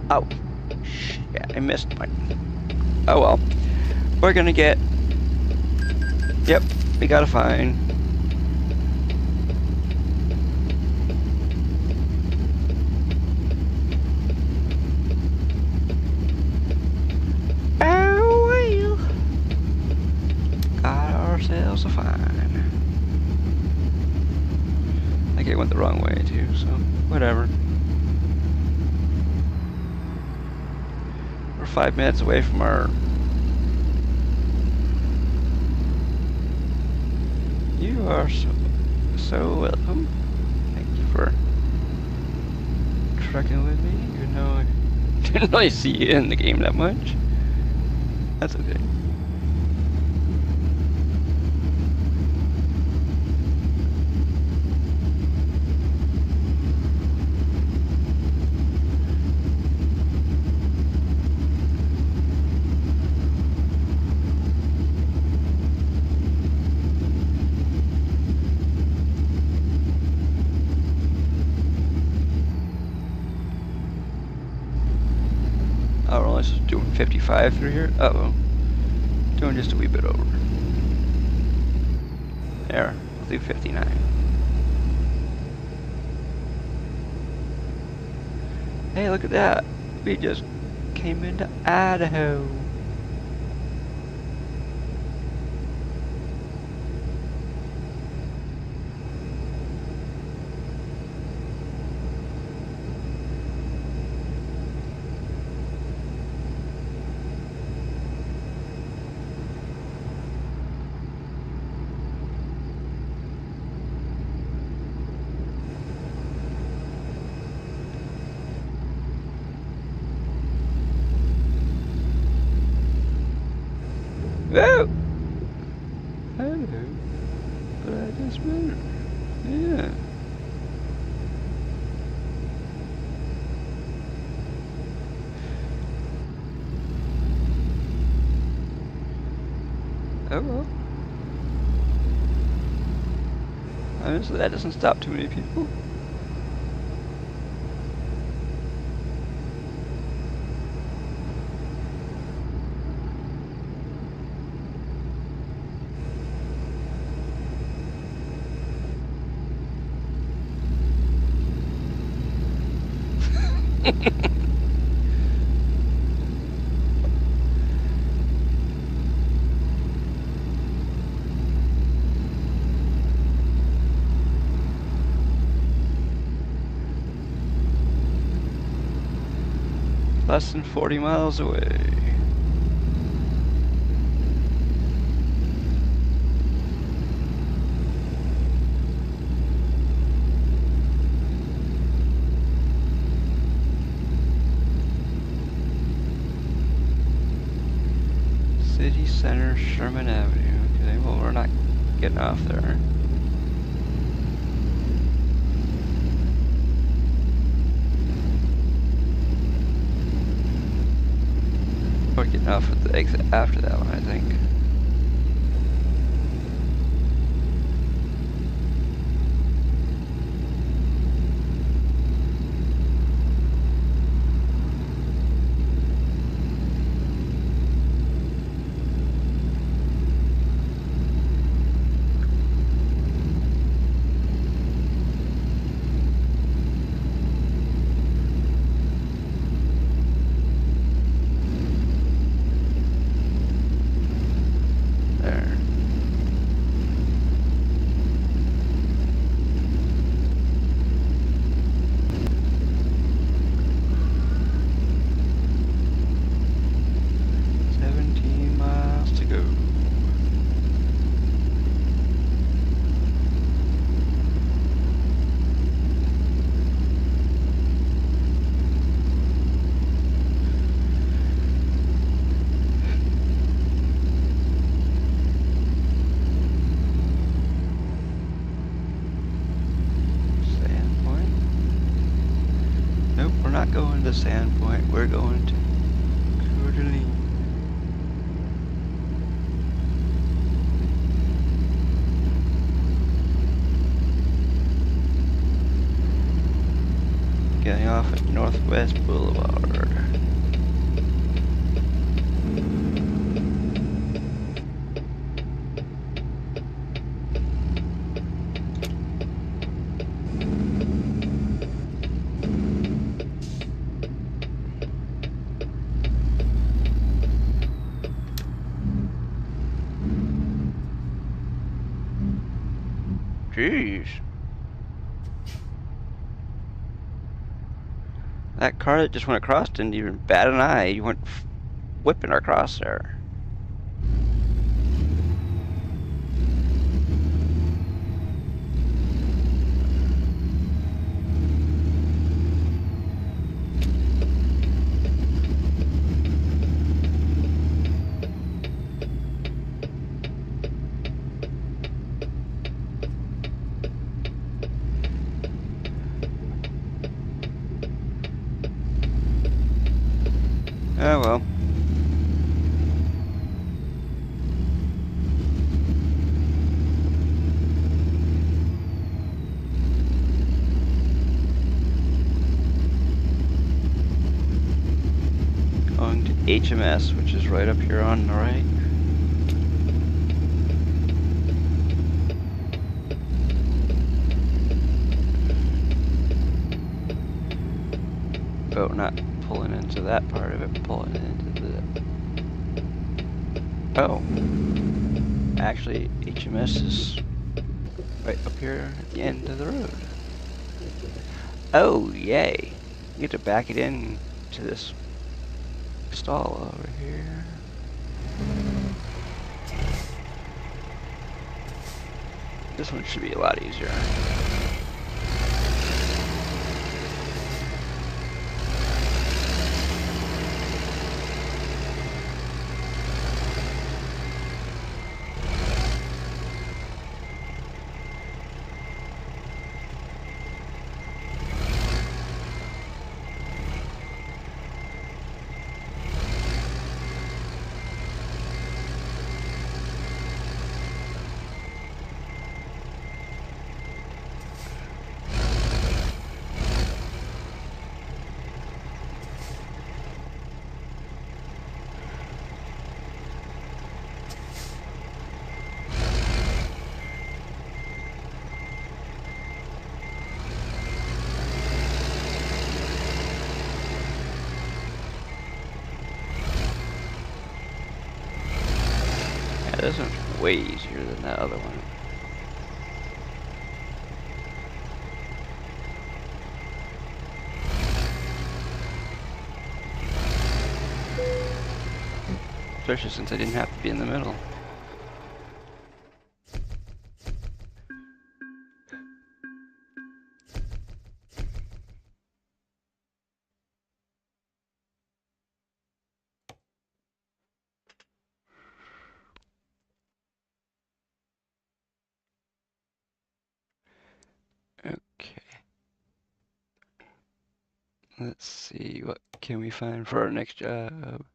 Oh, shit, I missed my... Oh well. We're gonna get... Yep, we got a fine. Oh well. Got ourselves a fine. I think it went the wrong way too, so whatever. 5 minutes away from our... You are so welcome. Thank you for trucking with me, even though I didn't really see you in the game that much. That's okay. Oh, we're only doing 55 through here? Uh-oh. Doing just a wee bit over. There, we'll do 59. Hey, look at that. We just came into Idaho. Whoa! Hello. But I just moved. Yeah. Oh well. Honestly, that doesn't stop too many people. less than 40 miles away. City Center, Sherman Avenue. Okay, well, we're not getting off there. We're getting off at the exit after that one, I think. Not going to Sandpoint, we're going to Coeur. Getting off at Northwest Boulevard. Jeez. That car that just went across didn't even bat an eye. You went whipping across there. Oh well. Going to HMS, which is right up here on the right. Oh, not pulling into that part of it, pulling into the... Oh. Actually, HMS is right up here at the end of the road. Oh, yay. You get to back it in to this stall over here. This one should be a lot easier. This one's way easier than that other one. especially since I didn't have to be in the middle. Okay. Let's see, what can we find for our next job?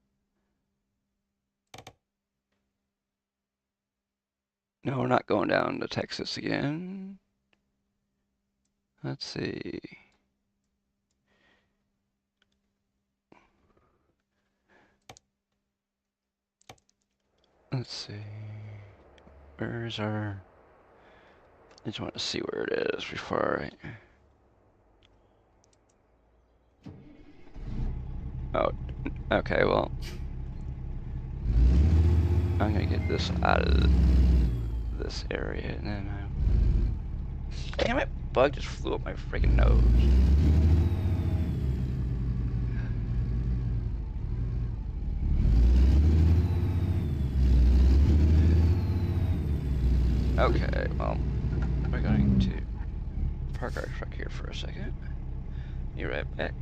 No, we're not going down to Texas again. Let's see. Let's see. Where's our... I just want to see where it is before I... Oh, okay, well... I'm gonna get this out of this area, and then... Damn it! Bug just flew up my freaking nose. Okay, well... We're going to park our truck here for a second. Be right back.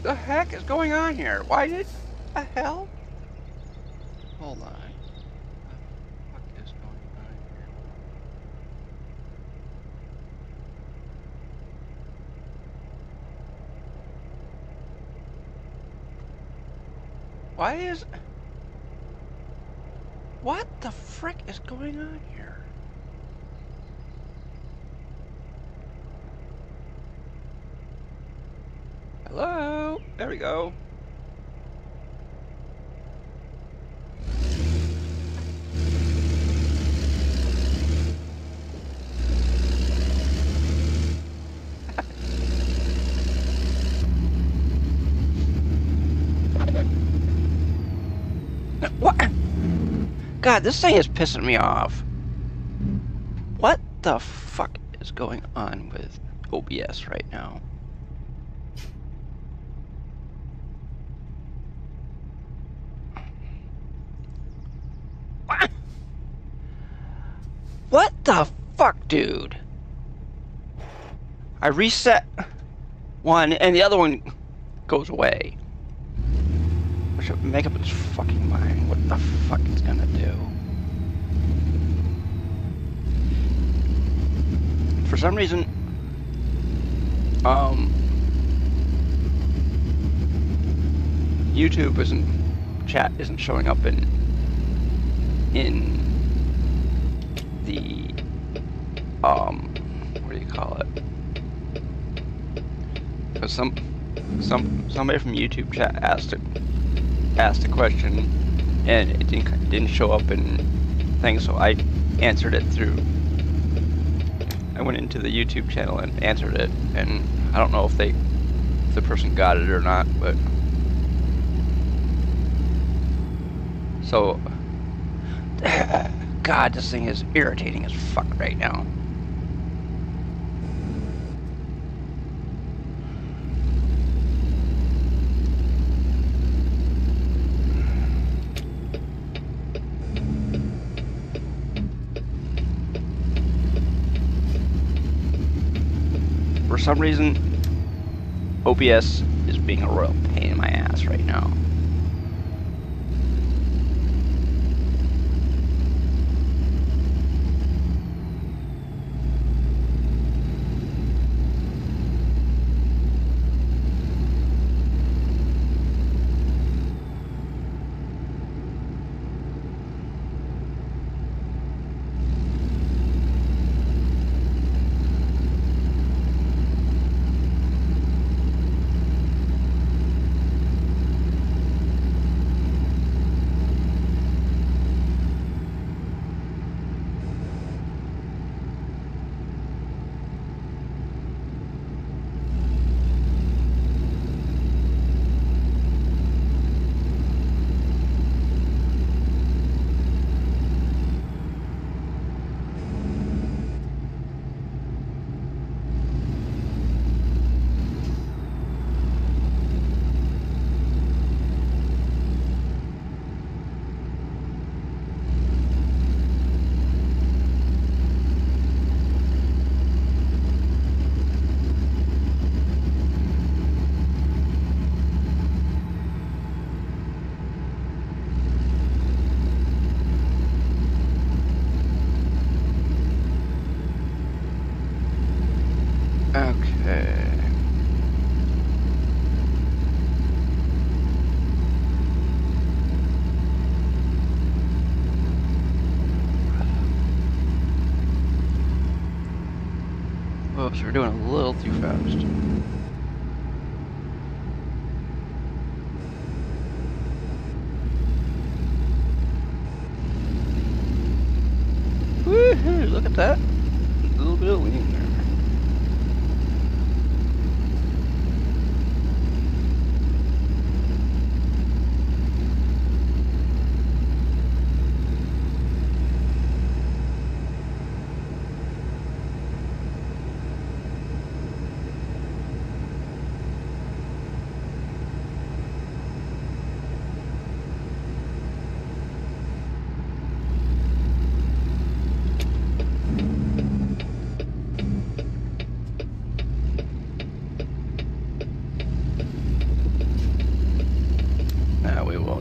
the heck is going on here? Why did the hell? Hold on. What is going on here? Why is... What the frick is going on here? Hello? There we go. What? God, this thing is pissing me off. What the fuck is going on with OBS right now? What the fuck, dude? I reset one and the other one goes away. I should make up its fucking mind what the fuck it's gonna do. For some reason, YouTube chat isn't showing up in the what do you call it? Because somebody from YouTube chat asked a question and it didn't show up in things, so I answered it through. I went into the YouTube channel and answered it, and I don't know if the person got it or not, but so God, this thing is irritating as fuck right now. For some reason, OBS is being a royal pain in my ass right now. Whoops, we're doing a little too fast. Woohoo! Look at that. A little bit of lean there.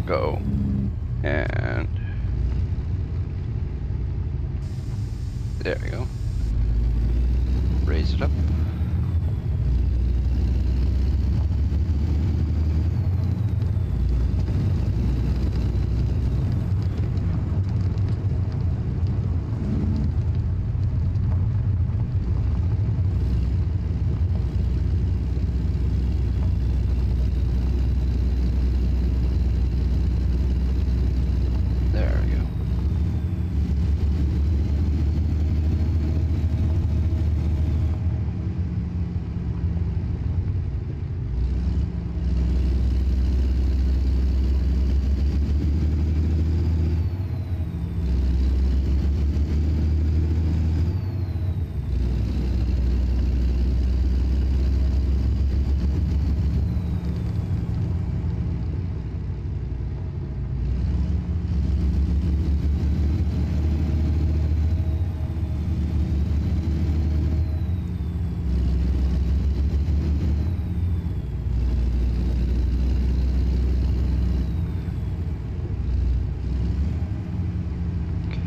go and there we go. Raise it up. There we go.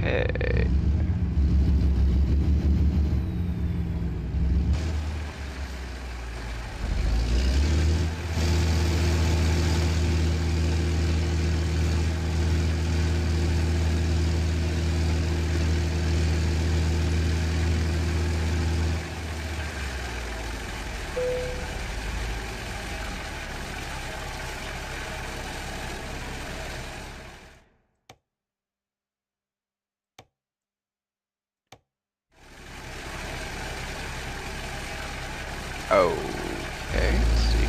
Okay. Okay, let's see.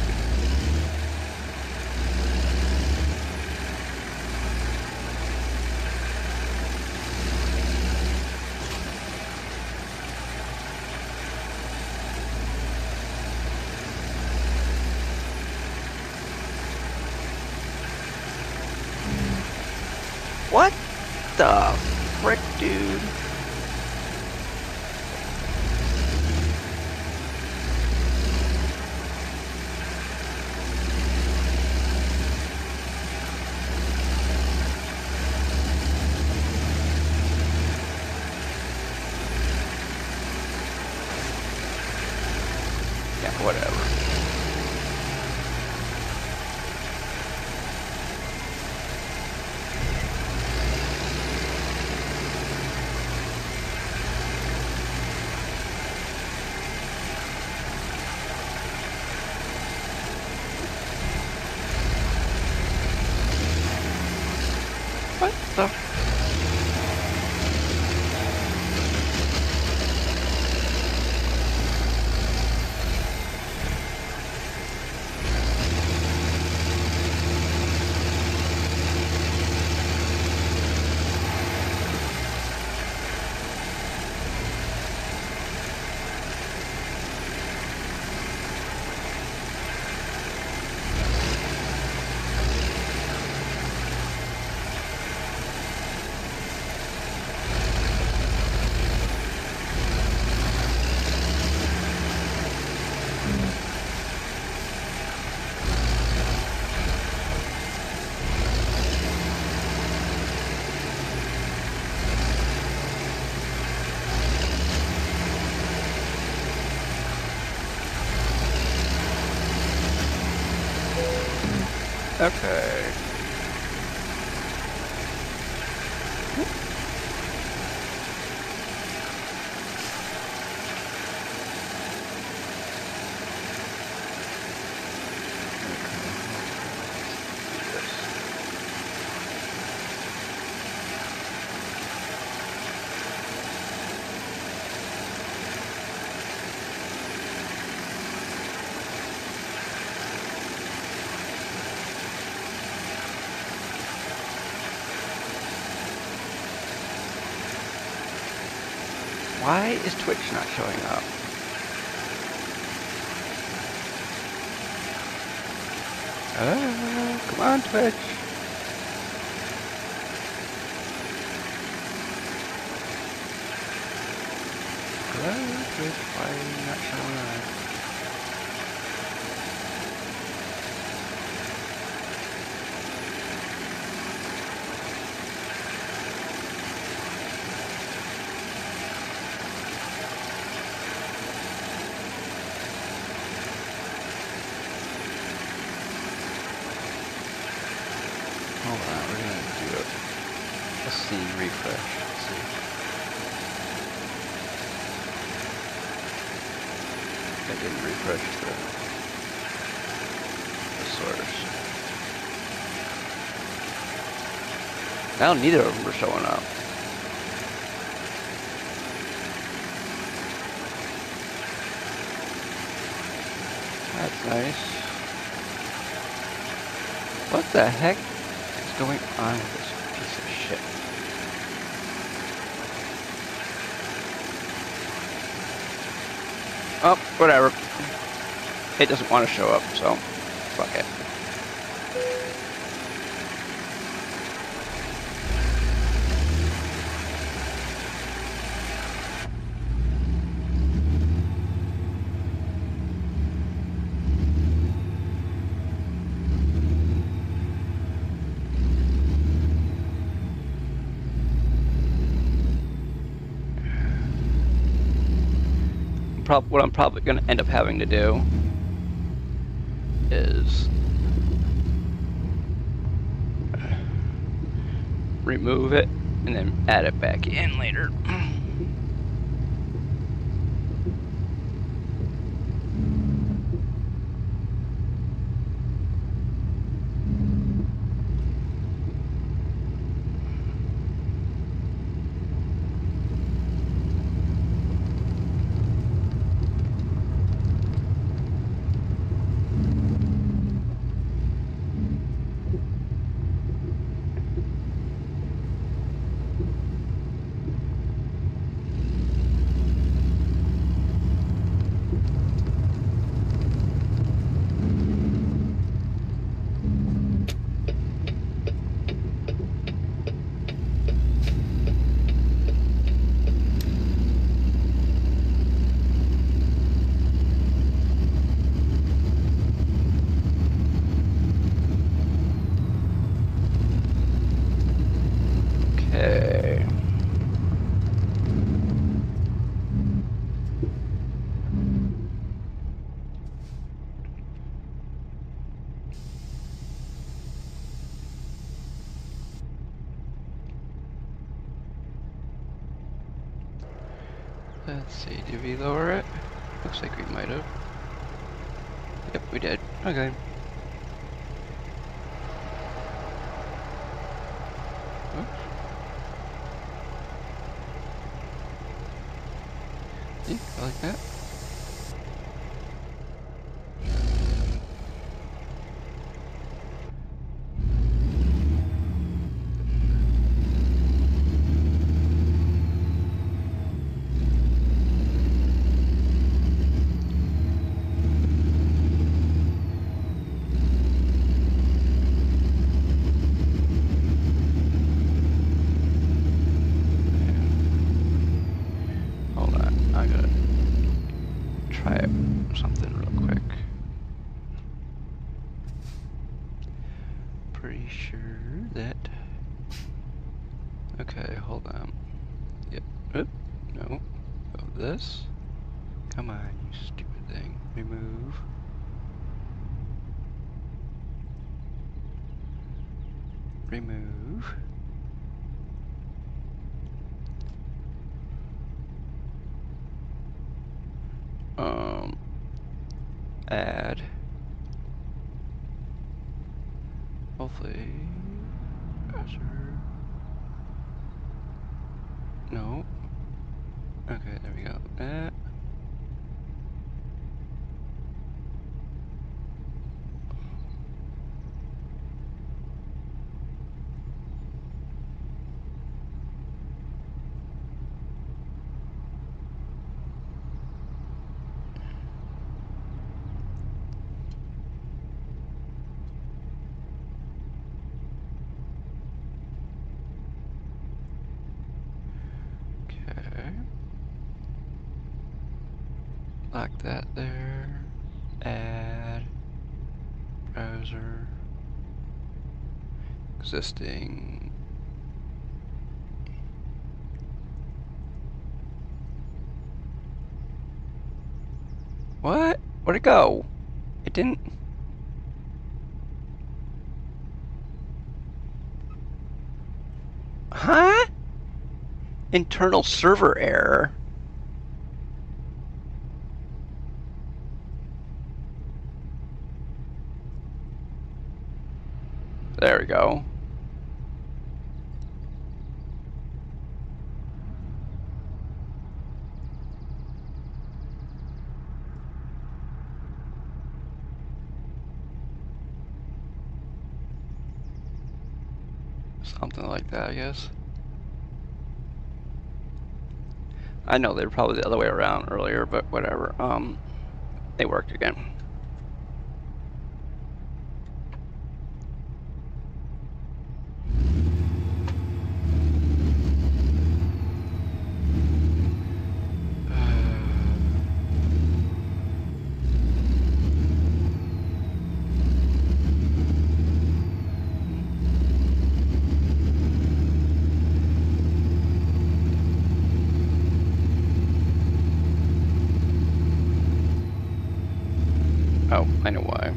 What the frick, dude? Yeah, whatever. What the? Okay. Why is Twitch not showing up? Oh, come on, Twitch. Hello, Twitch. Why are you not showing up? scene refresh. Let's see. I didn't refresh the source. Now neither of them are showing up. That's nice. What the heck is going on with this piece of shit? Oh, whatever. It doesn't want to show up, so fuck it. What I'm probably going to end up having to do is remove it and then add it back in later. Okay. Let's see, did we lower it? Looks like we might have. Yep, we did. Okay. Oops. See, I like that. Something real quick. Pretty sure that. Okay, hold on. Yep. Oop. No. Go this. Come on, you stupid thing. Remove. Remove. Add. Hopefully. No. Okay, there we go. Okay. Lock that there. Add. Browser. Existing. What? Where'd it go? It didn't. Huh? Internal server error. There we go. Something like that, I guess. I know they were probably the other way around earlier, but whatever. They worked again. Oh, I know why.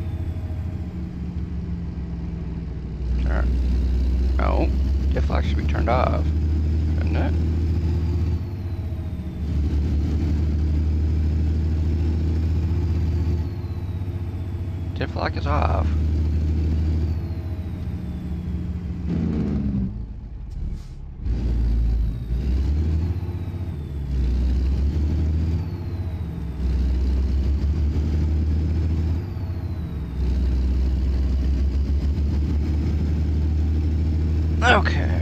Oh, diff lock should be turned off, shouldn't it? Diff lock is off. Okay.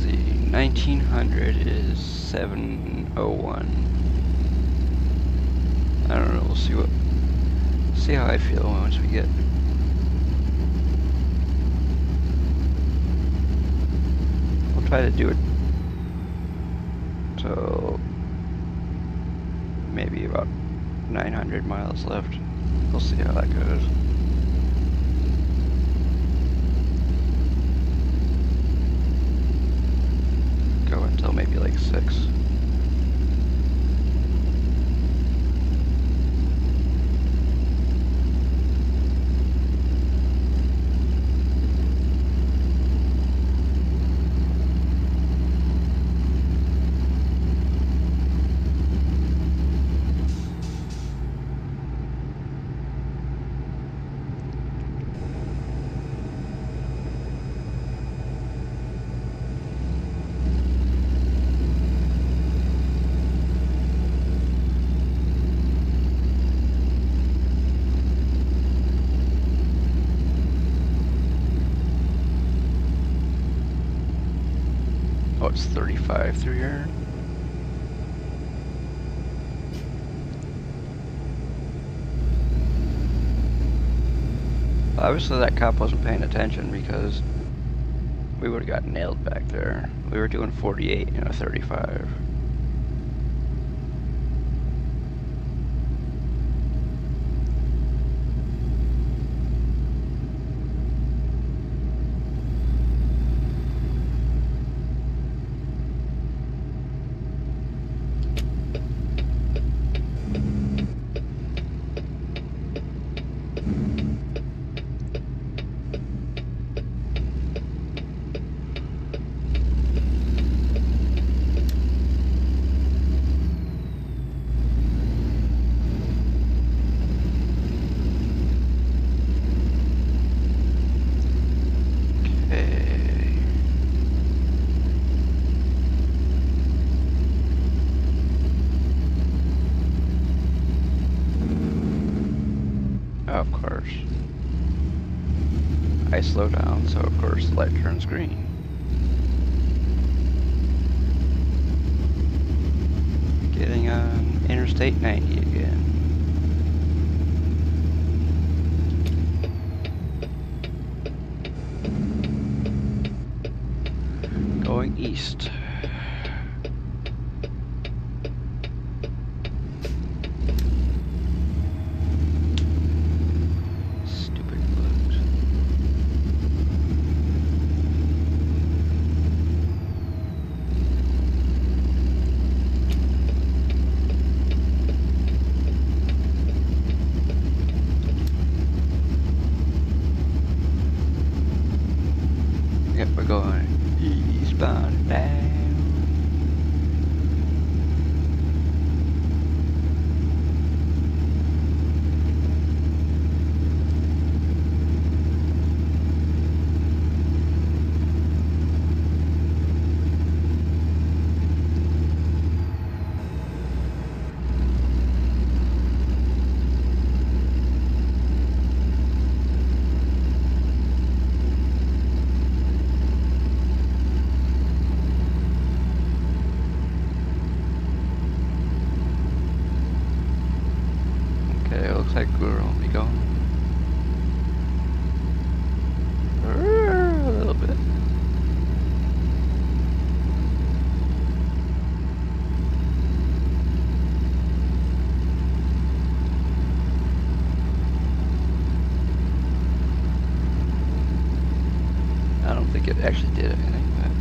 The 1900 is 701. I don't know. We'll see how I feel once we get. We'll try to do it till maybe about 900 miles left. We'll see how that goes. Go until maybe like 6. Oh, it's 35 through here. Obviously that cop wasn't paying attention because we would have got nailed back there. We were doing 48 and a 35. Of course. I slow down, so of course the light turns green. Getting on Interstate 90 again. Going east. Stupid bugs. Yep, we're going eastbound down. Okay, it looks like we're only going a little bit. I don't think it actually did anything, but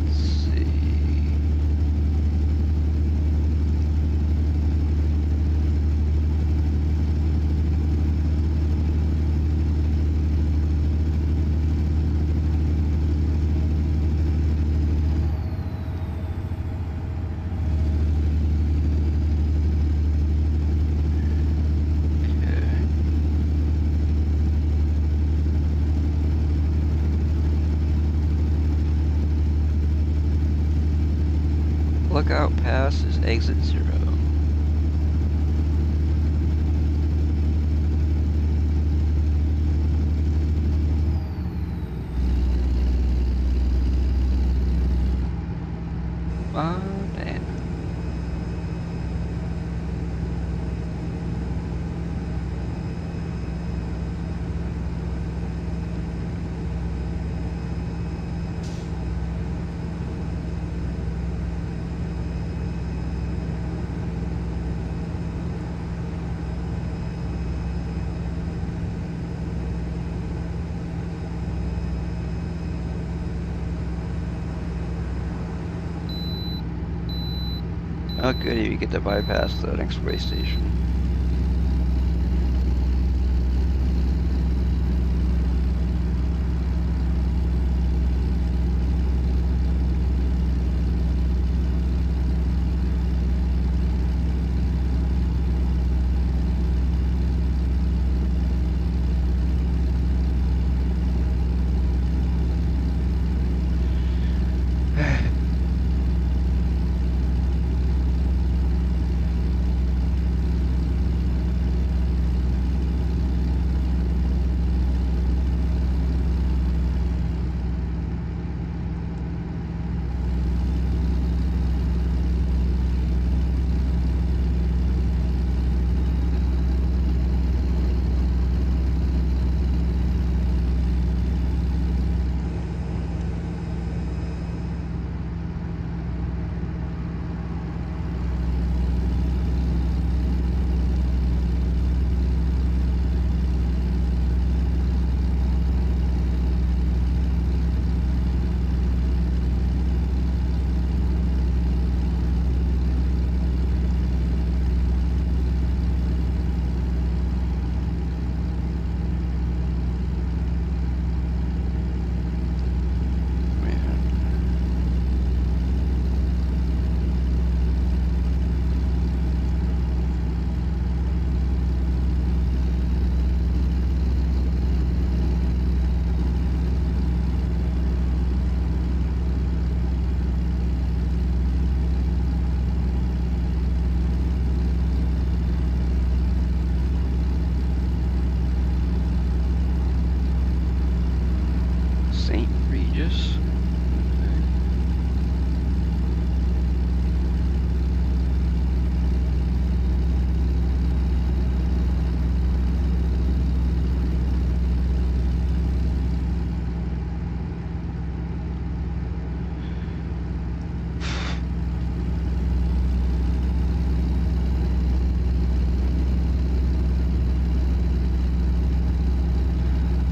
let's see. Okay. Lookout Pass is exit 0. Damn. Oh, goody, we get to bypass the next way station.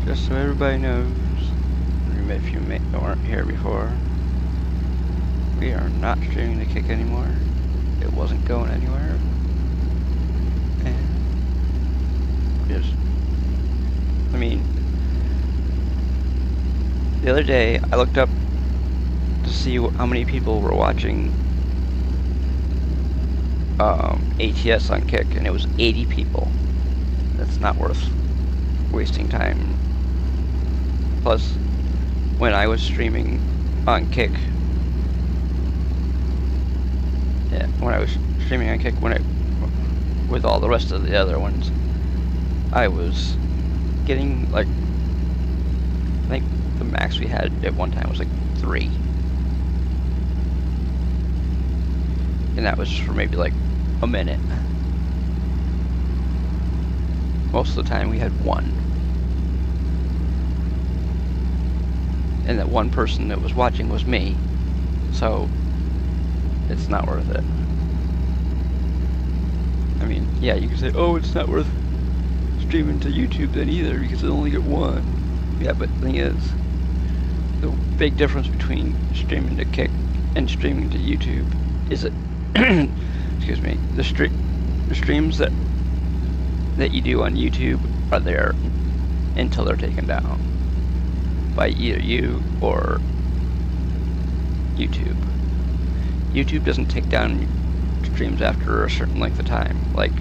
just so everybody knows, if you weren't here before, we are not streaming the Kick anymore. It wasn't going anywhere. And just, I mean, the other day I looked up to see how many people were watching ATS on Kick, and it was 80 people. That's not worth wasting time. Plus, when I was streaming on Kick, when I was streaming on Kick, with all the rest of the other ones, I was getting like, I think the max we had at one time was like 3. And that was for maybe like a minute. Most of the time we had 1. And that one person that was watching was me. So it's not worth it. I mean, yeah, you can say, oh, it's not worth streaming to YouTube then either because it only get 1. Yeah, but the thing is, the big difference between streaming to Kick and streaming to YouTube is that, excuse me, the streams that you do on YouTube are there until they're taken down by either you or YouTube. YouTube doesn't take down streams after a certain length of time, like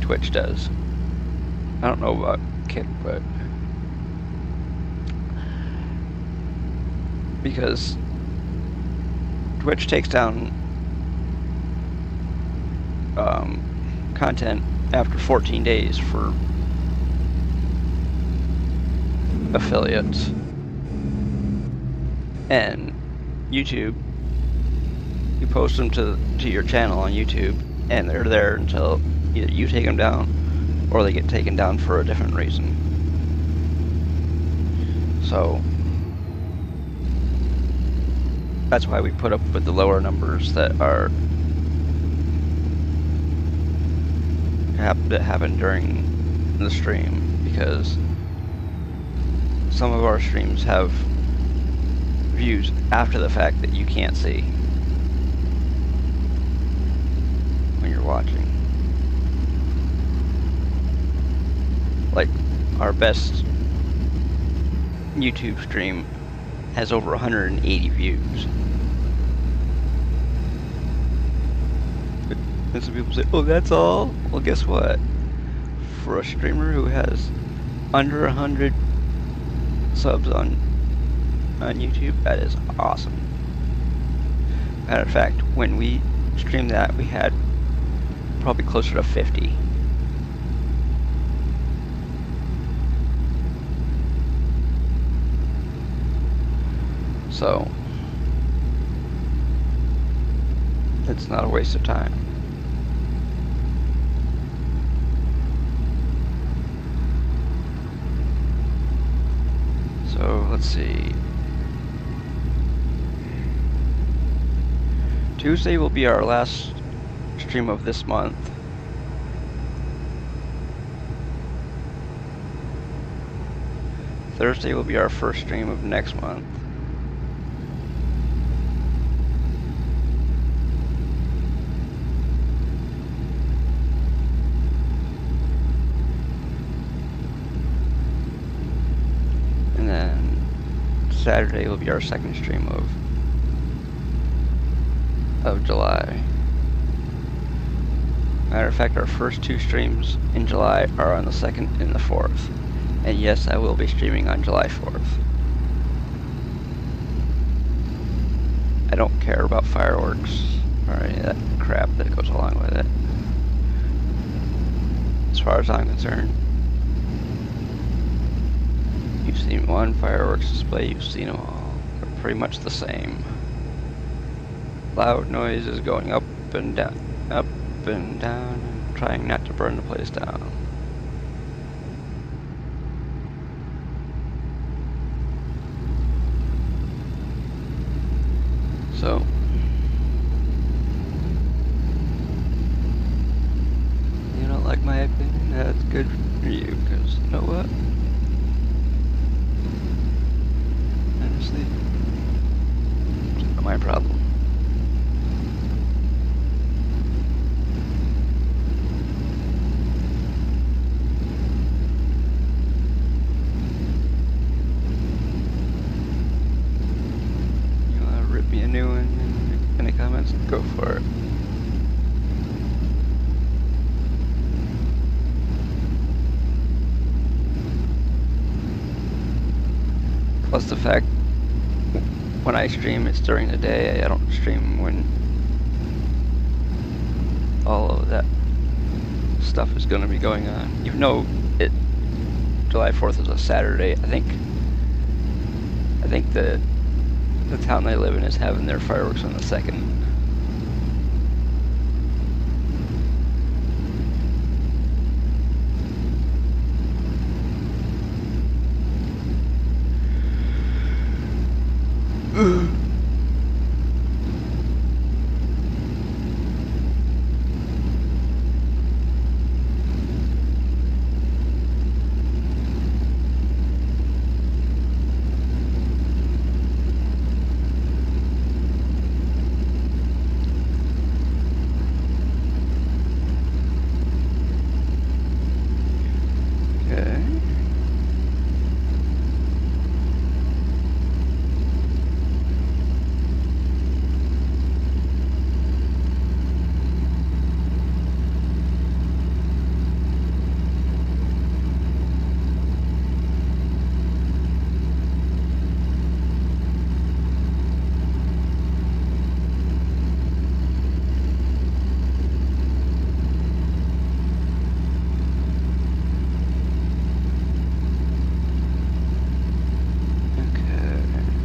Twitch does. I don't know about Kick, but because Twitch takes down content after 14 days for affiliates, and YouTube, you post them to your channel on YouTube, and they're there until either you take them down or they get taken down for a different reason. So that's why we put up with the lower numbers that happen during the stream, because some of our streams have views after the fact that you can't see when you're watching. Like, our best YouTube stream has over 180 views. And some people say, oh, that's all? Well, guess what? For a streamer who has under 100 subs on YouTube, that is awesome. Matter of fact, when we streamed that, we had probably closer to 50. So it's not a waste of time. So let's see. Tuesday will be our last stream of this month. Thursday will be our first stream of next month. And then Saturday will be our second stream of July. Matter of fact, our first 2 streams in July are on the 2nd and the 4th. And yes, I will be streaming on July 4th. I don't care about fireworks or any of that crap that goes along with it. As far as I'm concerned, you've seen one fireworks display, you've seen them all. They're pretty much the same. Loud noises going up and down, and trying not to burn the place down. So, you don't like my opinion? That's good for you, because you know what? Honestly, it's not my problem. You wanna rip me a new one in the comments? Go for it. Plus the fact, when I stream, it's during the day. I don't stream when all of that stuff is going to be going on. Even though July 4th is a Saturday, I think the town I live in is having their fireworks on the 2nd.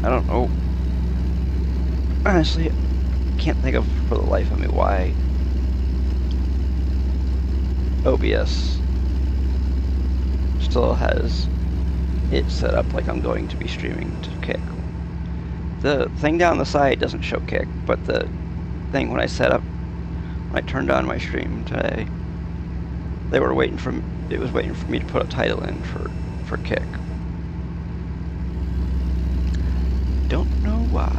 I don't know. Honestly, I can't think of for the life of me why OBS still has it set up like I'm going to be streaming to Kick. The thing down the side doesn't show Kick, but the thing when I turned on my stream today, it was waiting for me to put a title in for Kick. Don't know why.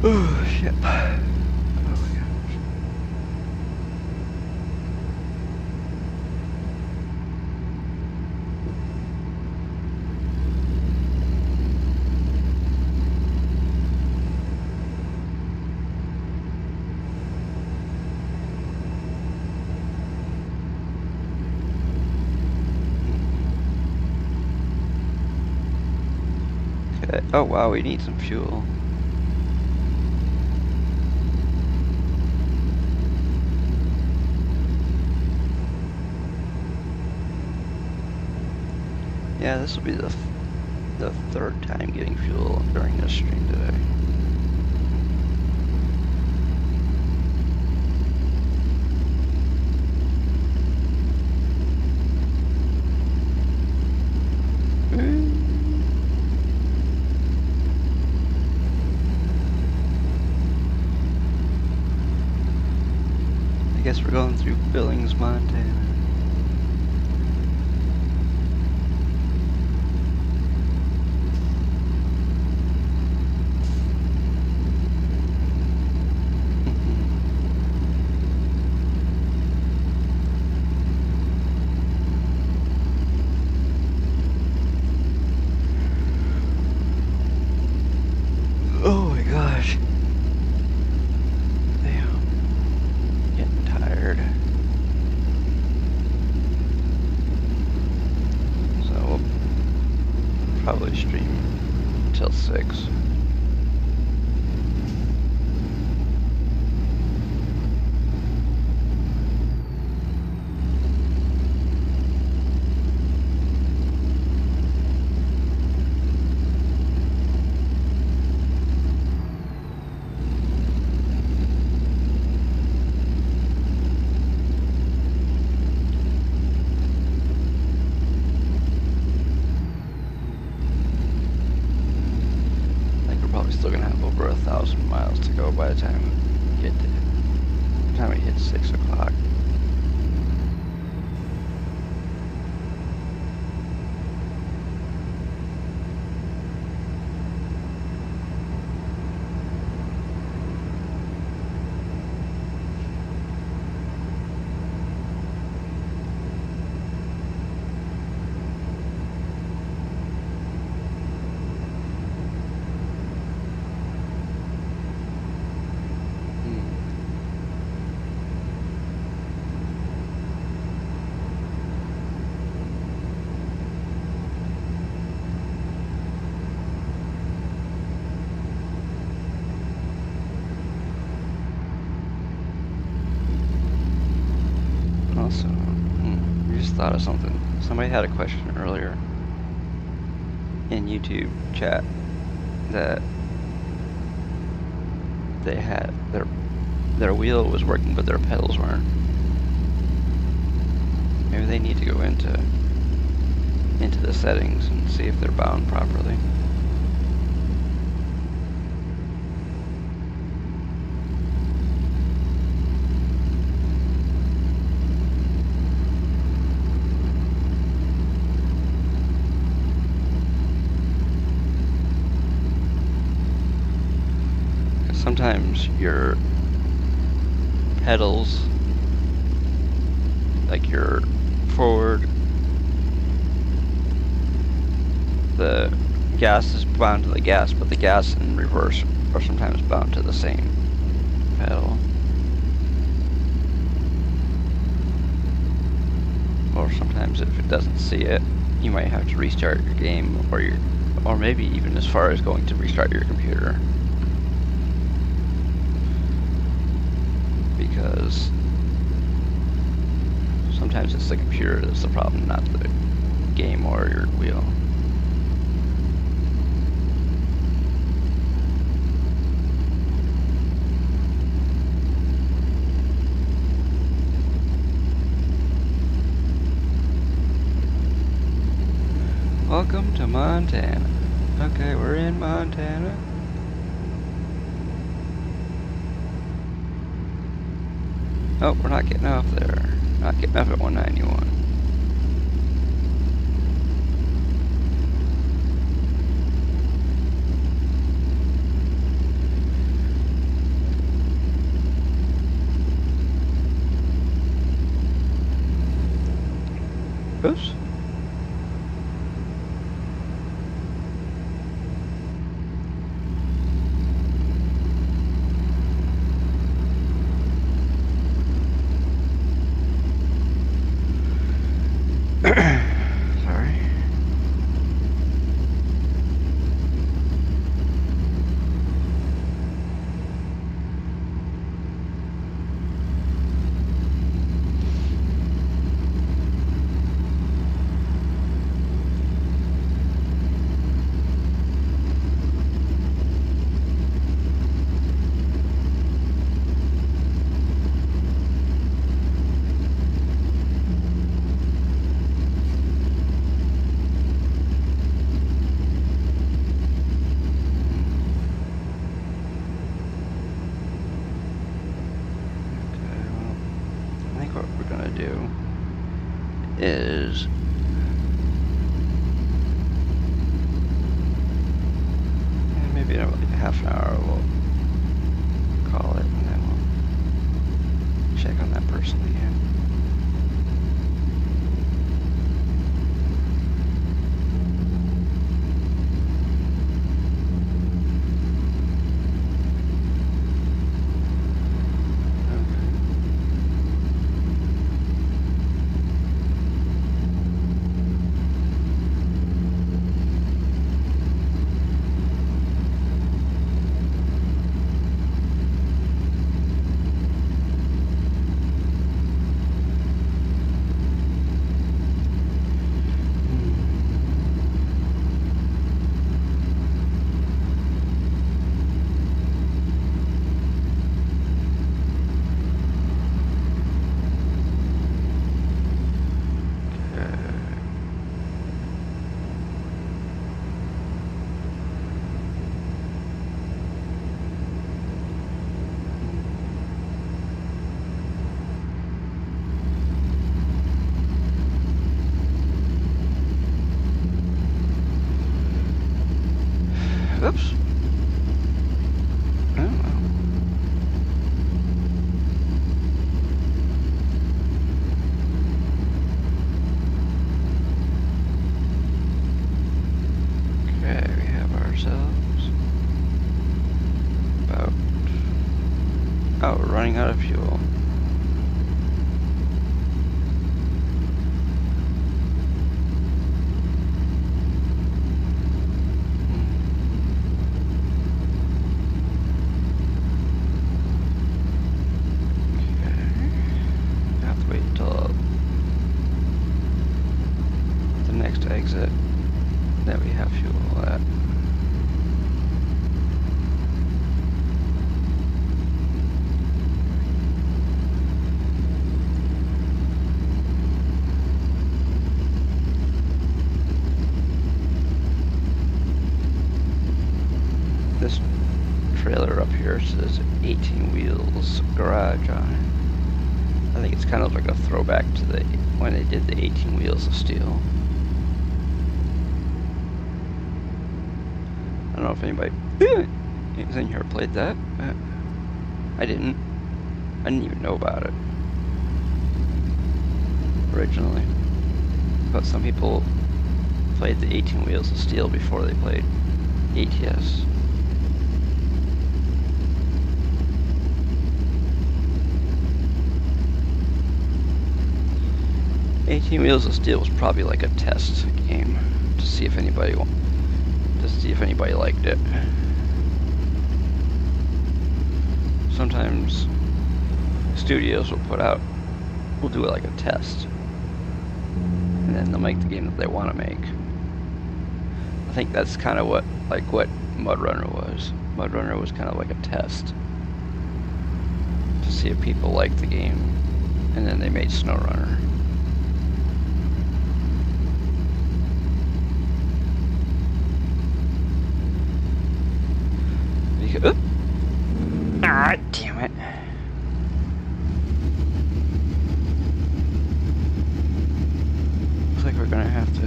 Oh shit. Oh my gosh. Okay. Oh wow, we need some fuel. Yeah, this will be the third time getting fuel during this stream today. I guess we're going through Billings, Montana. Oh my gosh. Damn. Getting tired. So we'll probably stream till 6. by the time it hits 6 o'clock. Also, I just thought of something. Somebody had a question earlier in YouTube chat that they had their wheel was working but their pedals weren't. Maybe they need to go into the settings and see if they're bound properly. Sometimes your pedals, like your forward, the gas is bound to the gas, but the gas and reverse are sometimes bound to the same pedal. Or sometimes if it doesn't see it, you might have to restart your game, or maybe even as far as going to restart your computer. Because sometimes it's the computer that's the problem, not the game or your wheel. Welcome to Montana. Okay, we're in Montana. Oh, we're not getting off there. Not getting off at 191. Oops. Sorry. Do is maybe in like half an hour we'll call it, and then we'll check on that person again. Oops. Oh, well. Okay, we have ourselves about... Oh, we're running out of fuel. Exit that we have fuel at. This trailer up here says 18 wheels garage on it. I think it's kind of like a throwback to the when they did the 18 wheels of steel. I don't know if anybody is in here played that. I didn't. I didn't even know about it originally. But some people played the 18 wheels of steel before they played ATS. "18 Wheels of Steel" was probably like a test game to see if anybody liked it. Sometimes studios will do it like a test, and then they'll make the game that they want to make. I think that's kind of what Mud Runner was. Mud Runner was kind of like a test to see if people liked the game, and then they made Snow Runner. Ah, damn it. Looks like we're gonna have to...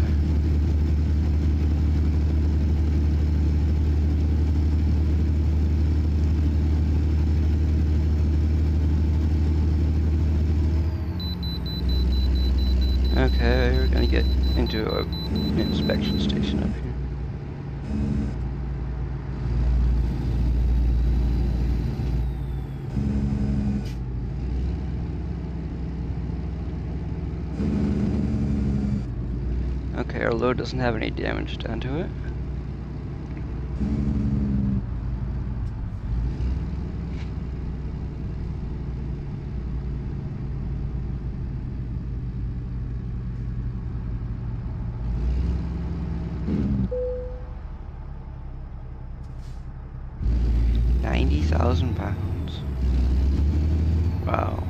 Okay, we're gonna get into an inspection station up here. Okay, our load doesn't have any damage done to it. £90,000. Wow.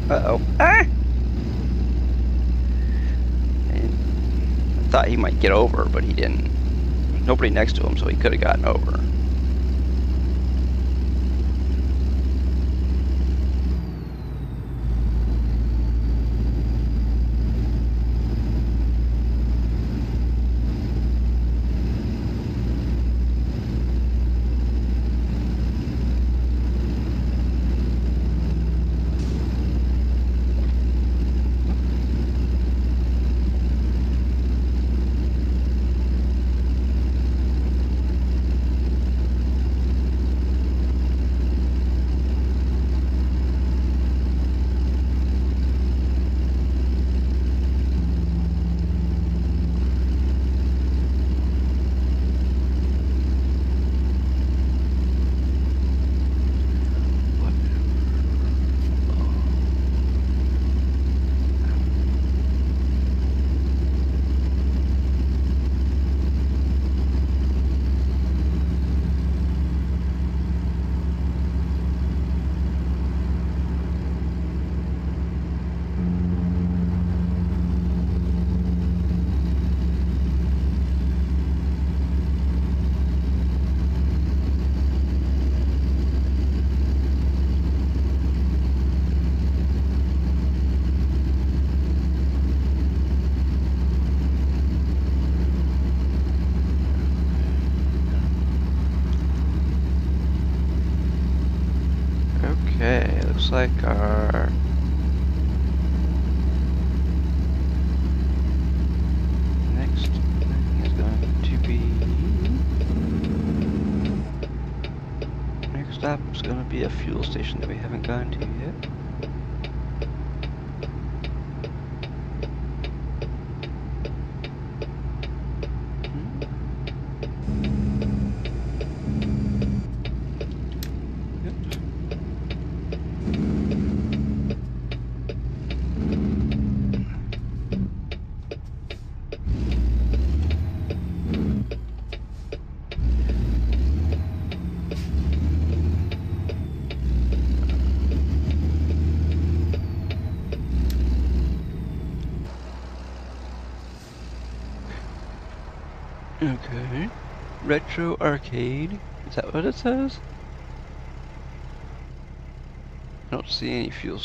Uh-oh. Ah! I thought he might get over, but he didn't. Nobody next to him, so he could have gotten over. Okay, looks like our next thing is going to be... Next stop is going to be a fuel station that we haven't gone to yet. Okay. Retro Arcade. Is that what it says? I don't see any fuel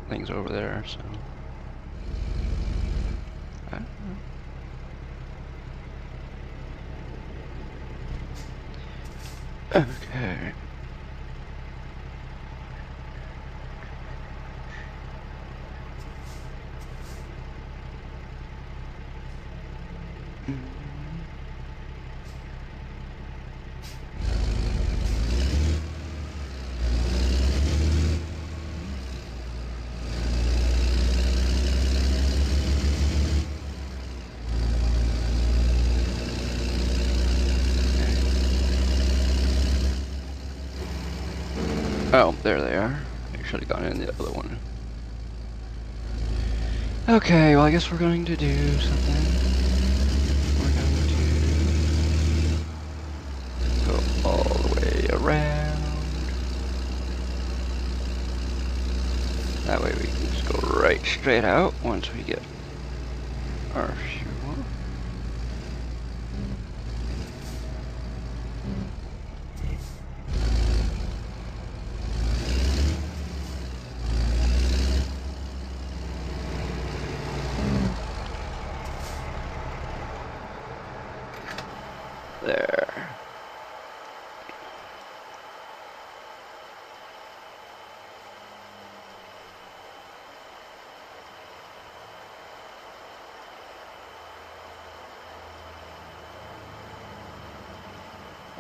things over there, so... I don't know. Okay. Oh, there they are. I should have gone in the other one. Okay, well I guess we're going to do something. We're going to go all the way around. That way we can just go right straight out once we get our fuel. There.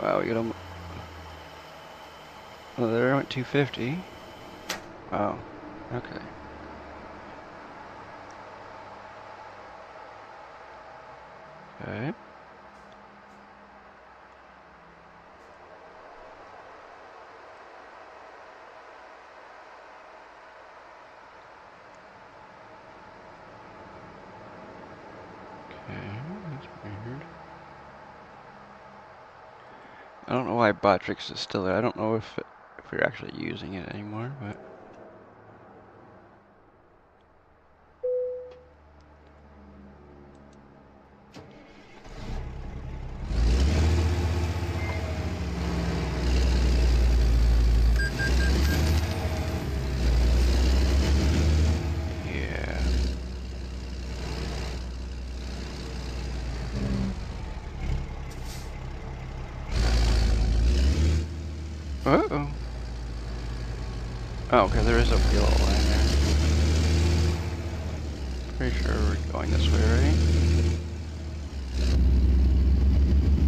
Wow, we got them. Oh, there went 250. Wow. Okay. Okay. Okay, that's weird. I don't know why Botrix is still there. I don't know if we're actually using it anymore, but... Yeah. Uh-oh. Oh, okay, there is a fuel line there. Pretty sure we're going this way, right?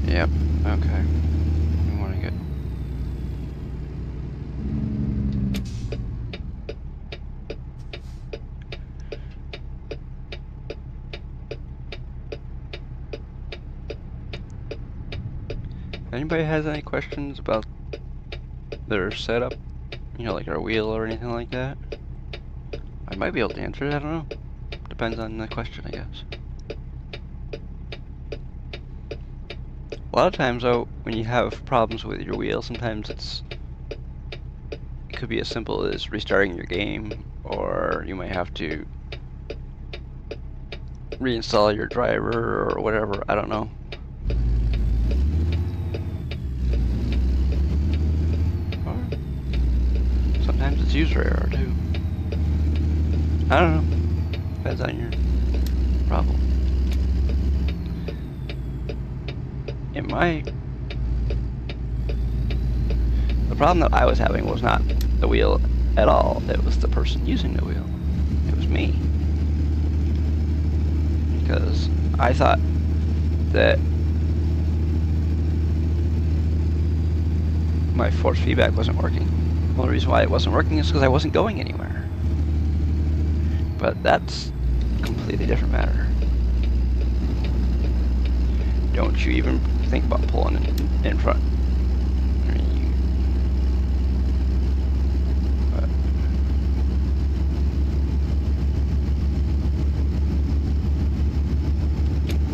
Yep, okay. We want to get... Anybody has any questions about their setup? You know, like our wheel or anything like that? I might be able to answer it, I don't know. Depends on the question, I guess. A lot of times, though, when you have problems with your wheel, sometimes it could be as simple as restarting your game, or you might have to reinstall your driver or whatever, I don't know. Or sometimes it's user error too. I don't know. Depends on your problem. In my The problem that I was having was not the wheel at all. It was the person using the wheel. It was me. Because I thought that my force feedback wasn't working. Well, the reason why it wasn't working is because I wasn't going anywhere. But that's a completely different matter. Don't you even think about pulling in front.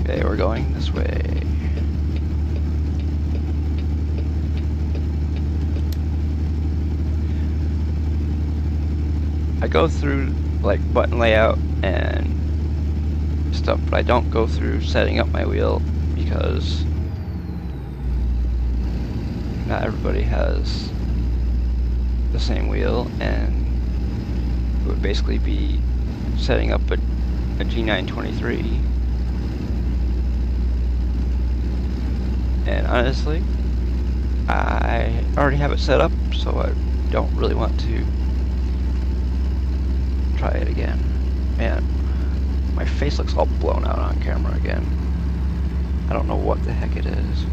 Okay, we're going this way. I go through like button layout and stuff, but I don't go through setting up my wheel because not everybody has the same wheel, and it would basically be setting up a G923. And honestly, I already have it set up, so I don't really want to try it again. Man, my face looks all blown out on camera again. I don't know what the heck it is.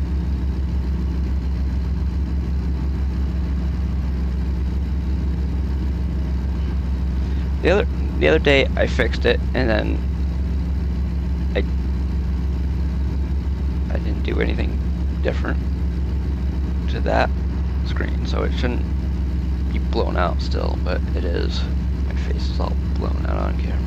The other day I fixed it, and then I didn't do anything different to that screen, so it shouldn't be blown out still, but it is. My face is all blown out on camera.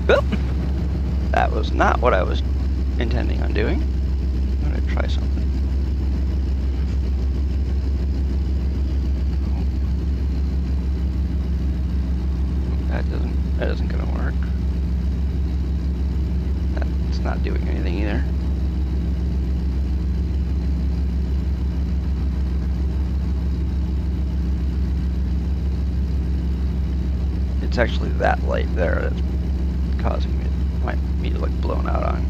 Well, that was not what I was intending on doing. I'm gonna try something. That isn't gonna work. That's not doing anything either. It's actually that light there that's causing me to look blown out on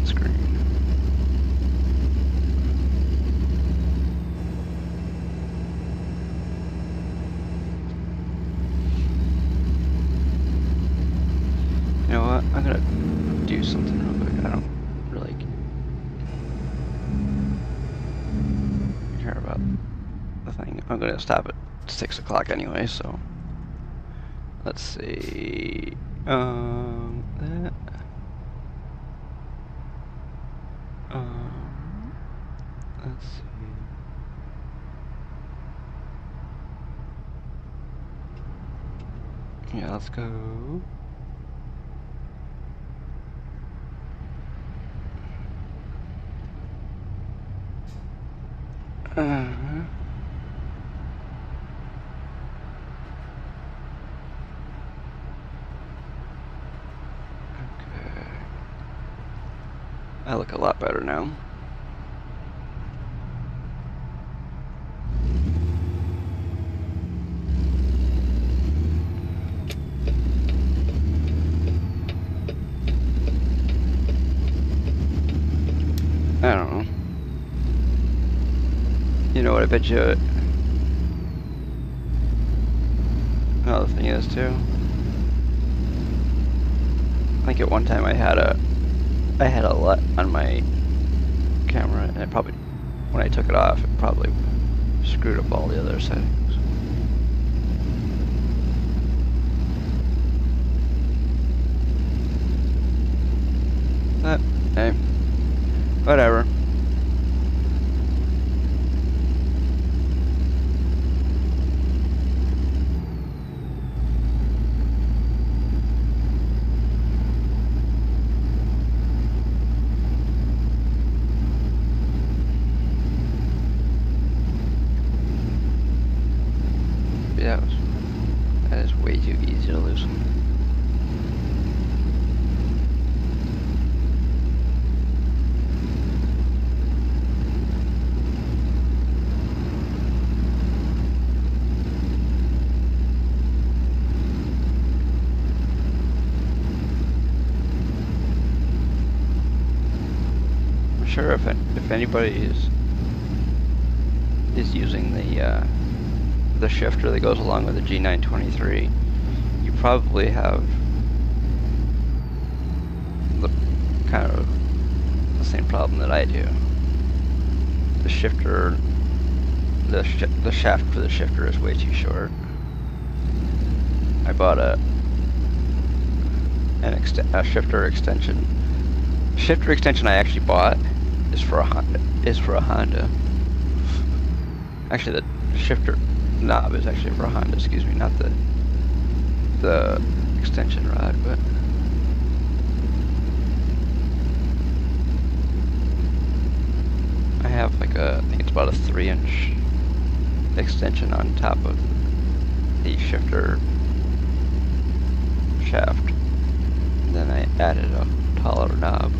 screen. You know what? I'm gonna do something real quick. I don't really care about the thing. I'm gonna stop at 6 o'clock anyway, so let's see. That. Let's see. Yeah, let's go. I look a lot better now. I don't know. You know what I bet you another thing is too? I think at one time I had a LUT on my camera, and it probably, when I took it off, it probably screwed up all the other settings. But, hey, whatever. That is way too easy to lose. sure if anybody is using the shifter that goes along with the G923, you probably have the kind of the same problem that I do. The shifter, the shaft for the shifter is way too short. I bought a shifter extension. Shifter extension I actually bought is for a Honda. Actually, the shifter knob is actually for a Honda. Excuse me, not the extension rod, but. I have like I think it's about a 3-inch extension on top of the shifter shaft. And then I added a taller knob.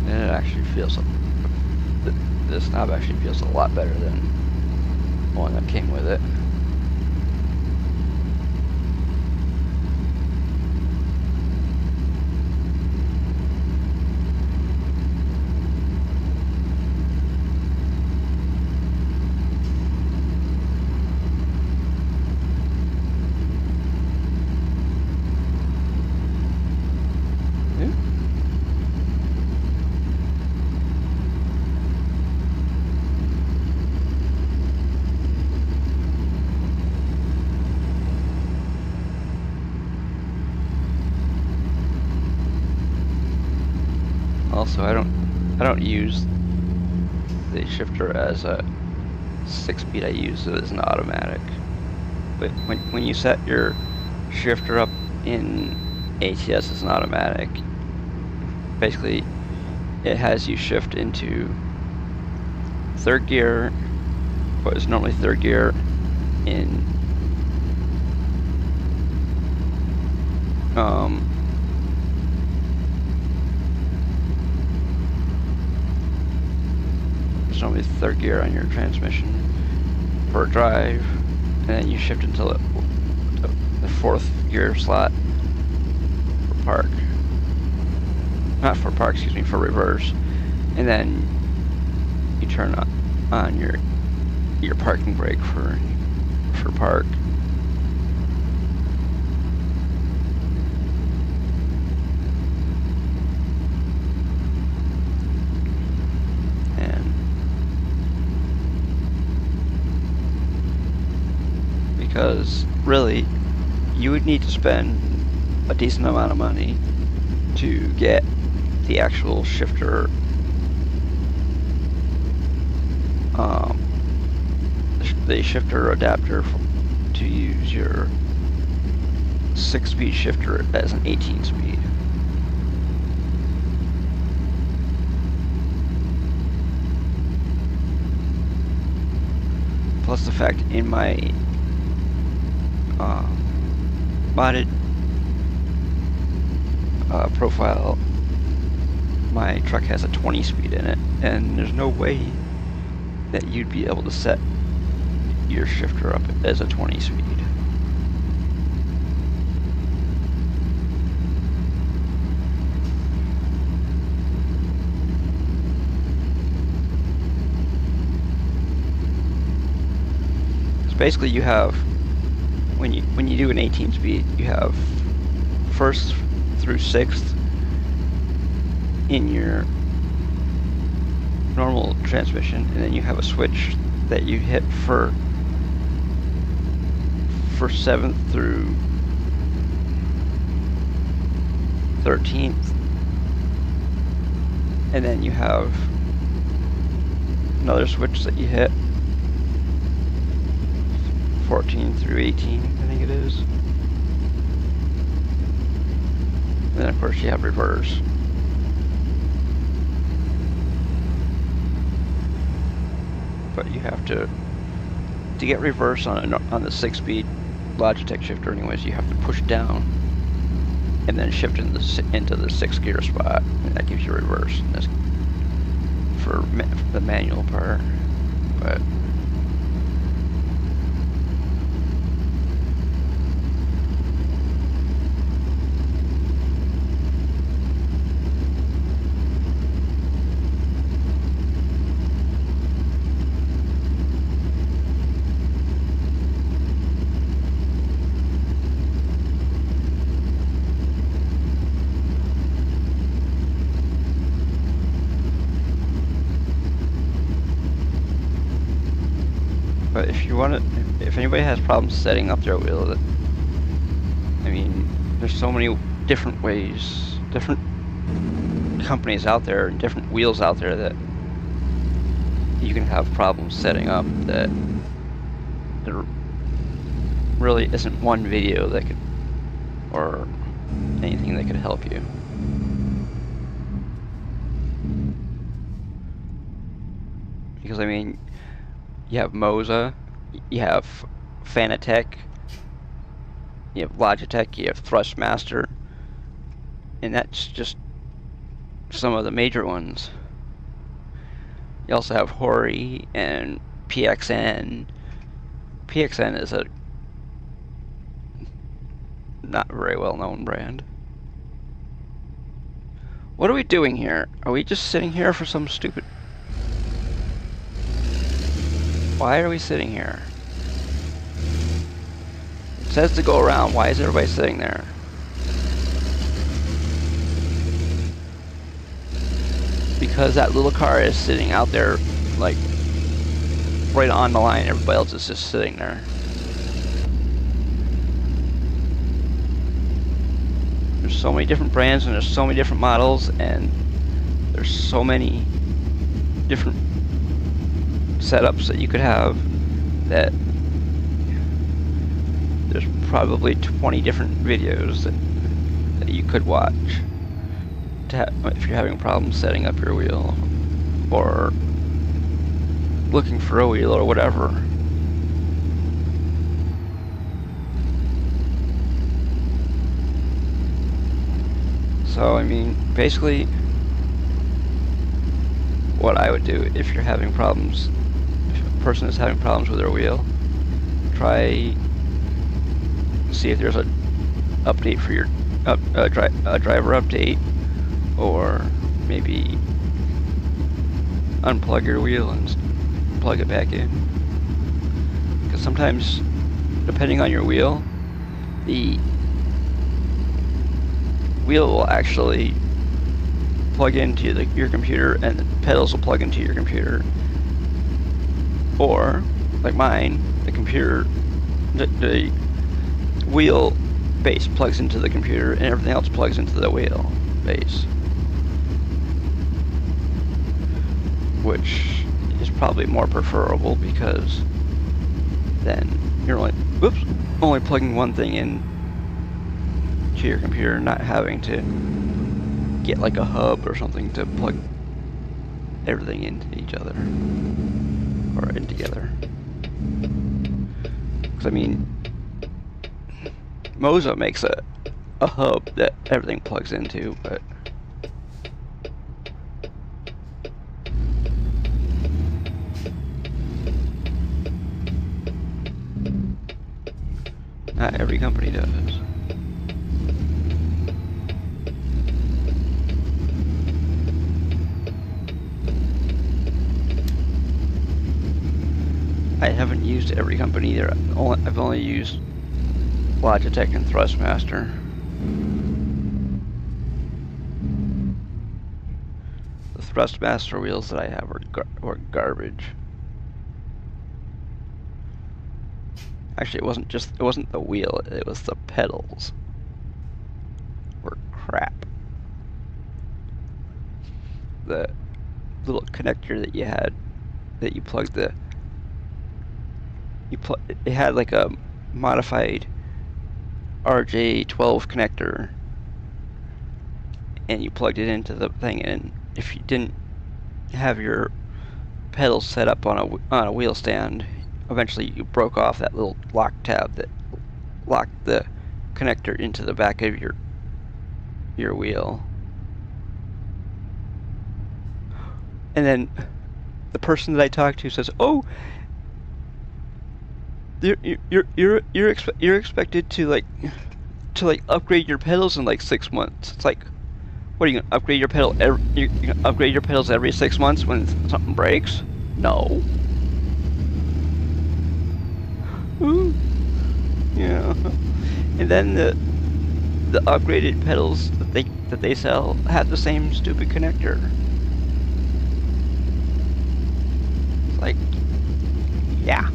And it actually feels, this knob actually feels a lot better than the one that came with it. Also, I don't use the shifter as a 6-speed. I use it as an automatic. But when you set your shifter up in ATS as an automatic, basically it has you shift into 3rd gear, what is normally 3rd gear, in normally 3rd gear on your transmission for a drive, and then you shift into the 4th gear slot for park. Not for park, excuse me, for reverse. And then you turn on your parking brake for park. Because really, you would need to spend a decent amount of money to get the actual shifter, the shifter adapter to use your 6-speed shifter as an 18-speed. Plus the fact in my modded profile, my truck has a 20-speed in it, and there's no way that you'd be able to set your shifter up as a 20-speed. So basically you have, when you do an 18-speed, you have 1st through 6th in your normal transmission, and then you have a switch that you hit for 7th through 13th, and then you have another switch that you hit 14 through 18, I think it is. And then of course you have reverse. But you have to get reverse on the 6-speed Logitech shifter anyways, you have to push down and then shift into the 6th gear spot, and that gives you reverse. And that's for the manual part. But if you want to, if anybody has problems setting up their wheel, I mean, there's so many different ways, different companies out there, and different wheels out there that you can have problems setting up, that there really isn't one video that could, or anything that could help you. Because I mean, you have Moza, you have Fanatec, you have Logitech, you have Thrustmaster, and that's just some of the major ones. You also have Hori and PXN. PXN is a not very well known brand. What are we doing here? Are we just sitting here for some stupid... Why are we sitting here? It says to go around. Why is everybody sitting there? Because that little car is sitting out there, like, right on the line. Everybody else is just sitting there. There's so many different brands, and there's so many different models, and there's so many different setups that you could have, that there's probably 20 different videos that you could watch if you're having problems setting up your wheel, or looking for a wheel, or whatever. So, I mean, basically, what I would do if you're having problems, if a person is having problems with their wheel, try see if there's an update for your driver update, or maybe unplug your wheel and plug it back in. Because sometimes, depending on your wheel, the wheel will actually plug into your computer, and the pedals will plug into your computer. Or, like mine, the computer, the wheel base plugs into the computer, and everything else plugs into the wheel base. Which is probably more preferable, because then you're only plugging one thing in to your computer, not having to get like a hub or something to plug everything into each other, or in together. Because I mean, Moza makes a hub that everything plugs into, but not every company does. I haven't used every company either. I've only used Logitech and Thrustmaster. The Thrustmaster wheels that I have are garbage. Actually, it wasn't the wheel, it was the pedals were crap. The little connector that you had, that you plugged it had like a modified RJ12 connector, and you plugged it into the thing, and if you didn't have your pedals set up on a wheel stand, eventually you broke off that little lock tab that locked the connector into the back of your wheel. And then the person that I talked to says, "Oh, you're expected to upgrade your pedals in like 6 months." It's like, what, are you gonna upgrade your you gonna upgrade your pedals every 6 months when something breaks? No. Ooh. Yeah. And then the upgraded pedals that they sell have the same stupid connector. It's like, yeah.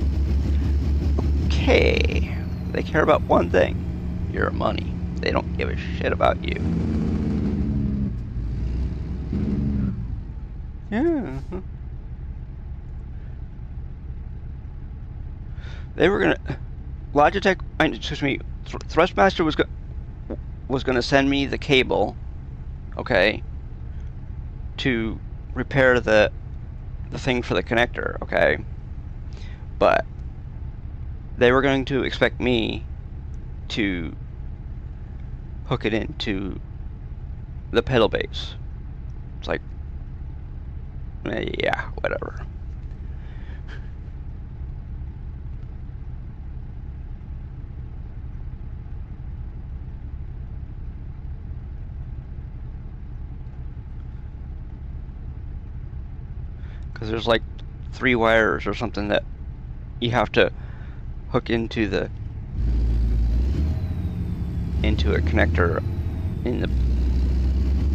hey, they care about one thing, your money. They don't give a shit about you. Yeah. They were gonna Logitech, excuse me, Thrustmaster was gonna send me the cable, okay, to repair the thing for the connector, okay? But they were going to expect me to hook it into the pedal base. It's like, yeah, whatever. Because there's like 3 wires or something that you have to hook into a connector in the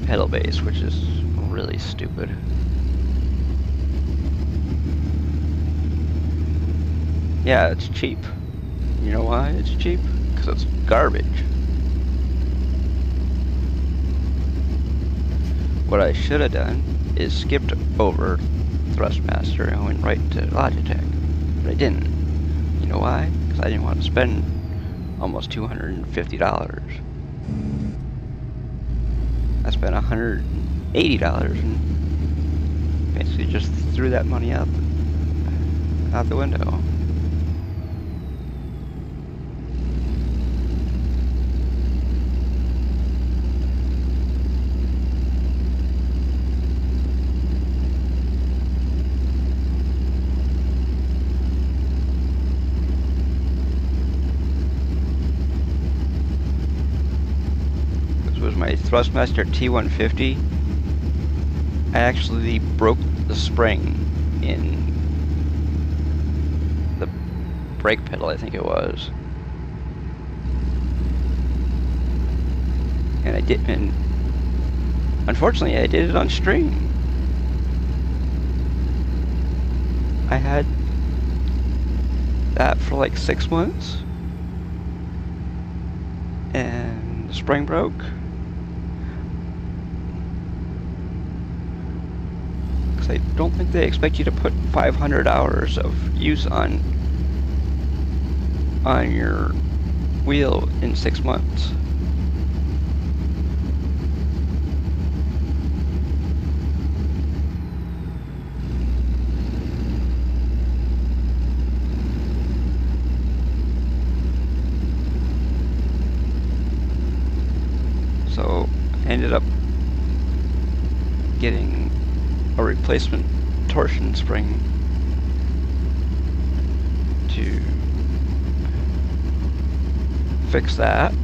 pedal base, which is really stupid. Yeah, it's cheap. You know why it's cheap? Because it's garbage. What I should have done is skipped over Thrustmaster and went right to Logitech, but I didn't. You know why? Because I didn't want to spend almost $250. I spent $180 and basically just threw that money out the window. My Thrustmaster T150, I actually broke the spring in the brake pedal, I think it was. And I did, and unfortunately I did it on string. I had that for like 6 months, and the spring broke. I don't think they expect you to put 500 hours of use on your wheel in 6 months. So I ended up getting a replacement torsion spring to fix that.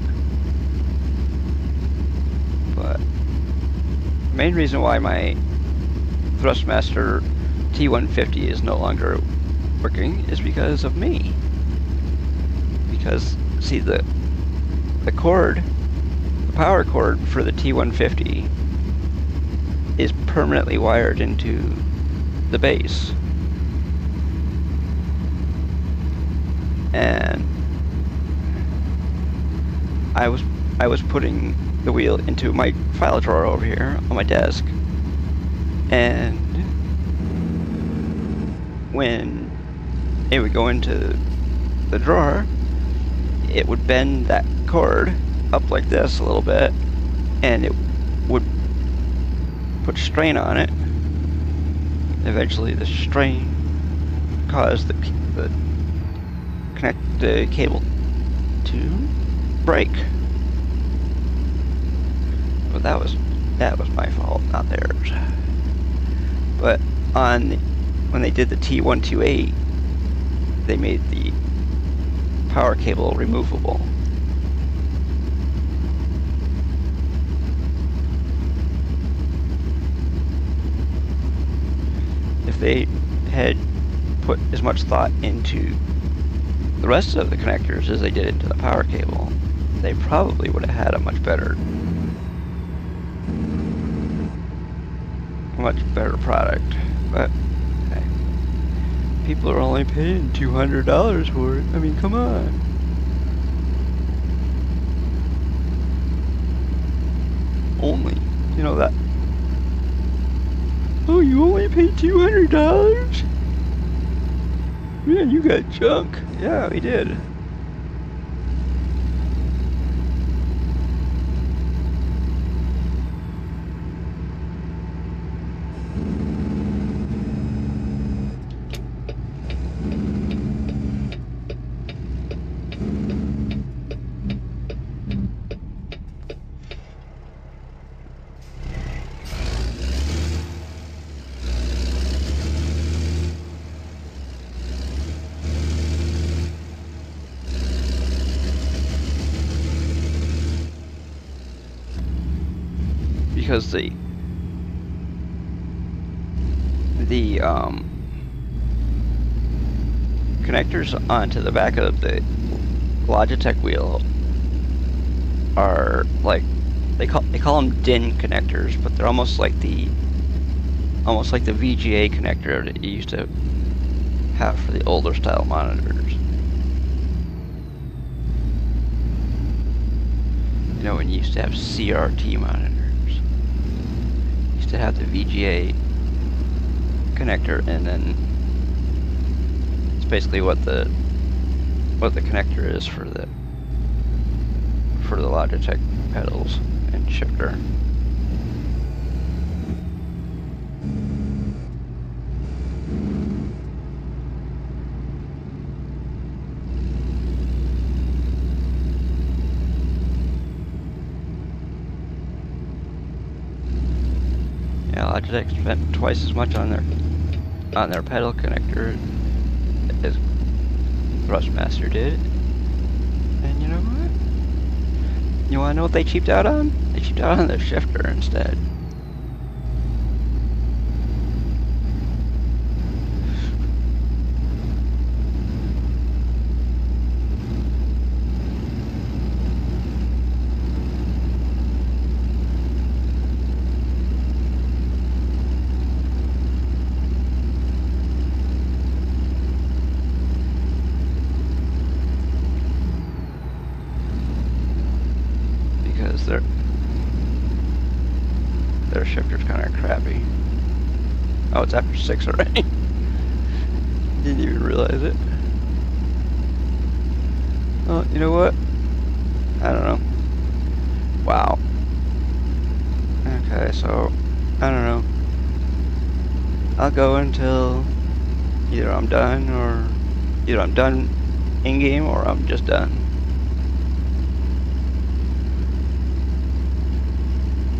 But the main reason why my Thrustmaster T150 is no longer working is because of me. Because, see, the cord, the power cord for the T150 is permanently wired into the base. And I was putting the wheel into my file drawer over here on my desk, and when it would go into the drawer, it would bend that cord up like this a little bit, and it would put strain on it. Eventually the strain caused the cable to break. But that was my fault, not theirs. But when they did the T128, they made the power cable removable. If they had put as much thought into the rest of the connectors as they did into the power cable, they probably would have had a much better product. But hey, People are only paying $200 for it. I mean, come on. Only. You know that. Oh, you only paid $200? Man, you got junk. Yeah, we did. Because the connectors onto the back of the Logitech wheel are like they call them DIN connectors, but they're almost like the VGA connector that you used to have for the older style monitors. You know, when you used to have CRT monitors, you used to have the VGA connector, and then it's basically what the connector is for the Logitech pedals and shifter. Yeah, Logitech spent twice as much on their pedal connector as Thrustmaster did. And you know what? You wanna know what they cheaped out on? They cheaped out on the shifter instead. Their shifter's kind of crappy. Oh, it's after 6 already. Didn't even realize it. Oh, you know what? I don't know. Wow. Okay, so I don't know. I'll go until either I'm done in game or I'm just done.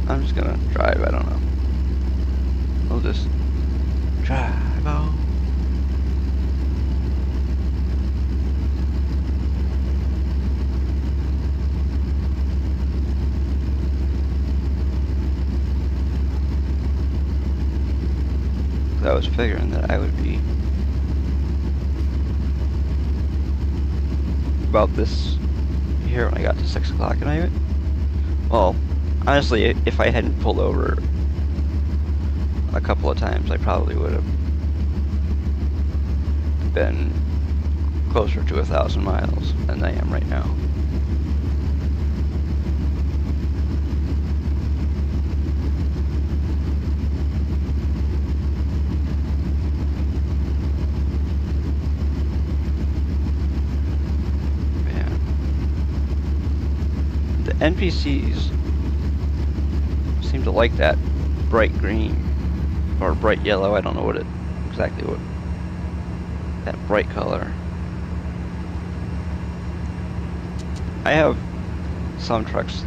I'm just gonna drive, I don't know. I'll just drive on. I was figuring that I would be about this here when I got to 6 o'clock at night. Well, honestly, if I hadn't pulled over a couple of times, I probably would have been closer to 1,000 miles than I am right now. Man. The NPCs seem to like that bright green or bright yellow. I don't know exactly what that bright color. I have some trucks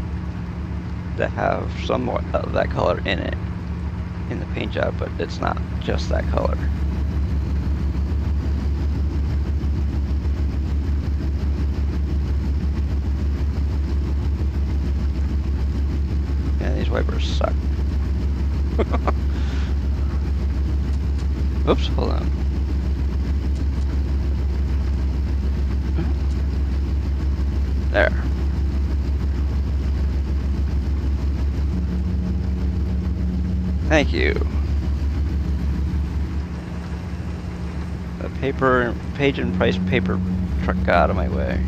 that have somewhat of that color in it in the paint job, but it's not just that color. Yeah, these wipers suck. Oops, hold on. There. Thank you. Up Page and price paper truck got out of my way.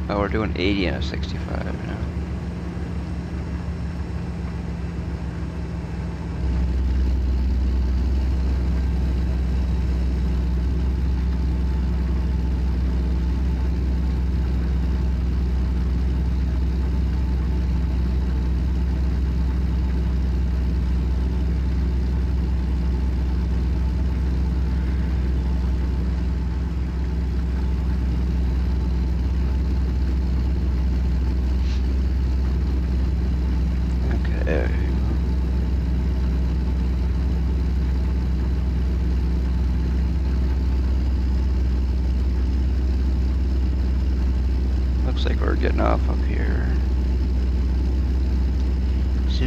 Oh, we're doing 80 and a 65 now. Looks like we're getting off up here. So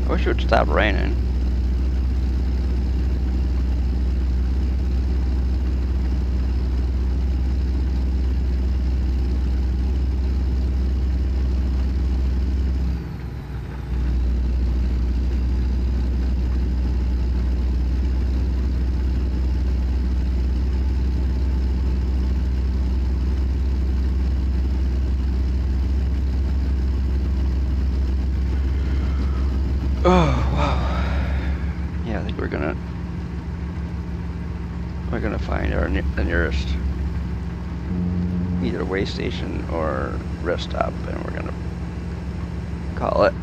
I wish it would stop raining. Oh, wow. Yeah, I think we're gonna find the nearest either way station or rest stop, and we're gonna call it.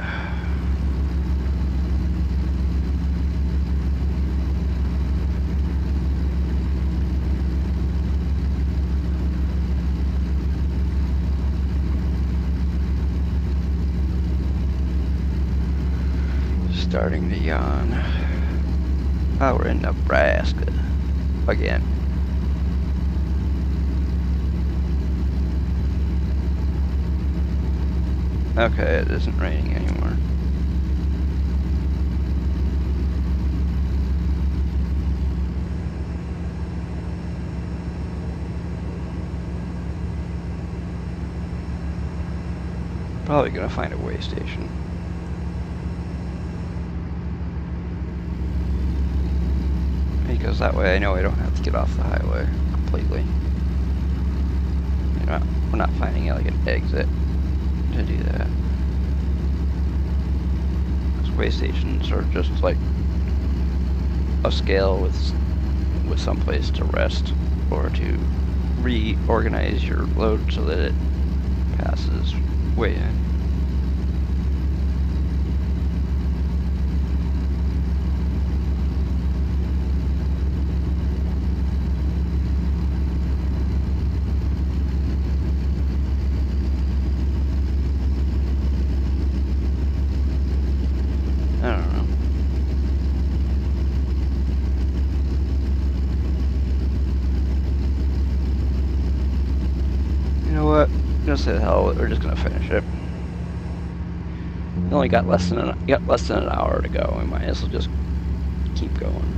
Starting to yawn. Oh, we're in Nebraska again. Okay, it isn't raining anymore. Probably gonna find a way station. Because that way I know I don't have to get off the highway completely. We're not finding like an exit to do that. Those way stations are just like a scale with some place to rest or to reorganize your load so that it passes way in. I don't know. You know what? I'm gonna say the hell with it. We're just gonna finish it. We only got less than an hour to go. We might as well just keep going.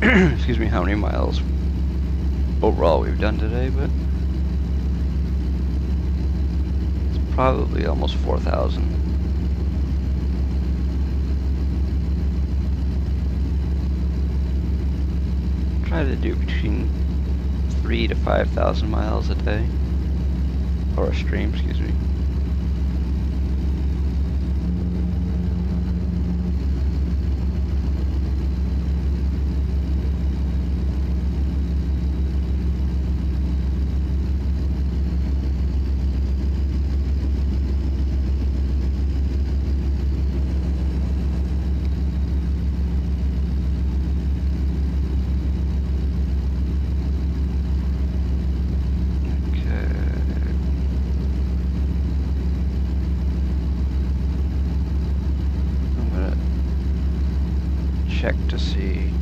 Excuse me, how many miles overall we've done today, but it's probably almost 4,000. Try to do between 3,000 to 5,000 miles a day, or a stream, excuse me. Check to see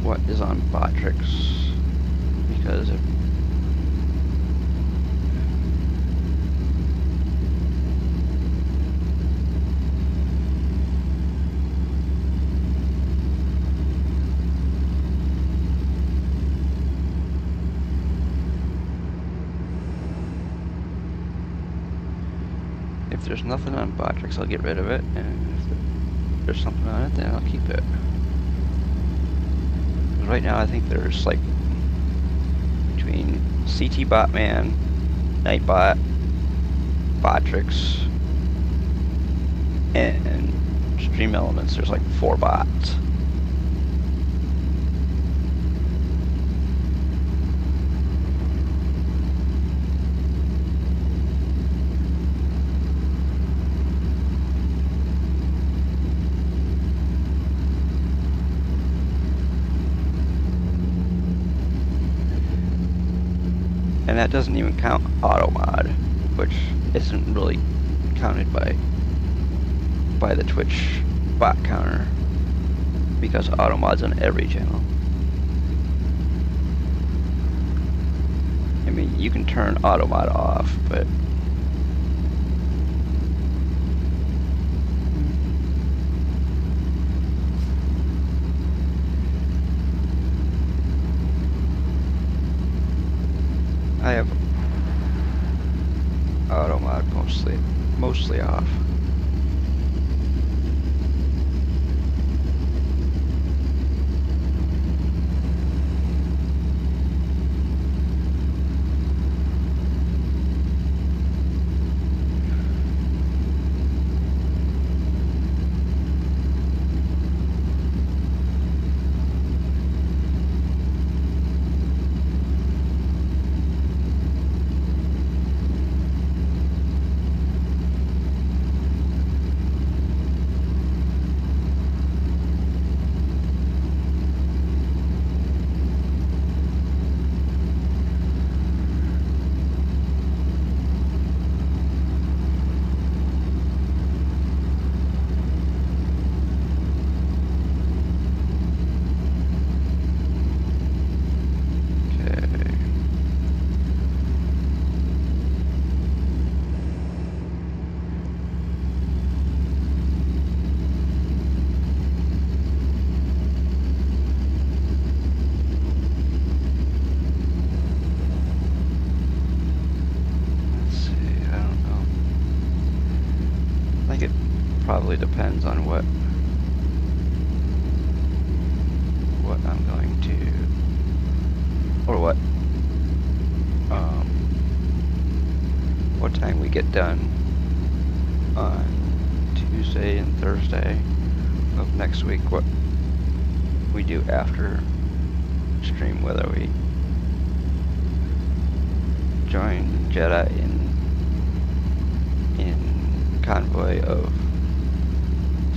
what is on Botrix, because if there's nothing on Botrix, I'll get rid of it, and if there's something on it, then I'll keep it. Because right now I think there's like between CT Botman, Nightbot, Botrix, and Stream Elements, there's like 4 bots. And that doesn't even count AutoMod, which isn't really counted by the Twitch bot counter, because AutoMod's on every channel. I mean, you can turn AutoMod off, but I have AutoMod mostly off. really depends on what I'm going to, or what time we get done on Tuesday and Thursday of next week, what we do after stream, whether we join Jedi in Convoy of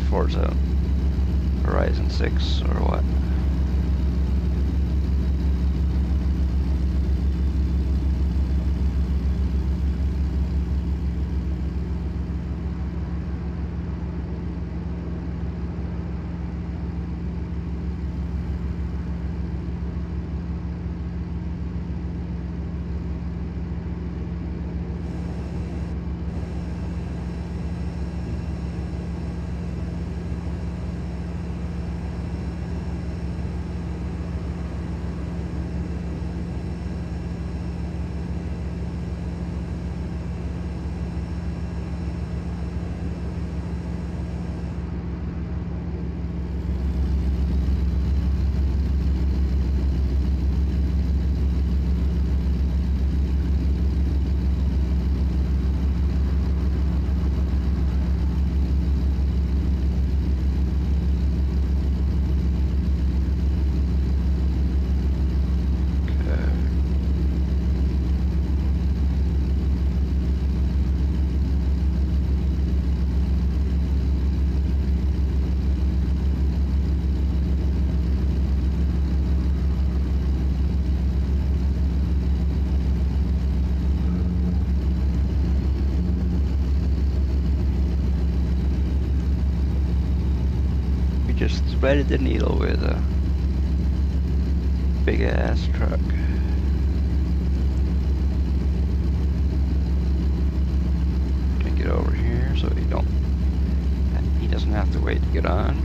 Forza Horizon 6 or what. Just threaded the needle with a big ass truck. Gonna get over here so he doesn't have to wait to get on.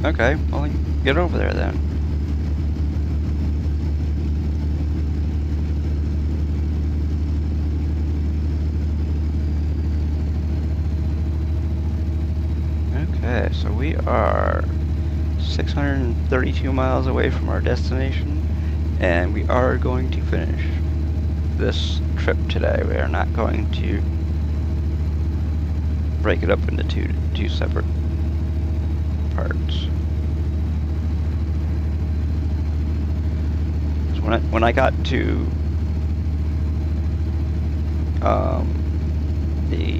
Okay, well, get over there then. Okay, so we are 632 miles away from our destination, and we are going to finish this trip today. We are not going to break it up into two separate parts. So when I got to the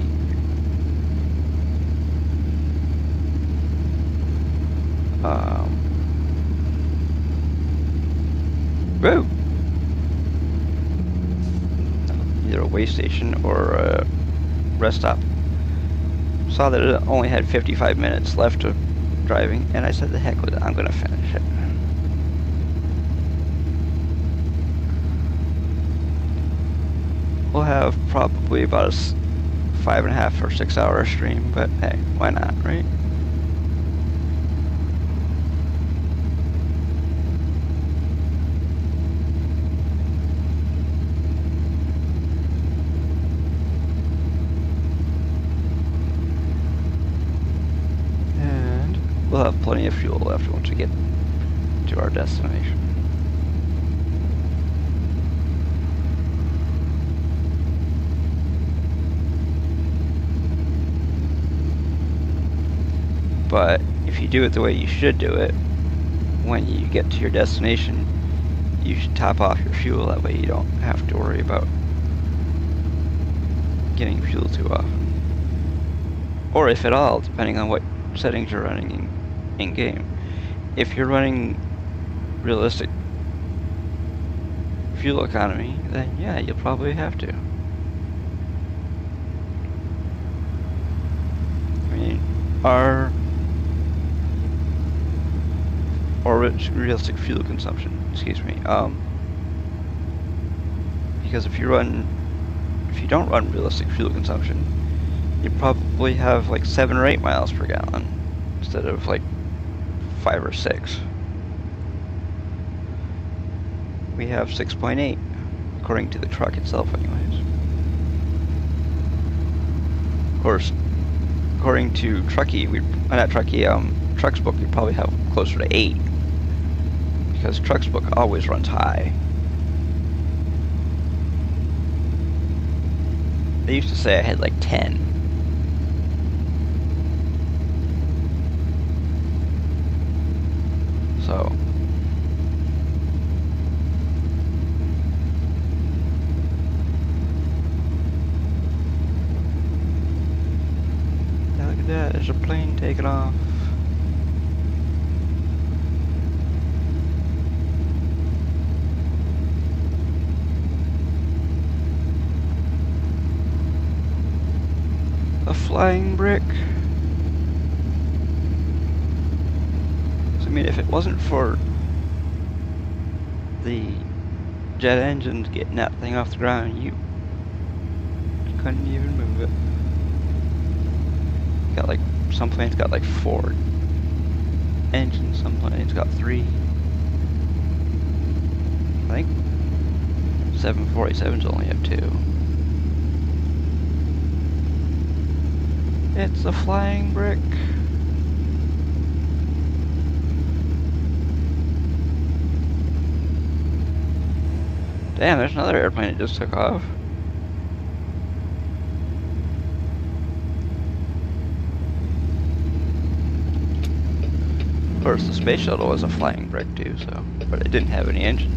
whoa! Either a way station or a rest stop. Saw that it only had 55 minutes left of driving, and I said, the heck with it, I'm gonna finish it. We'll have probably about a 5.5 or 6 hour stream, but hey, why not, right? And we'll have plenty of fuel left once we get to our destination. But if you do it the way you should do it, when you get to your destination, you should top off your fuel. That way you don't have to worry about getting fuel too often. Or if at all, depending on what settings you're running in game. If you're running realistic fuel economy, then yeah, you'll probably have to. I mean, our realistic fuel consumption, excuse me, because if you don't run realistic fuel consumption, you probably have like 7 or 8 miles per gallon instead of like 5 or 6. We have 6.8 according to the truck itself anyways. Of course, according to Truckee, Truck's book, we probably have closer to 8 because Truck's book always runs high. They used to say I had like 10. So now look at that, there's a plane taking off. A flying brick. So, I mean, if it wasn't for the jet engines getting that thing off the ground, you couldn't even move it. Got like, some planes got like 4 engines, some planes got 3. I think 747s only have 2. It's a flying brick. Damn, there's another airplane that just took off. Of course, the space shuttle was a flying brick too, so, but it didn't have any engines.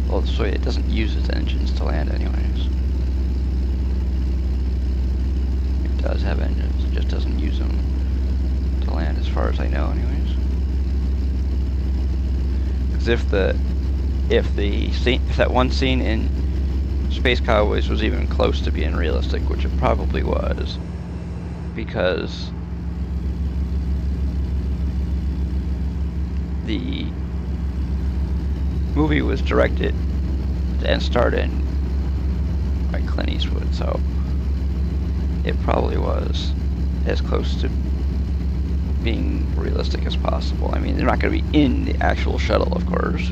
Well, so it doesn't use its engines to land anyways. It does have engines, it just doesn't use them to land as far as I know anyways. Because if that one scene in Space Cowboys was even close to being realistic, which it probably was, because the movie was directed and starred in by Clint Eastwood, so it probably was as close to being realistic as possible. I mean, they're not going to be in the actual shuttle, of course.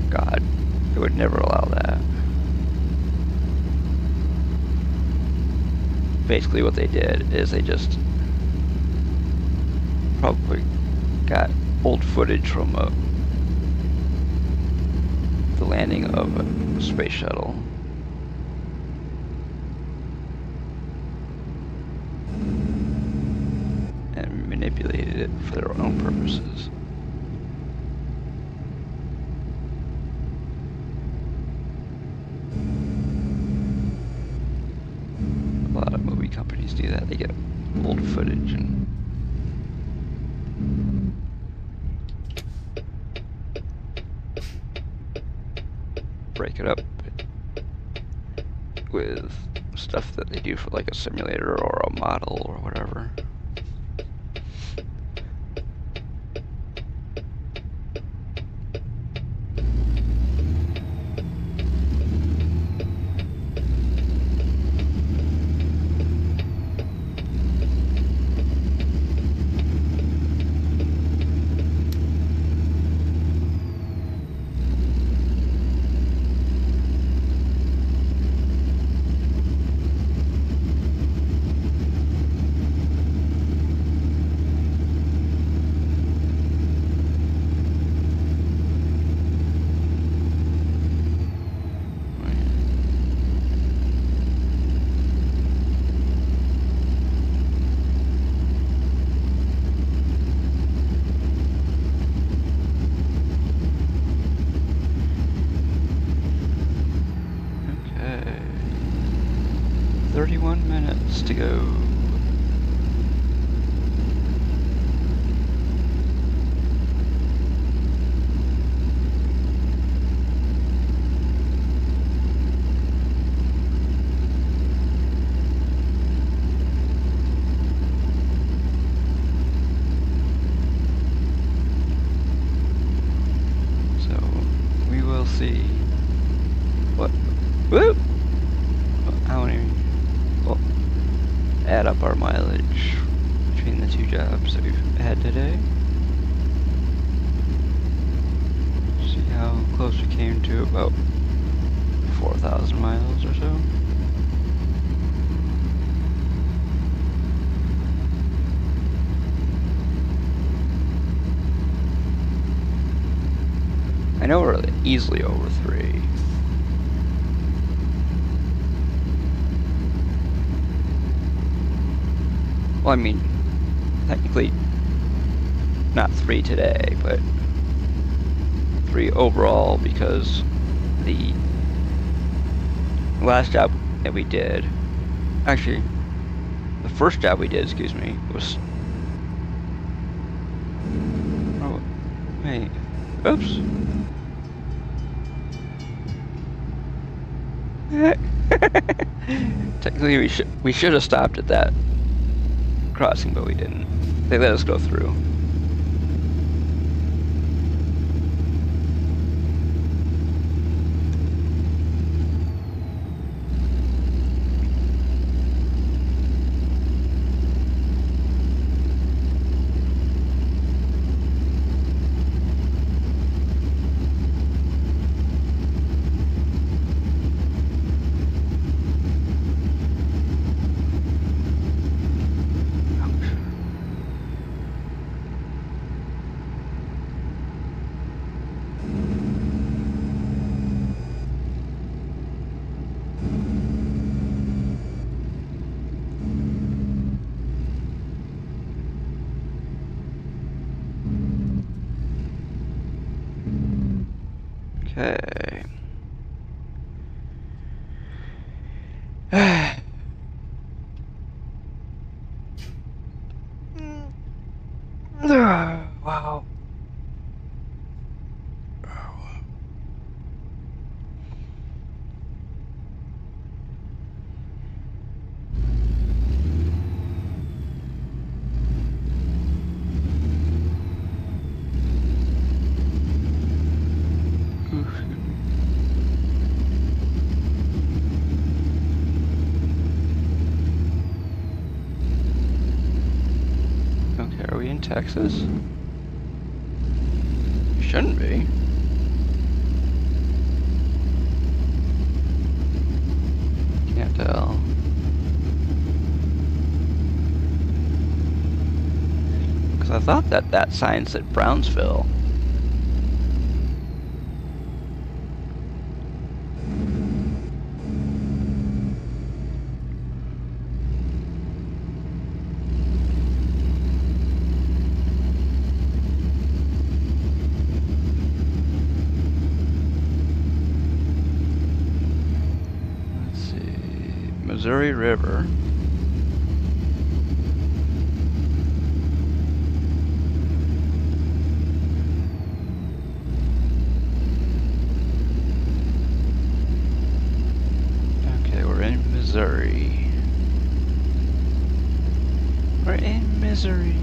God, they would never allow that. Basically what they did is they just probably got old footage from the landing of a space shuttle. And manipulated it for their own purposes. A lot of movie companies do that. They get old footage and break it up with stuff that they do for like a simulator or a model or whatever. Okay. 31 minutes to go. See what? Woo! How many? Well, add up our mileage between the two jobs that we've had today. See how close we came to about 4,000 miles or so. I know we're easily over 3. Well, I mean, technically not 3 today, but 3 overall because the last job that we did, actually, the first job we did, excuse me, was, oh, wait, oops. Technically, we should have stopped at that crossing, but we didn't. They let us go through. Okay. Wow. Texas? Shouldn't be. Can't tell. Because I thought that sign said Brownsville. Missouri River. Okay, we're in Missouri. We're in Missouri.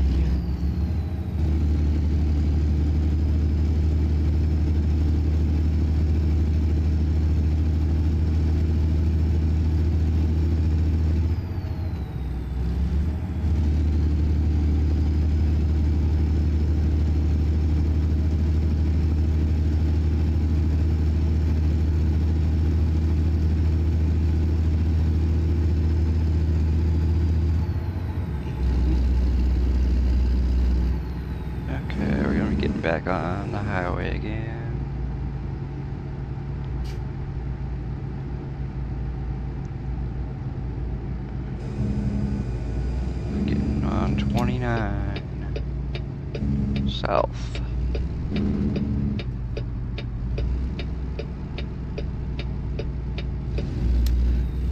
Back on the highway again. Getting on 29 south.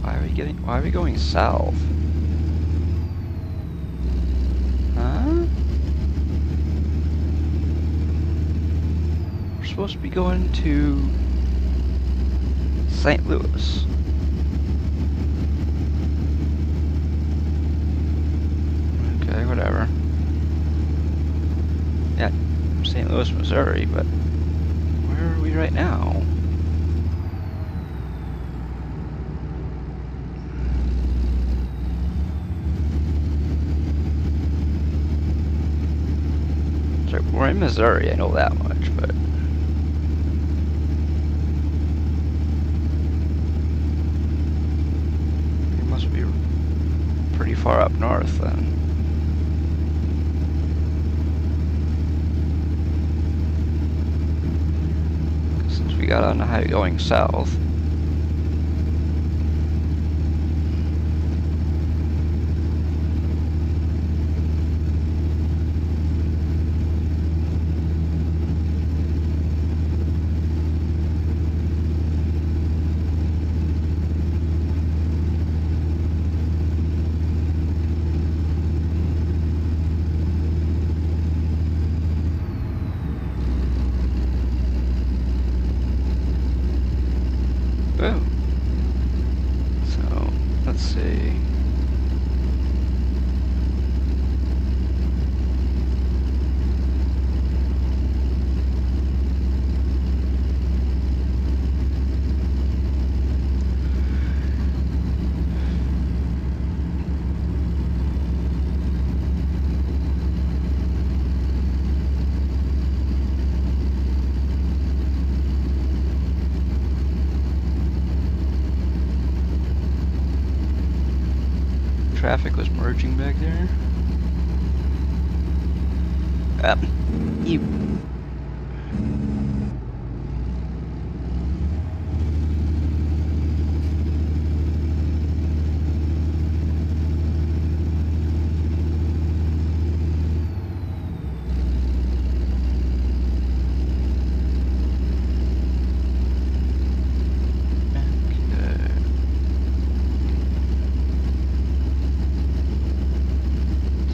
Why are we going south? Huh? Supposed to be going to St. Louis. Okay, whatever. Yeah, St. Louis, Missouri, but where are we right now? So we're in Missouri, I know that much, but pretty far up north then. Since we got on the highway going south. Oh. So, let's see. Traffic was merging back there. You.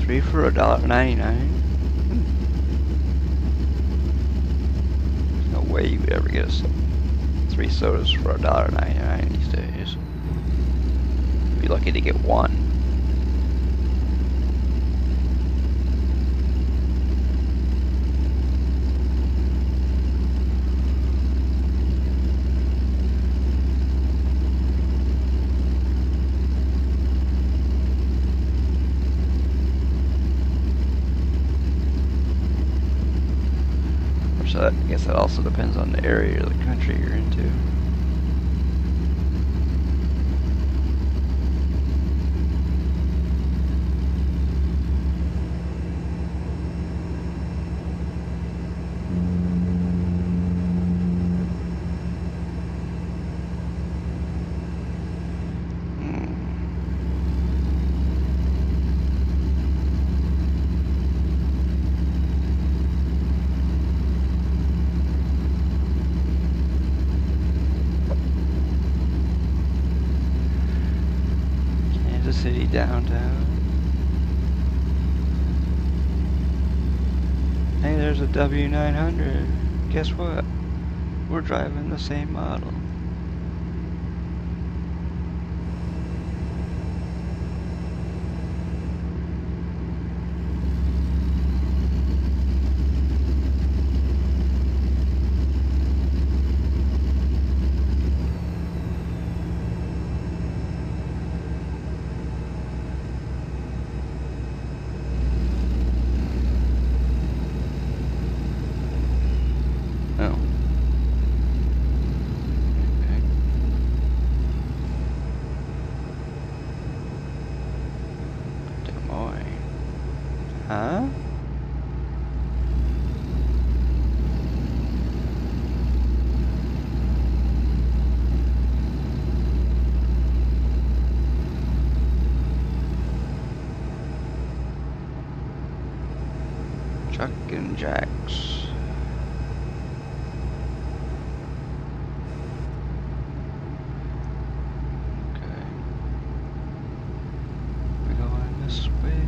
Three for $1.99. There's no way you would ever get us 3 sodas for $1.99 these days. Be lucky to get one. So I guess that also depends on the area of the country you're into. Kansas City downtown. Hey, there's a W900. Guess what? We're driving the same model. Oh. Okay. Des Moines. Huh? Chuck and Jacks. Okay. We're going this way.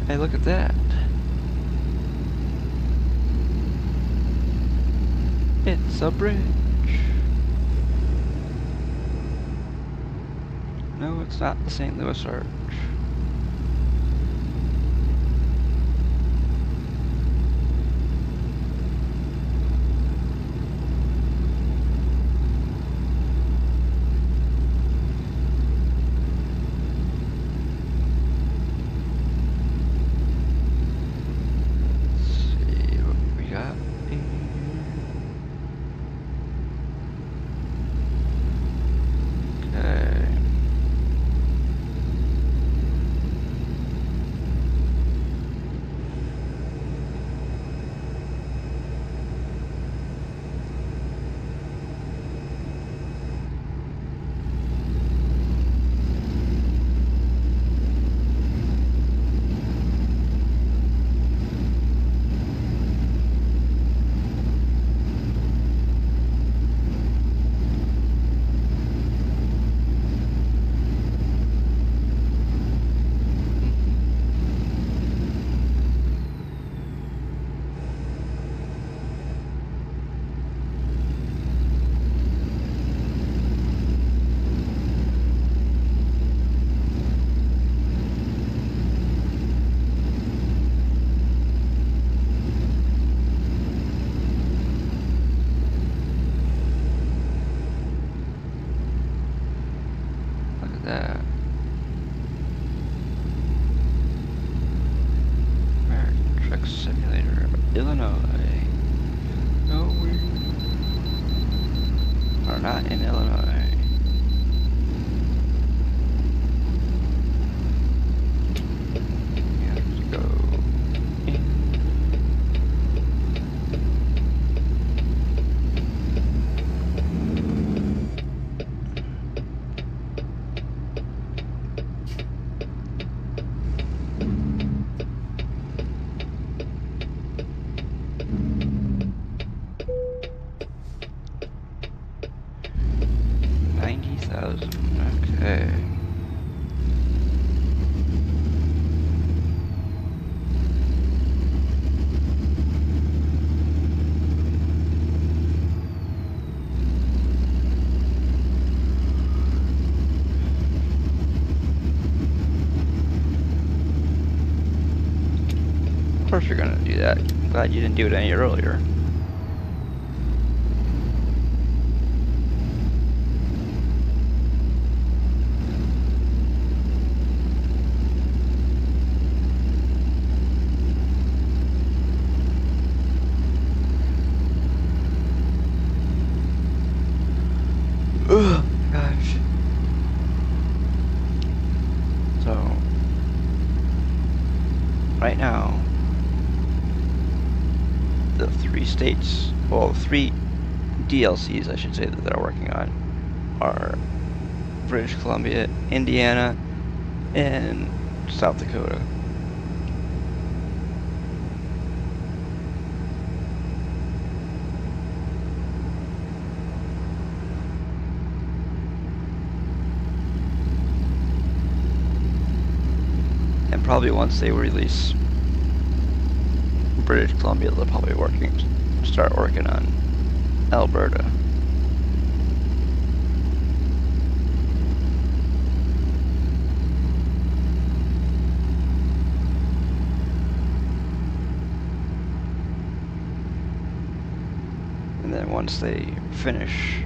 Hey, look at that. It's a bridge. No, it's not the St. Louis Arch. That American Truck Simulator, Illinois. No, we are not in Illinois. We have to go in. Okay. do that. I'm glad you didn't do it any earlier. Ugh, gosh. So, right now, the 3 states, well, 3 DLCs, I should say, that they're working on are British Columbia, Indiana, and South Dakota. And probably once they release British Columbia, they'll probably start working on Alberta. And then once they finish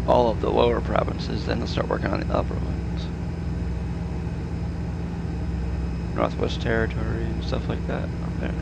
all of the lower provinces, then they'll start working on the upper ones. Northwest Territory and stuff like that up there.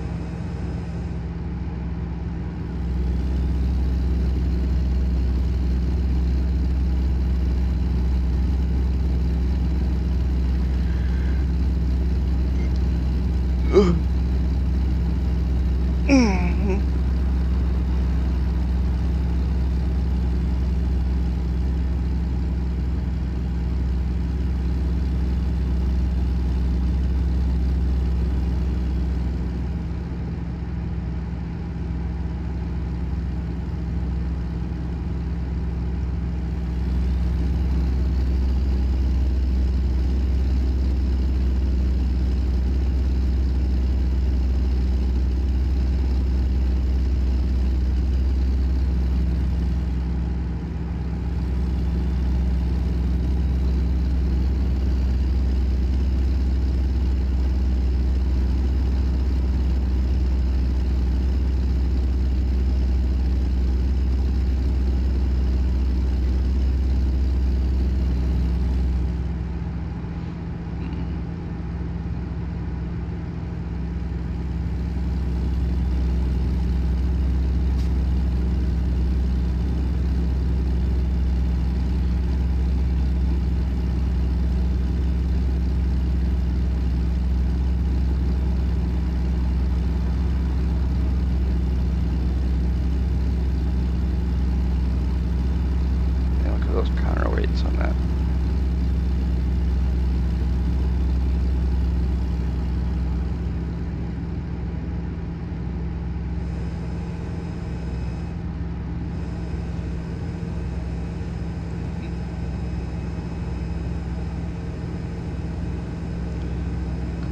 Those counterweights on that.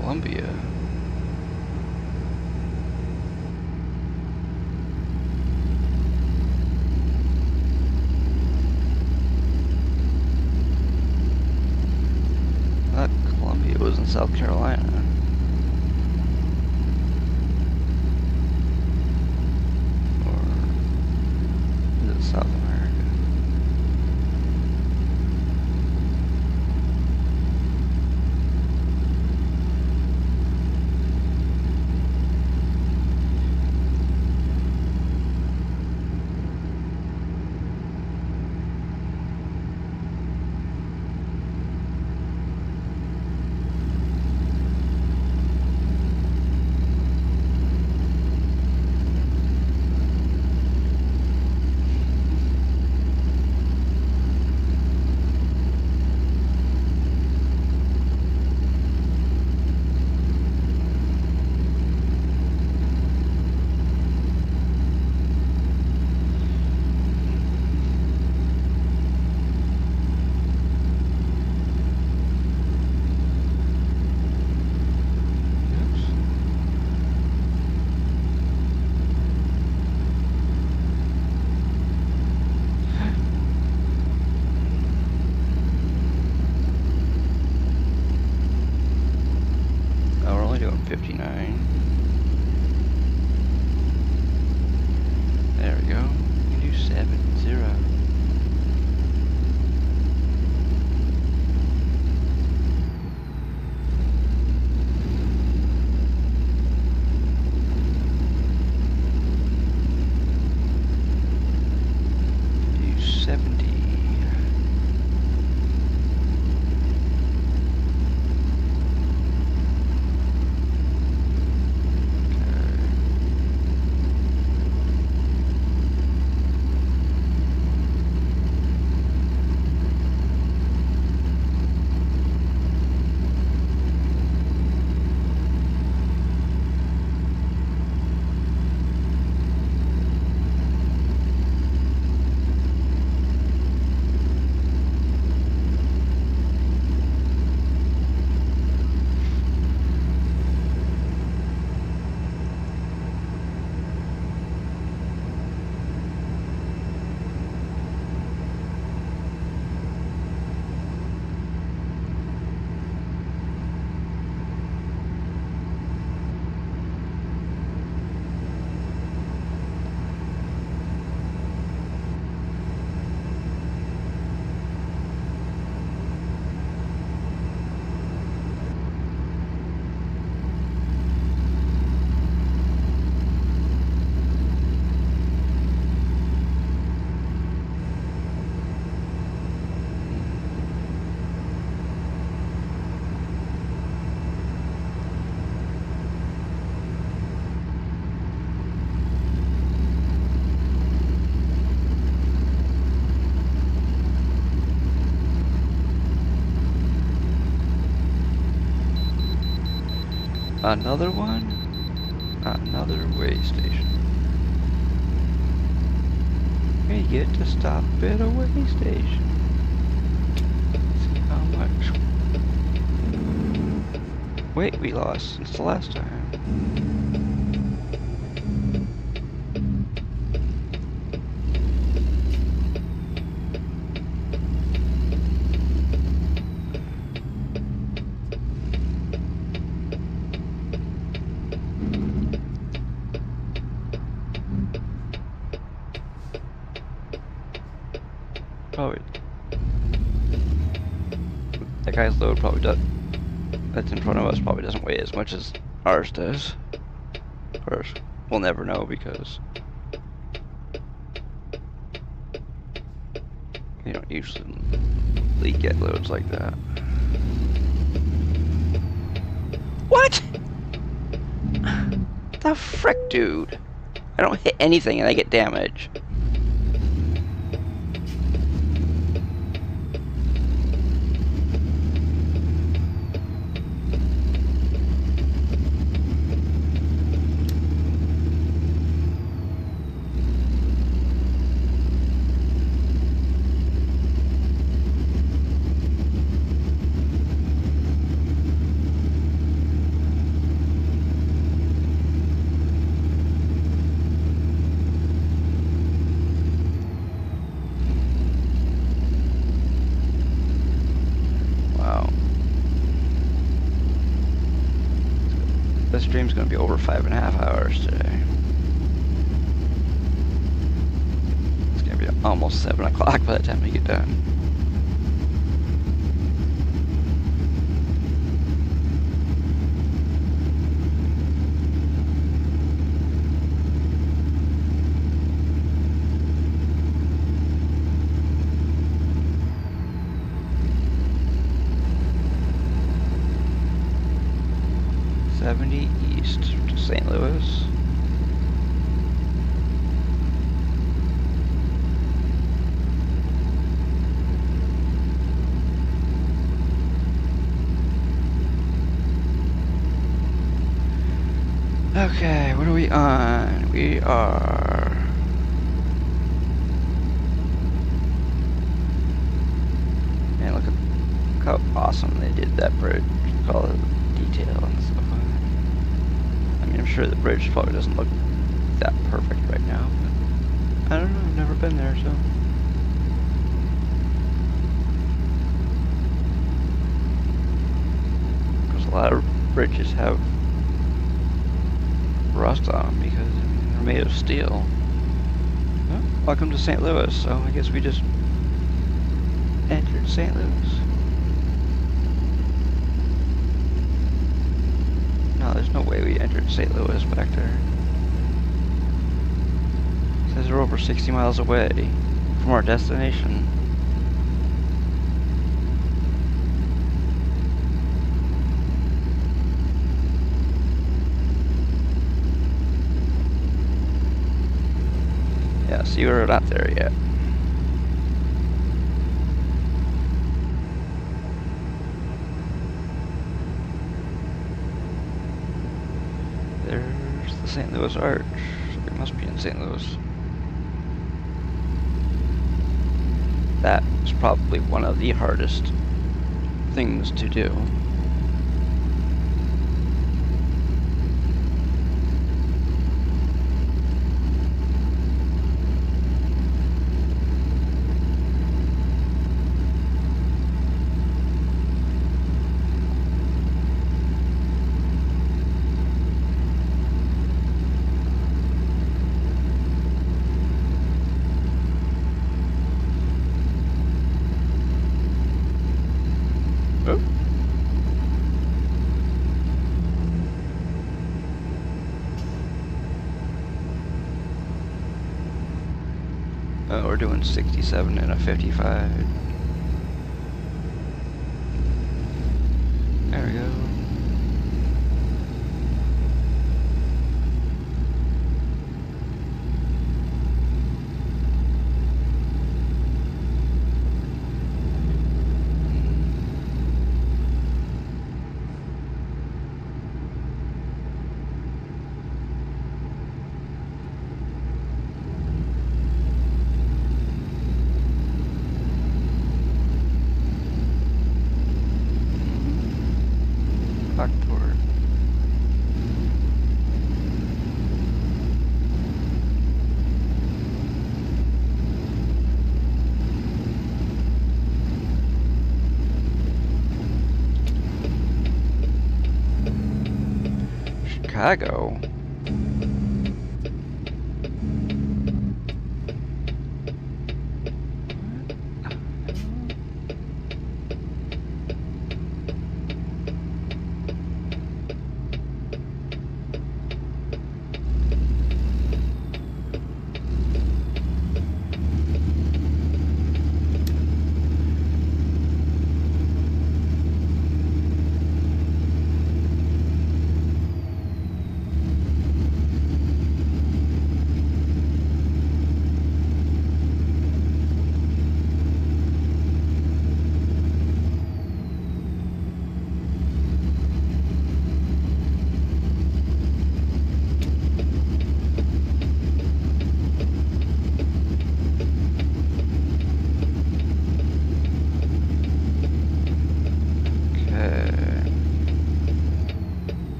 Colombia. Columbia was in South Carolina. Or is it South America? Another one? Another way station. We get to stop at a way station. See how much weight we lost since the last time. Probably that guy's load probably does. That's in front of us probably doesn't weigh as much as ours does. Of course, we'll never know because you don't usually get loads like that. What? The frick, dude? I don't hit anything and I get damage. This stream's gonna be over 5.5 hours today. It's gonna be almost 7 o'clock by the time we get done. East to St. Louis. Okay, what are we on? We are... Man, look how awesome they did that bridge. Look at all the detail and stuff on it. I mean, I'm sure the bridge probably doesn't look that perfect right now, but I don't know, I've never been there, so... Because a lot of bridges have rust on them because they're made of steel. Well, welcome to St. Louis, so I guess we just entered St. Louis. No, there's no way we entered St. Louis back there. It says we're over 60 miles away from our destination. Yeah, see, we're not there yet. There's the St. Louis Arch. We must be in St. Louis. That is probably one of the hardest things to do. We're doing 67 and a 55. There we go. Chicago?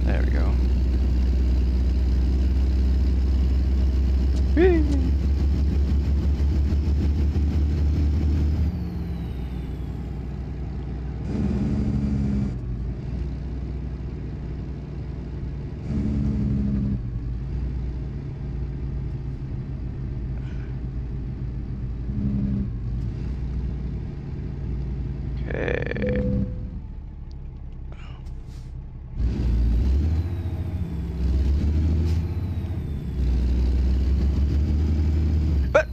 There we go. Okay. But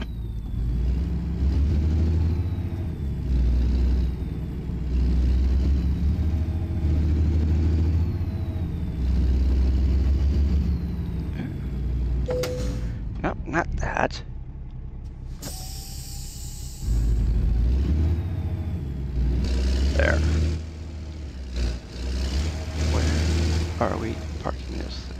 no, not that. There. Where are we parking this thing?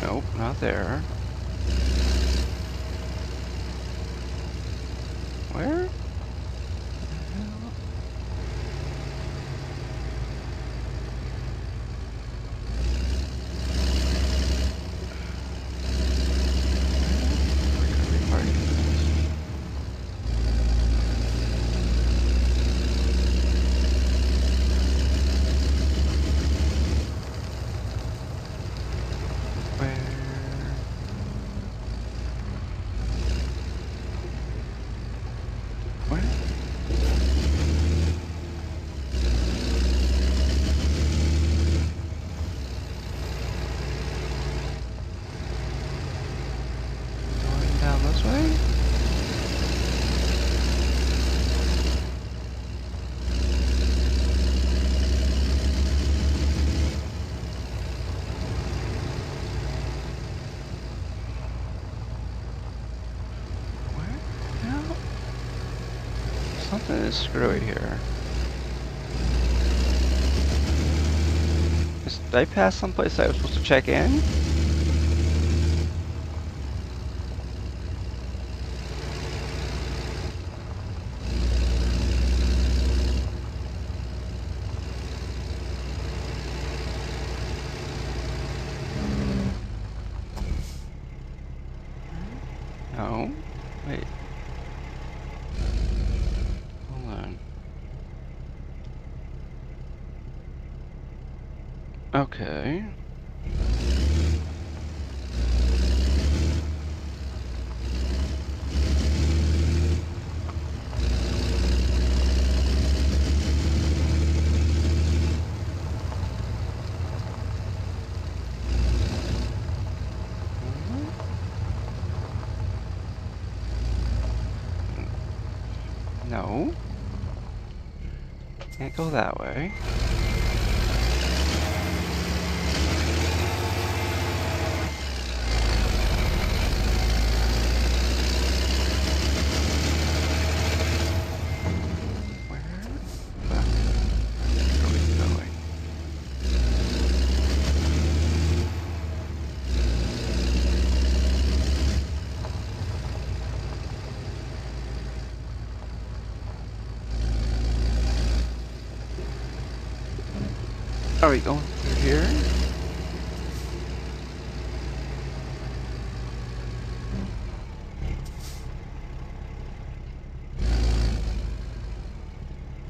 Nope, not there. Where? Something is screwy here. Did I pass someplace I was supposed to check in? No. Wait. Hold on. Okay. No. Can't go that way. Are we going through here?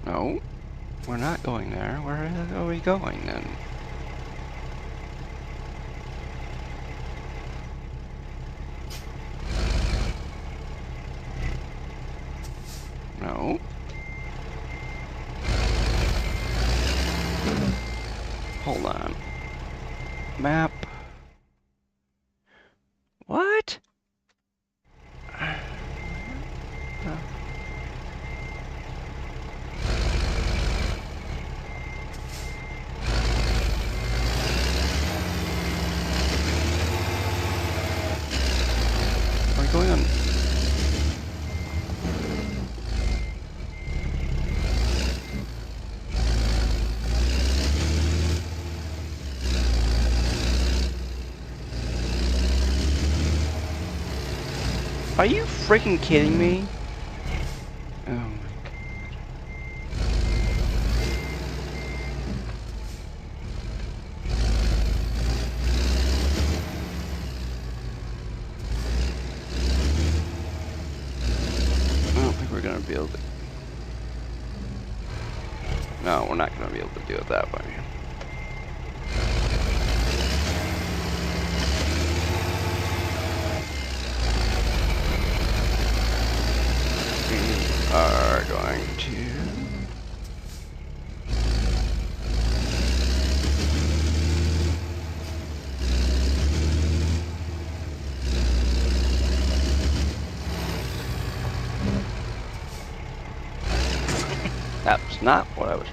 No, we're not going there. Where are we going then? No. Hold on. Map. What? Are we going on? Are you freaking kidding me? Oh my god. I don't think we're gonna be able to. No, we're not gonna be able to do it that way. We are going to. That was not what I was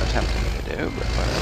attempting to do, but whatever.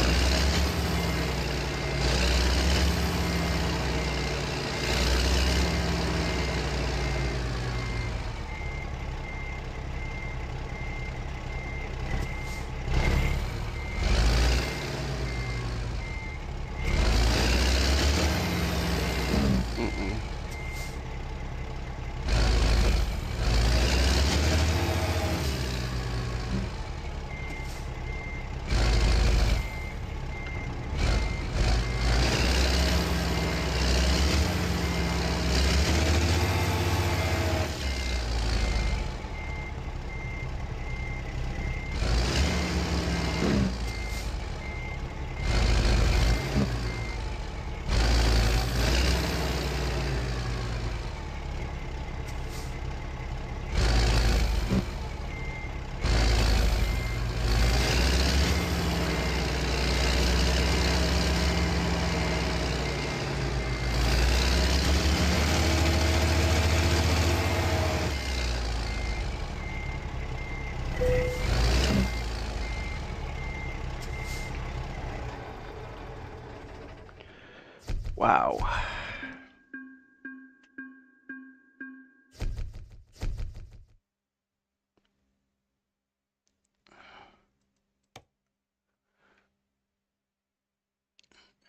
Wow.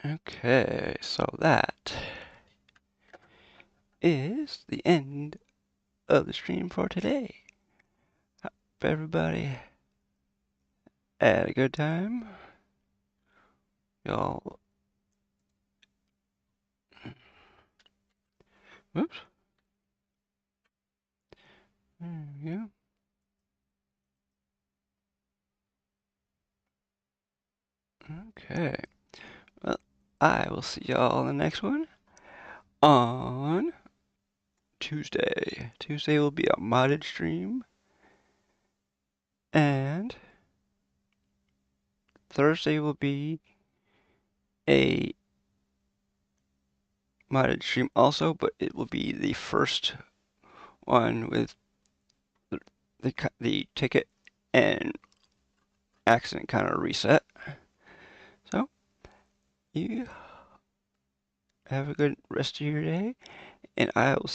Okay, so that is the end of the stream for today. Hope everybody had a good time. Y'all. Whoops. There we go. Okay. Well, I will see y'all in the next one on Tuesday. Tuesday will be a modded stream. And Thursday will be a modded stream also, but it will be the first one with the ticket and accident counter reset. So, you have a good rest of your day, and I will